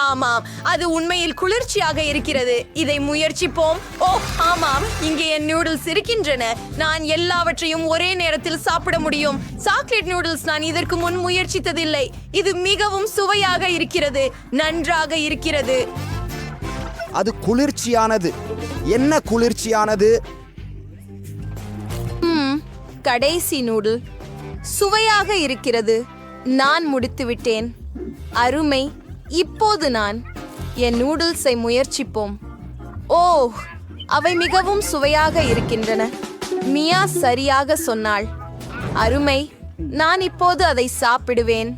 ஆமாம், அது உண்மையில் குளிர்ச்சியாக இருக்கிறது. இதை முயற்சிப்போம். ஓ ஆமாம், இங்கே என் நூடுல்ஸ் இருக்கின்றன. நான் எல்லாவற்றையும் ஒரே நேரத்தில் சாப்பிட முடியும். சாக்லேட் நூடுல்ஸ் நான் இதற்கு முன் முயற்சித்ததில்லை. இது மிகவும் சுவையாக இருக்கிறது. நன்றாக இருக்கிறது. அது குளிர்ச்சியானது. என்ன குளிர்ச்சியானது? கடைசி நூடுல் சுவையாக இருக்கிறது. நான் முடித்து விட்டேன். அருமை. இப்போது நான் என் நூடுல்ஸை முயற்சிப்போம். ஓ, அவை மிகவும் சுவையாக இருக்கின்றன. மியா சரியாக சொன்னாள். அருமை. நான் இப்போது அதை சாப்பிடுவேன்.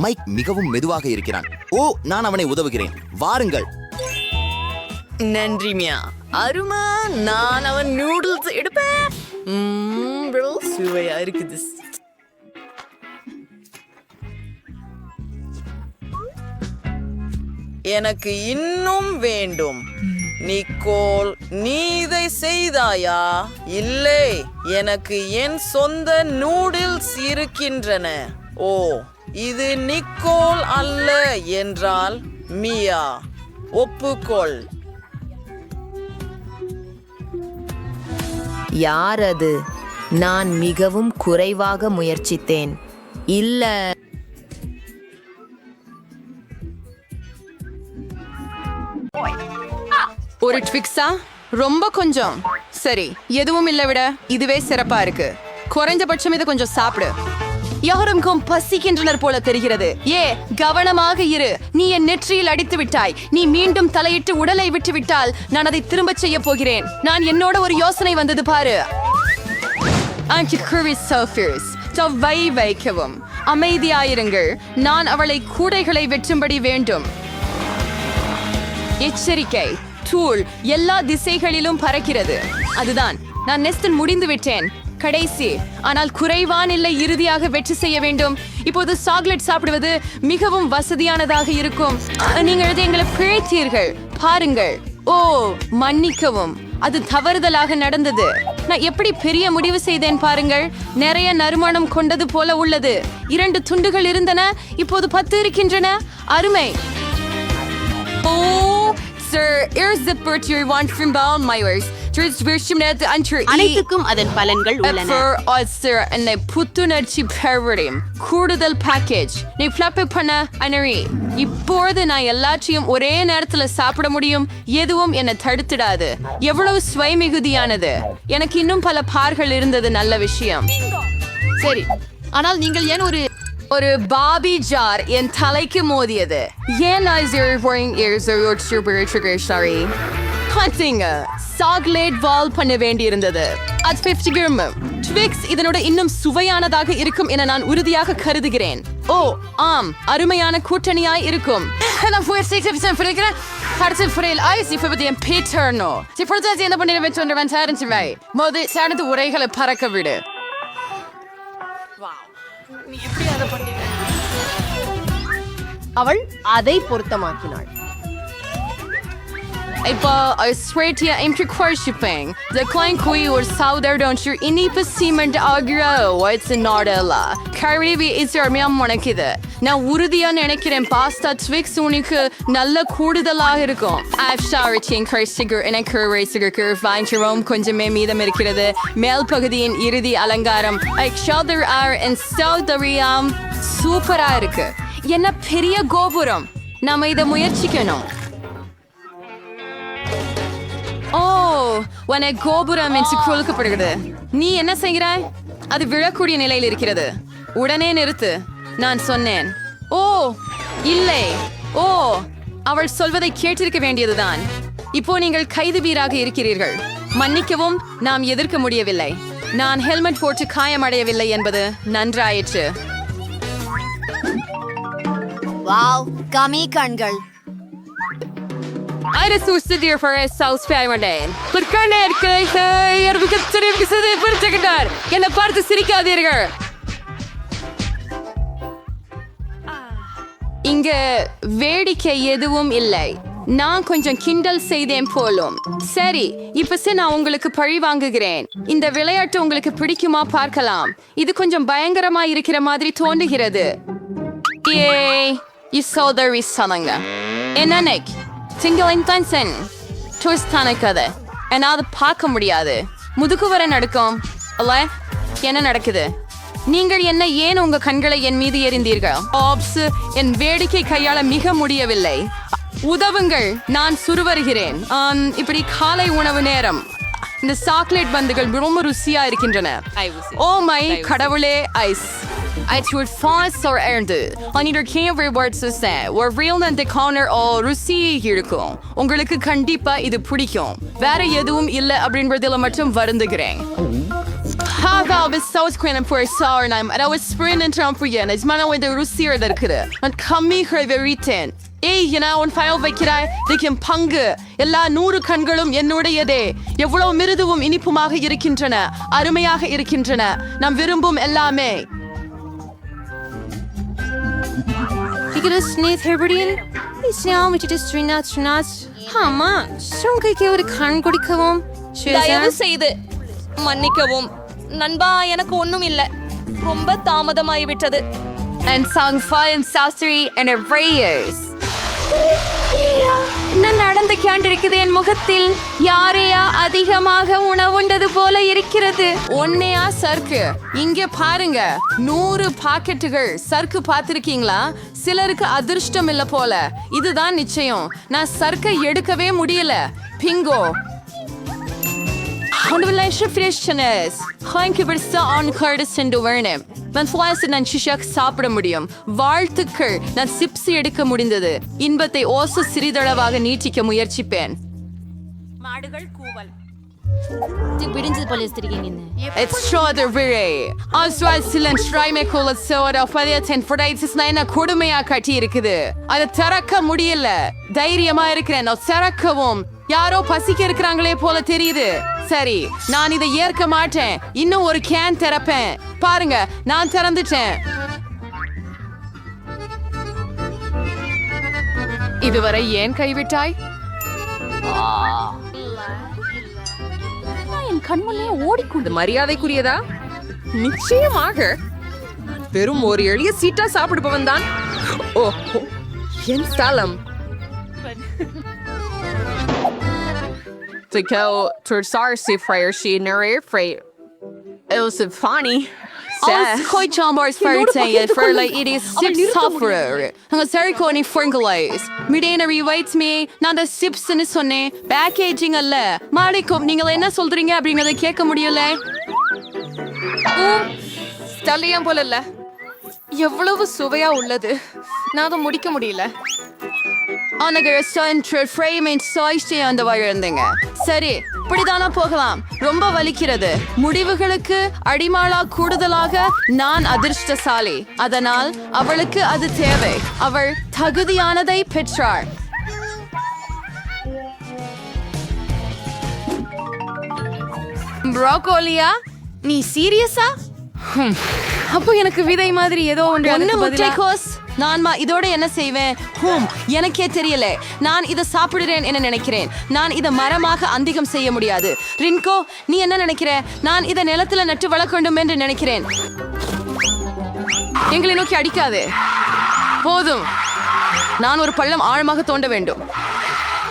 மைக் மிகவும் மெதுவாக இருக்கிறான். ஓ, நான் அவனை உதவுகிறேன். வாருங்கள். நன்றி மியா. அருமா, நான் அவன் நூடுல்ஸ் எடுப்பேன். சுவையா இருக்குது. எனக்கு இன்னும் வேண்டும். நிக்கோல், நீ இதை செய்தாயா? இல்லை, எனக்கு என் சொந்த நூடுல்ஸ் இருக்கின்றன. ஓ, இது நிக்கோல் அல்ல என்றால் மியா. ஒப்புக்கொள். யார் அது? நான் மிகவும் குறைவாக முயற்சித்தேன். இல்ல, ஒரு ட்விக்ஸா? ரொம்ப கொஞ்சம். சரி, எதுவும் இல்லை விட இதுவே சிறப்பா இருக்கு. குறைஞ்சபட்சம் இதை கொஞ்சம் சாப்பிடு. யாருக்கும் பசிக்கின்றனர் போல தெரிகிறது. கவனமாக இரு. நீ என் நெற்றியில் அடித்து விட்டாய். நீ மீண்டும் தலையிட்டு உடலை விட்டு விட்டால் நான் அதை திரும்ப செய்ய போகிறேன். நான் என்னோட ஒரு யோசனை வந்தது பாரு. வைக்கவும். அமைதியாயிருங்கள். நான் அவளை கூடைகளை வெட்டும்படி வேண்டும். எச்சரிக்கை, தூள் எல்லா திசைகளிலும் பறக்கிறது. அதுதான், நான் நெஸ்டன் முடிந்து விட்டேன். கடைசி, ஆனால் குறைவான இல்லை, இறுதியாக வெற்றி செய்ய வேண்டும். இப்போது சாக்லேட் சாப்பிடுவது மிகவும் வசதியானதாக இருக்கும். நீங்கள் எங்களை பிழைத்தீர்கள். பாருங்கள். ஓ, மன்னிக்கவும், அது தவறுதலாக நடந்தது. நான் எப்படி பெரிய முடிவு செய்தேன் பாருங்கள். நிறைய நறுமணம் கொண்டது போல உள்ளது. 2 துண்டுகள் இருந்தன, இப்போது 10 இருக்கின்றன. அருமை. ஓ sir, here's the part you want from Baal Myers. அனைத்துக்கும் அதன் பலன்கள் உள்ளன. புத்துணர்ச்சி பெறும் கூடுதல் பேக்கேஜ் நீ ஃபிளப் பண்ண அனரி. இப்போது நான் எல்லாத்தையும் ஒரே நேரத்துல சாப்பிட முடியும். எதுவும் என்னை தடுத்துடாது. எவ்வளவு சுவை மிகுதியானது. எனக்கு இன்னும் பல பார்கள் இருந்தது. நல்ல விஷயம். சரி, ஆனால் நீங்கள் ஏன் ஒரு பாபி ஜார் என் தலைக்கு மோதியது? ஏன் பார்த்தீங்க சாக்லேட் வால் பண்ண வேண்டியிருந்தது. அது 50 கிராம். ட்விக்ஸ் இதனோட இன்னும் சுவையானதாக இருக்கும் என நான் உறுதியாக கருதுகிறேன். ஓ ஆம், அருமையான கூட்டணியாய் இருக்கும். நான் அடுத்த புறையில் ஐஸ் இப்ப பீட்டர்னோ இப்பொழுது என்ன பண்ணிடுவேன் மோது சார்ந்து உரைகளை பறக்க விடு. அவள் அதை பொருத்தமாக்கினாள். இப்போ ஸ்ட்ரெயிட்டியா shipping the client kui or sauder don't you இனிப்பு cement agro what's not a கரிவி இஸ்ரமியம் முனைக்குது. நான் உறுதியா நினைக்கிறேன் பாஸ்தா ட்விக்ஸ் உனக்கு நல்ல கூடுதலாக இருக்கும். எனக்கு கொஞ்சமே மீதம் இருக்கிறது. மேல் பகுதியின் இறுதி அலங்காரம் சூப்பரா இருக்கு. என்ன பெரிய கோபுரம். நாம இதை முயற்சிக்கணும். ஓ உன கோபுரம் என்று கொடுக்கப்படுகிறது. நீ என்ன செய்கிறாய்? அது விழக்கூடிய நிலையில் இருக்கிறது. உடனே நிறுத்து. நான் சொன்னேன். ஓ இல்லை. ஓ அவள் சொல்வதை கேட்டிருக்க வேண்டியதுதான். இப்போ நீங்கள் கைது வீராக இருக்கிறீர்கள். மன்னிக்கவும், நாம் எதிர்க்க முடியவில்லை. நான் ஹெல்மெட் போட்டு காயமடையவில்லை என்பது நன்றாயிற்று. வாவ், கமி கண்கள். Eine Zustimmung für es South Family. என்ன பார்த்து சிரிக்காதீர்கள். இங்க வேடிக்கை எதுவும் இல்லை. நான் கொஞ்சம் கிண்டல் செய்தேன் போலும். சரி, இப்ப நான் உங்களுக்கு பழி வாங்குகிறேன். இந்த விளையாட்டு உங்களுக்கு பிடிக்குமா பார்க்கலாம். இது கொஞ்சம் பயங்கரமா இருக்கிற மாதிரி தோன்றுகிறது. சோதரி சொன்னாங்க. என்ன சிங்கிள் இன்டென்ஷன் ட்விஸ்டான கதை. என்னால் பார்க்க முடியாது. முதுகு வர நடக்கும் அல்ல. என்ன நடக்குது? நீங்கள் என்ன ஏன் உங்க கண்களை என் மீது எறிந்தீர்கள்? ஆப்ஸ், என் வேடிக்கை கையாள மிக முடியவில்லை. உதவுங்கள், நான் சுருவருகிறேன். இப்படி காலை உணவு நேரம். இந்த சாக்லேட் பந்துகள் ரொம்ப ருசியா இருக்கின்றன. ஓ மை கடவுளே, ice. I should fast or earned. I need to care what to say. ஒரு real and the corner or ருசி இருக்கும். உங்களுக்கு கண்டிப்பா இது பிடிக்கும். வேற எதுவும் இல்ல அப்படின்றதுல மட்டும் வருந்துகிறேன். I was so screaming for a sour name and I was sprinting from for you. It's man with the ருசியா இருக்குது. நான் கம்மி ஹெவரிட்டேன். உன் ஃபைல் வைக்கிறாய். திக்கும் பங்கு எல்லா 100 கண்களும் என்னுடையதே. எவ்வளவு மிருதுவும் இனிப்புமாக இருக்கின்றன. அருமையாக இருக்கின்றன. நாம் விரும்பும் எல்லாமே. ஒரு கண் குடிக்கவும். தயவு செய்து மன்னிக்கவும் நண்பா, எனக்கு ஒண்ணும் இல்ல. ரொம்ப தாமதமாகி விட்டது. And song fine saucery and a raise. என்ன நடந்து கொண்டிருக்குது என் முகத்தில்? யாரையா அதிகமாக உணவுண்டது போல இருக்கிறது. ஒன்னையா சர்க்கு. இங்க பாருங்க, 100 பாக்கெட்டுகள் சர்க்கு பார்த்திருக்கீங்களா? சிலருக்கு அதிர்ஷ்டம் இல்ல போல. இதுதான் நிச்சயம். நான் சர்க்கை எடுக்கவே முடியல. பிங்கோ. சாப்பிட முடியும். வாழ்த்துக்கள். நான் சிப்ஸ் எடுக்க முடிந்தது. இன்பத்தை ஓச சிறிதளவாக நீட்டிக்க முயற்சிப்பேன். மாடுகள் கூவல். கொடுமையா கட்டி இருக்குது. அதை திறக்க முடியல. தைரியமா இருக்கிறேன். திறக்கவும் யாரோ பசிக்க இருக்கிறாங்களே போல தெரியுது. சரி, நான் இதை ஏற்க மாட்டேன். இன்னும் ஒரு கேன் திறப்பேன். பாருங்க, நான் திறந்துட்டேன். இதுவரை ஏன் கைவிட்டாய்? என் கண்முன்னே ஓடிக்கொண்டு. மரியாதைக்குரியதா? நிச்சயமாக. வெறும் ஒரு எளிய சீட்டா சாப்பிடுபவன் தான். ஓ, என் ஸ்தலம். To go to Sarsi Fryer, she narrated Fryer. It was funny. Koi chambars fartayet for like it is six software. Hanga sarikoni fringalays. Midena rewaits me. Nanda sips in sonne. Packaging alla. Marikom ningal enna soldringa அப்படிங்கறத கேட்க முடியல. ஸ்டலியம் போல இல்ல. எவ்வளவு சுவையா உள்ளது. நான் அதை முடிக்க முடியல. அந்த வழி இருந்தீங்க. சரி, இப்படிதானா போகலாம். ரொம்ப வலிக்கிறது. முடிவுகளுக்கு அடிமாளா கூடுதலாக நான் அதிர்ஷ்டசாலி. அதனால் அவளுக்கு அது தேவை. அவள் தகுதியானதை பெற்றாள். ப்ரோக்கோலியா, நீ சீரியஸா? அப்போ எனக்கு விதை மாதிரி ஏதோ ஒன்று முட்டைக்கோஸ். நான் இதோட என்ன செய்வேன்? எனக்கே தெரியல. நான் இதை சாப்பிடுறேன் என்ன நினைக்கிறேன். நான் இதை மரமாக அதிகம் செய்ய முடியாது. ரின்கோ, நீ என்ன நினைக்கிற? நான் இதை நிலத்துல நட்டு வளர்க்கணும் என்று நினைக்கிறேன். எங்களை நோக்கி அடிக்காது. போதும். நான் ஒரு பள்ளம் ஆழமாக தோண்ட வேண்டும்.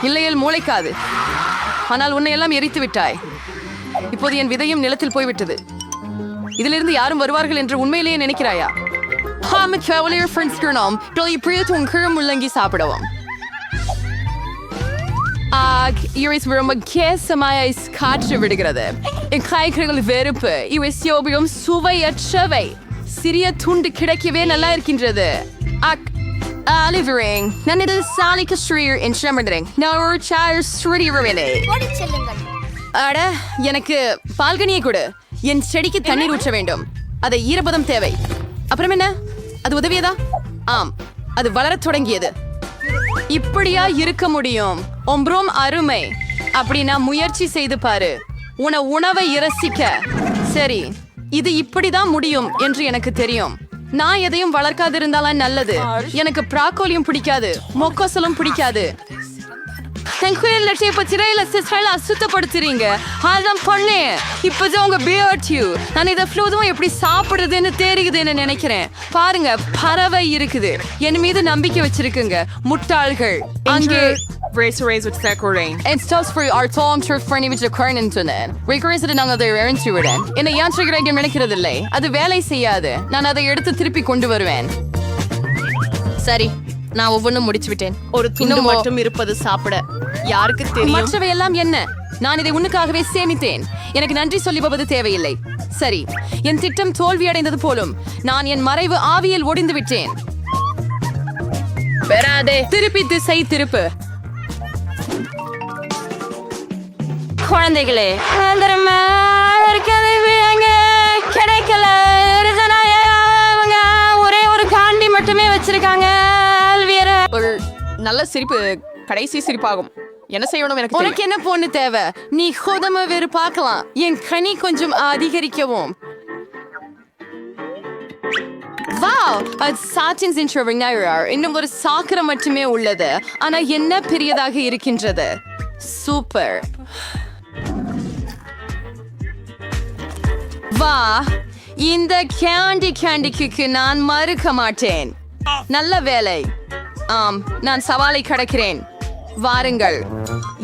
இல்லையில் மூளைக்காது. ஆனால் உன்னை எல்லாம் எரித்து விட்டாய். இப்போது என் விதையும் நிலத்தில் போய்விட்டது. இதிலிருந்து யாரும் வருவார்கள் என்று உண்மையிலேயே நினைக்கிறாயா? முள்ளங்கி சாப்பிடுவோம். காற்று விடுகிறது. காய்கறிகள் வெறுப்பு. இவை சோபியும் சுவையற்றவை. சிறிய துண்டு கிடைக்கவே நல்லா இருக்கின்றது. நான் இது சாலிக்கு ஸ்ரீர் என்று நான் ஒரு அட, எனக்கு பால்கனியை கொடு. என் செடிக்கு தண்ணீர் ஊற்ற வேண்டும். அதை ஈரப்பதம் தேவை. அப்புறம் என்ன? அது உதவியதா? ஆம், அது வளரத் தொடங்கியது. இப்படியா இருக்க முடியும்? ஒன்றும் அருமை. அப்படின்னா முயற்சி செய்து பாரு. உணவை ரசிக்க. சரி, இது இப்படிதான் முடியும் என்று எனக்கு தெரியும். நான் எதையும் வளர்க்காதிருந்தாலும் நல்லது. எனக்கு ப்ராக்கோலியும் பிடிக்காது, மொக்கோசலும் பிடிக்காது. சுத்தப்படுத்துறீங்க. அதான் பண்ணேன். இப்பதான் உங்க பியர்ட்யூ. நான் இதை ஃப்ளூதும் எப்படி சாப்பிடுறதுன்னு தெரியுதுன்னு நினைக்கிறேன். பாருங்க, பறவை இருக்குது. என் மீது நம்பிக்கை வச்சிருக்குங்க முட்டாள்கள். அங்கே நினைக்கிறதில்லை. அது வேலை செய்யாது. நான் அதை எடுத்து திருப்பி கொண்டு வருவேன். சரி, நான் ஒவ்வொன்றும் முடிச்சு விட்டேன். ஒரு துண்டு மட்டும் இருப்பது சாப்பிட. யாருக்கு தெரியும்? மற்றவை எல்லாம் என்ன? நான் இதை உனக்காகவே சேமித்தேன். எனக்கு நன்றி சொல்லி போவது தேவையில்லை. சரி, என் திட்டம் தோல்வியடைந்தது போலும். நான் என் மறைவு ஆவியில் ஒடிந்து விட்டேன். திருப்பி திசை திருப்பு. குழந்தைகளே, கிடைக்கல. ஒரே ஒரு காண்டி மட்டுமே வச்சிருக்காங்க. ஒரு நல்ல சிரிப்பு கடைசி சிரிப்பாகும். என்ன செய்யணும்? எனக்கு உனக்கு என்ன பொண்ணு தேவை? நீ கோதம வேறு பார்க்கலாம். என் கனி கொஞ்சம் அதிகரிக்கவும். இன்னும் ஒரு சாக்கரம் மட்டுமே உள்ளது. ஆனா என்ன பெரியதாக இருக்கின்றது. சூப்பர். வா, இந்த கேண்டிக்கு நான் மறுக்க மாட்டேன். நல்ல வேலை. ஆம், நான் சவாலை கடக்கிறேன். வாருங்கள்.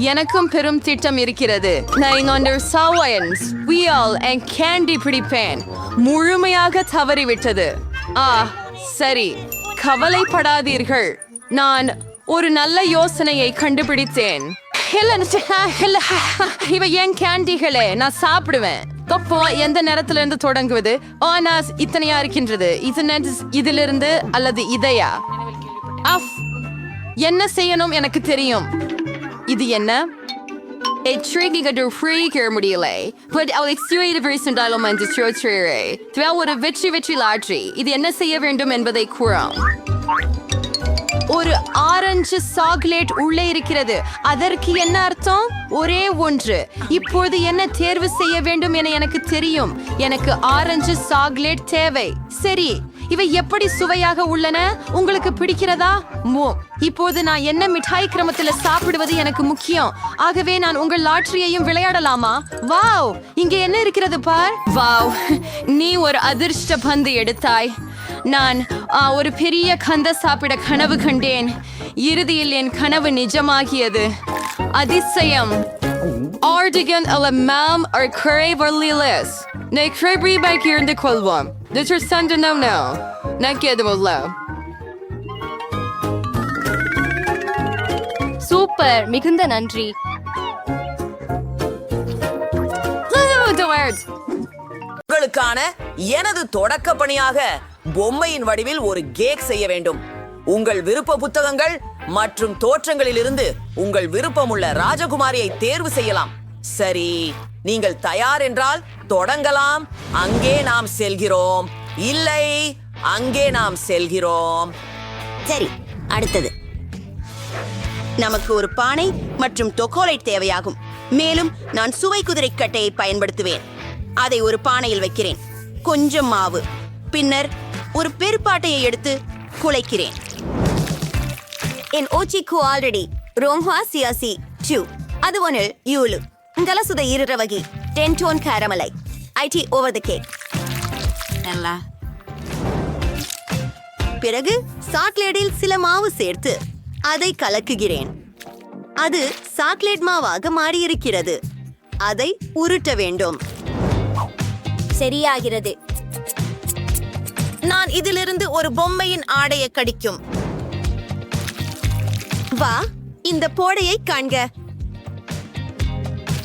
எனக்கும் பெரும் திட்டம் இருக்கிறது. நான் கேண்டி பிடிப்பேன். முழுமையாக தவறிவிட்டது. சரி, கவலைப்படாதீர்கள். நான் ஒரு நல்ல யோசனையை கண்டுபிடித்தேன். இவை என் கேண்டிகளே, நான் சாப்பிடுவேன். தொப்போ எந்த நேரத்துல இருந்து தொடங்குவது? இத்தனையா இருக்கின்றது. இதிலிருந்து அல்லது இதையா? என்ன செய்யணும் எனக்கு தெரியும். இது என்ன? முடியல. ஒரு வெற்றி லாட்ரி. இது என்ன செய்ய வேண்டும் என்பதை கூறும். ஒரு ஆரஞ்சு சாக்லேட் உள்ளே இருக்கிறது. அதற்கு என்ன அர்த்தம்? ஒரே ஒன்று. இப்போது என்ன தேர்வு செய்ய வேண்டும் என எனக்கு தெரியும். எனக்கு ஆரஞ்சு சாக்லேட் தேவை. சரி, இவை எப்படி சுவையாக உள்ளன? உங்களுக்கு பிடிக்கிறதா? இப்போது நான் என்ன மிட்டாய் கிரமத்தில் சாப்பிடுவது எனக்கு முக்கியம். ஆகவே நான் உங்கள் லாட்டரியையும் விளையாடலாமா? வாவ், இங்கே என்ன இருக்கிறது பார். வாவ், நீ ஒரு அதிர்ஷ்ட பந்து எடுத்தாய். நான் ஒரு பெரிய கந்த சாப்பிட கனவு கண்டேன். இறுதியில் என் கனவு நிஜமாகியது. அதிசயம். ஆர்டிகன் அல்ல மேம் ஒரு குறைவர்லிலஸ். நெக்ரபிபைக்கு இருந்து கொள்வோம். சூப்பர், மிகுந்த நன்றி. உங்களுக்கான எனது தொடக்க பணியாக பொம்மையின் வடிவில் ஒரு கேக் செய்ய வேண்டும். உங்கள் விருப்ப புத்தகங்கள் மற்றும் தோற்றங்களிலிருந்து உங்கள் விருப்பமுள்ள ராஜகுமாரியை தேர்வு செய்யலாம். சரி, நீங்கள் தயார் என்றால் தொடங்கலாம். அங்கே நாம் செல்கிறோம். இல்லை, அங்கே நாம் செல்கிறோம். சரி, அடுத்தது நமக்கு ஒரு பானை மற்றும் டொக்கோலேட் தேவையாகும். மேலும் நான் சுவை குதிரைக்கட்டையை பயன்படுத்துவேன். அதை ஒரு பானையில் வைக்கிறேன். கொஞ்சம் மாவு, பின்னர் ஒரு பெருப்பாட்டையை எடுத்து குழைக்கிறேன். என் ஓச்சிக்கு ஆல்ரெடி ரோம்ஹா சியாசி சூ அது ஒன்று யூலு கலசுத இருரவகி 10 டோன் கேரமலை ஐடி ஓவர் த கேக். பிறகு சாக்லேட்டில் சில மாவு சேர்த்து அதை கலக்குகிறேன். அது சாக்லேட் மாவாக மாறியிருக்கிறது. அதை உருட்ட வேண்டும். சரியாகிறது. நான் இதிலிருந்து ஒரு பொம்மையின் ஆடையை கடிக்கும். வா, இந்த போடையை காண்க.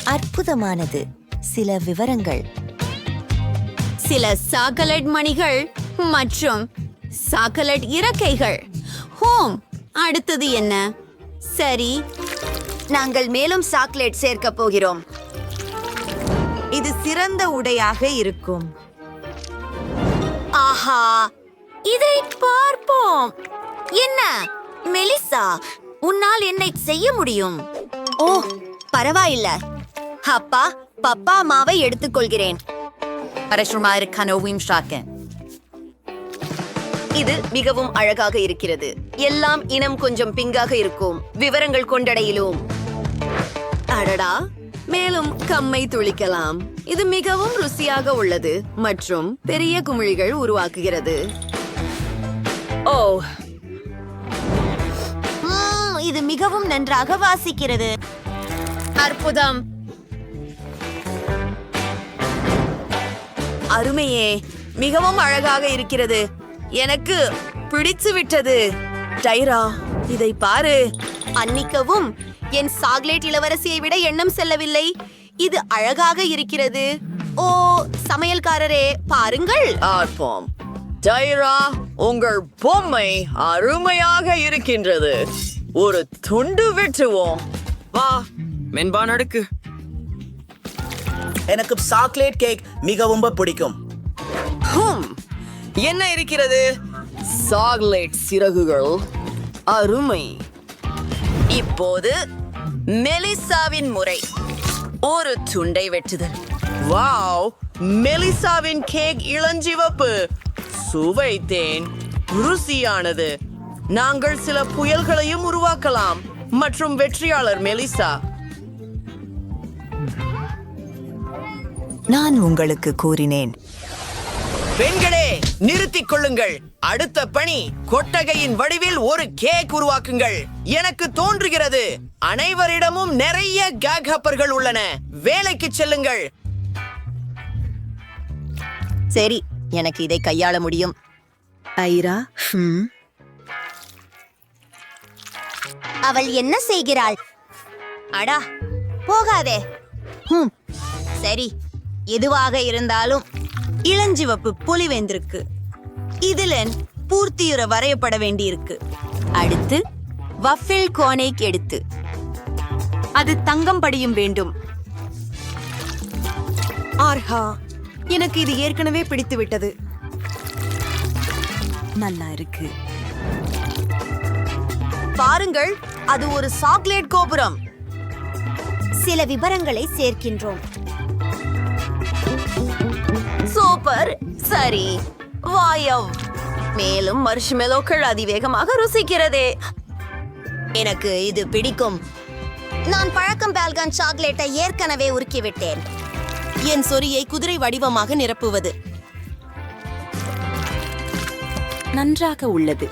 அற்புதமானது. சில விவரங்கள், சில சாக்லேட் மணிகள் மற்றும் சாக்லேட் இறக்கைகள். ஹோம், அடுத்தது என்ன? சரி, நாங்கள் மேலும் சாக்லேட் சேர்க்க போகிறோம். இது சிறந்த உடையாக இருக்கும். ஆஹா, இதை பார்ப்போம். என்ன மெலிசா, உன்னால் என்னை செய்ய முடியும்? ஓ, பரவாயில்லை. அப்பா, பப்பா மாவை எடுத்துக்கொள்கிறேன். இது மிகவும் அழகாக இருக்கிறது. எல்லாம் இனம் கொஞ்சம் பிங்காக இருக்கும். விவரங்கள் கொண்டடையிலும். அடடா, மேலும் கம்மை துளிக்கலாம். இது மிகவும் ருசியாக உள்ளது மற்றும் பெரிய குமிழிகள் உருவாக்குகிறது. ஓ, இது மிகவும் நன்றாக வாசிக்கிறது. அற்புதம். அருமையே, மிகவும் அழகாக இருக்கிறது. எனக்கு பிடித்து விட்டது. டைரா, இதை பாரு. அன்னிக்கவும், என் சாக்லேட் இளவரசியை விட எண்ணம் செல்லவில்லை. இது அழகாக இருக்கிறது. ஓ, சமையல்காரரே, பாருங்கள். பார்ப்போம். டைரா, உங்கள் பொம்மை அருமையாக இருக்கின்றது. ஒரு துண்டு வெட்டுவோம். வா, மென்பா நடுக்கு. எனக்கு சாக்லேட் கேக் மிகவும் பிடிக்கும். என்ன இருக்கிறது? சாக்லேட் சிறகுகள். அருமை. இப்போது மெலிசாவின் முறை. ஒரு துண்டை வெட்டுதல். வாவ், மெலிசாவின் கேக் இளஞ்சிவப்பு. சுவைத்தேன். ருசியானது. நாங்கள் சில புயல்களையும் உருவாக்கலாம். மற்றும் வெற்றியாளர் மெலிசா. நான் உங்களுக்கு கூறினேன். பெண்களே, நிறுத்திக் கொள்ளுங்கள். அடுத்த பணி, கொட்டகையின் வடிவில் ஒரு கேக் உருவாக்குங்கள். எனக்கு தோன்றுகிறது அனைவரிடமும் நிறைய கேக் ஹப்பர்கள் உள்ளன. வேலைக்கு செல்லுங்கள். சரி, எனக்கு இதை கையாள முடியும். ஐரா, அவள் என்ன செய்கிறாள்? அடா, போகாதே. சரி, எதுவாக இருந்தாலும் இளஞ்சிவப்பு புலிவேந்திருக்கு. இதுல பூர்த்தியுற வரையப்பட வேண்டியிருக்கு. அடுத்து வஃபில் கோனைக் எடுத்து அது தங்கம் படியும் வேண்டும். ஆர்ஹா, எனக்கு இது ஏற்கனவே பிடித்து விட்டது. நல்லா இருக்கு. பாருங்கள், அது ஒரு சாக்லேட் கோபுரம். சில விவரங்களை சேர்க்கின்றோம். சூப்பர். சரி, வாயவ். மேலும் மர்ஷ்மெலோக்கள் அதிவேகமாக ருசிக்கிறதே. எனக்கு இது பிடிக்கும். நான் பழக்கம் பால்கான் சாக்லேட்டை ஏற்கனவே உருக்கிவிட்டேன். என் சொரியை குதிரை வடிவமாக நிரப்புவது நன்றாக உள்ளது.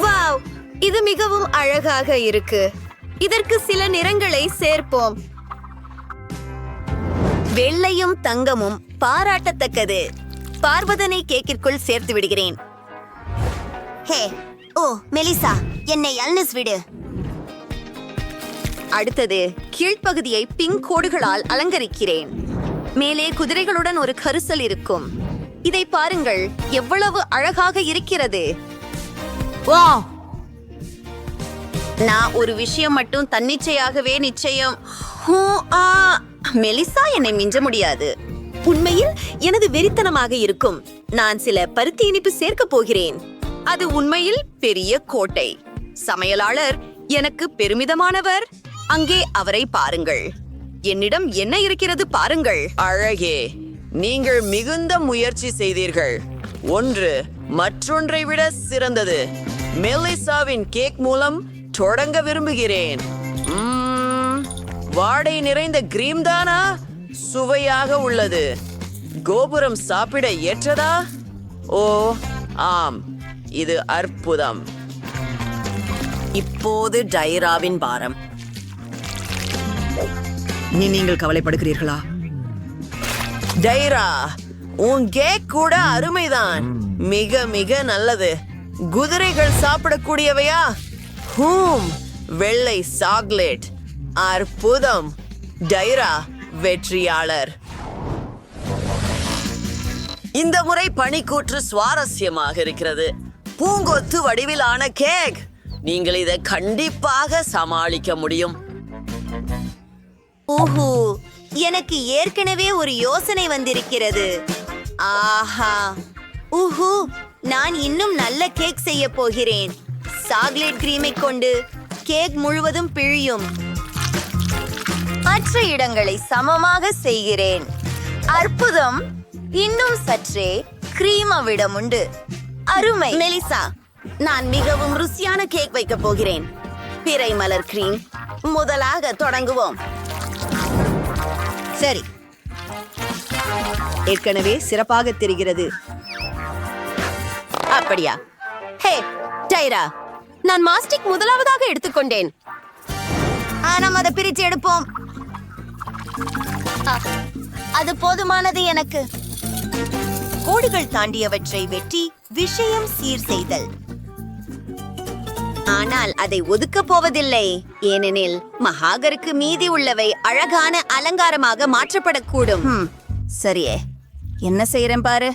வாவ், இது மிகவும் அழகாக இருக்கு. இதற்கு சில நிறங்களை சேர்ப்போம். வெள்ளையும் தங்கமும் பாராட்டத்தக்கது. பார்வதனை கேக்கிற்குள் சேர்த்து விடுகிறேன். ஹே, ஓ மெலிசா, என்னை அல்னஸ் விடு. அடுத்தது, கீழ்ப்பகுதியை பிங்க் கோடுகளால் அலங்கரிக்கிறேன். மேலே குதிரைகளுடன் ஒரு கரிசல் இருக்கும். இதை பாருங்கள், எவ்வளவு அழகாக இருக்கிறது. வாவ், நான் ஒரு விஷயம் மட்டும் தன்னிச்சையாகவே நிச்சயம். மெலிசா என்னை மிஞ்ச முடியாது. உண்மையில் எனது வெறித்தனமாக இருக்கும். நான் சில பருத்தி இனிப்பு சேர்க்க போகிறேன். அது உண்மையில் பெரிய கோட்டை. சமையலாளர் எனக்கு பெருமிதமானவர். அங்கே அவரை பாருங்கள். என்னிடம் என்ன இருக்கிறது பாருங்கள். அழகே, நீங்கள் மிகுந்த முயற்சி செய்தீர்கள். ஒன்று மற்றொன்றை விட சிறந்தது. மெலிசாவின் கேக் மூலம் தொடங்க விரும்புகிறேன். வாடை நிறைந்த கிரீம் தானா? சுவையாக உள்ளது. கோபுரம் சாப்பிட ஏற்றதா? ஓ ஆம், இது அற்புதம். இப்போது டைராவின் பாரம். நீங்கள் கவலைப்படுகிறீர்களா? டைரா, உன் கேக் கூட அருமைதான். மிக மிக நல்லது. குதிரைகள் சாப்பிடக்கூடியவையா? வெள்ளை சாக்லேட். அற்புதம். டைரா வெற்றியாளர். இந்த முறை பனிக்கூற்று சுவாரஸ்யமாக இருக்கிறது. பூங்கொத்து வடிவிலான கேக். நீங்கள் இதை கண்டிப்பாக சமாளிக்க முடியும். ஓஹோ, எனக்கு ஏற்கனவே ஒரு யோசனை வந்திருக்கிறது. ஆஹா, நான் இன்னும் நல்ல கேக் செய்ய போகிறேன். சாக்லேட் கிரீமை கொண்டு கேக் முழுவதும் பிழியும். மற்ற இடங்களை சமமாக செய்கிறேன். அற்புதம். இன்னும் சற்றே கிரீமவிடம் உண்டு. அருமை. மெலிசா, நான் மிகவும் ருசியான கேக் வைக்க போகிறேன். பிறை மலர் கிரீம். முதலாக தொடங்குவோம். சரி, ஏற்கனவே சிறப்பாக தெரிகிறது. அப்படியா? ஹே டைரா, நான் மாஸ்டிக் முதலாவதாக எடுத்துக்கொண்டேன். நாம் அதை பிரித்து எடுப்போம். அது போதுமானது எனக்கு. கோடுகள் தாண்டியவற்றை வெட்டி விஷயம் சீர் செய்தல். ஆனால் அதை ஒதுக்கப் போவதில்லை. ஏனெனில் மகாகருக்கு மீதி உள்ளவை அழகான அலங்காரமாக மாற்றப்படக்கூடும். சரியே, என்ன செய்யறேன் பாரு.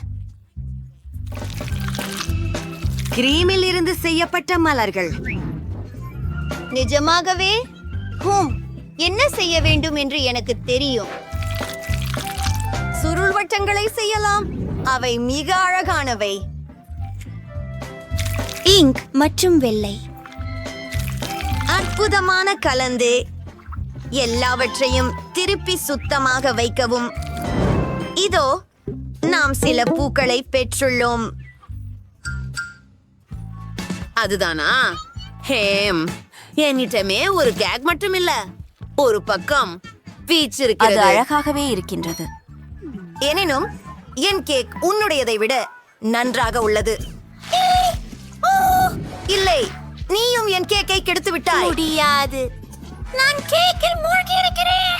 கிரீமில் இருந்து செய்யப்பட்ட மலர்கள். நிஜமாகவே என்ன செய்ய வேண்டும் என்று எனக்கு தெரியும். சுருள் வட்டங்களை செய்யலாம். அவை மிக அழகானவை. இங்க் மற்றும் வெள்ளை. அற்புதமான கலந்து. எல்லாவற்றையும் திருப்பி சுத்தமாக வைக்கவும். இதோ நாம் சில பூக்களை பெற்றுள்ளோம். அதுதானா? ஹேம், என்னிட்டமே ஒரு கேக் மட்டும் இல்ல, ஒரு பக்கம் பீச் இருக்கிறது. அழகாகவே இருக்கின்றது. எனினும் என் கேக் உன்னுடையதை விட நன்றாக உள்ளது. இல்லை, நீயும் என் கேக்கை கெடுத்து விட்டாய். முடியாது. நான் கேக்கில் மூழ்கி இருக்கிறேன்.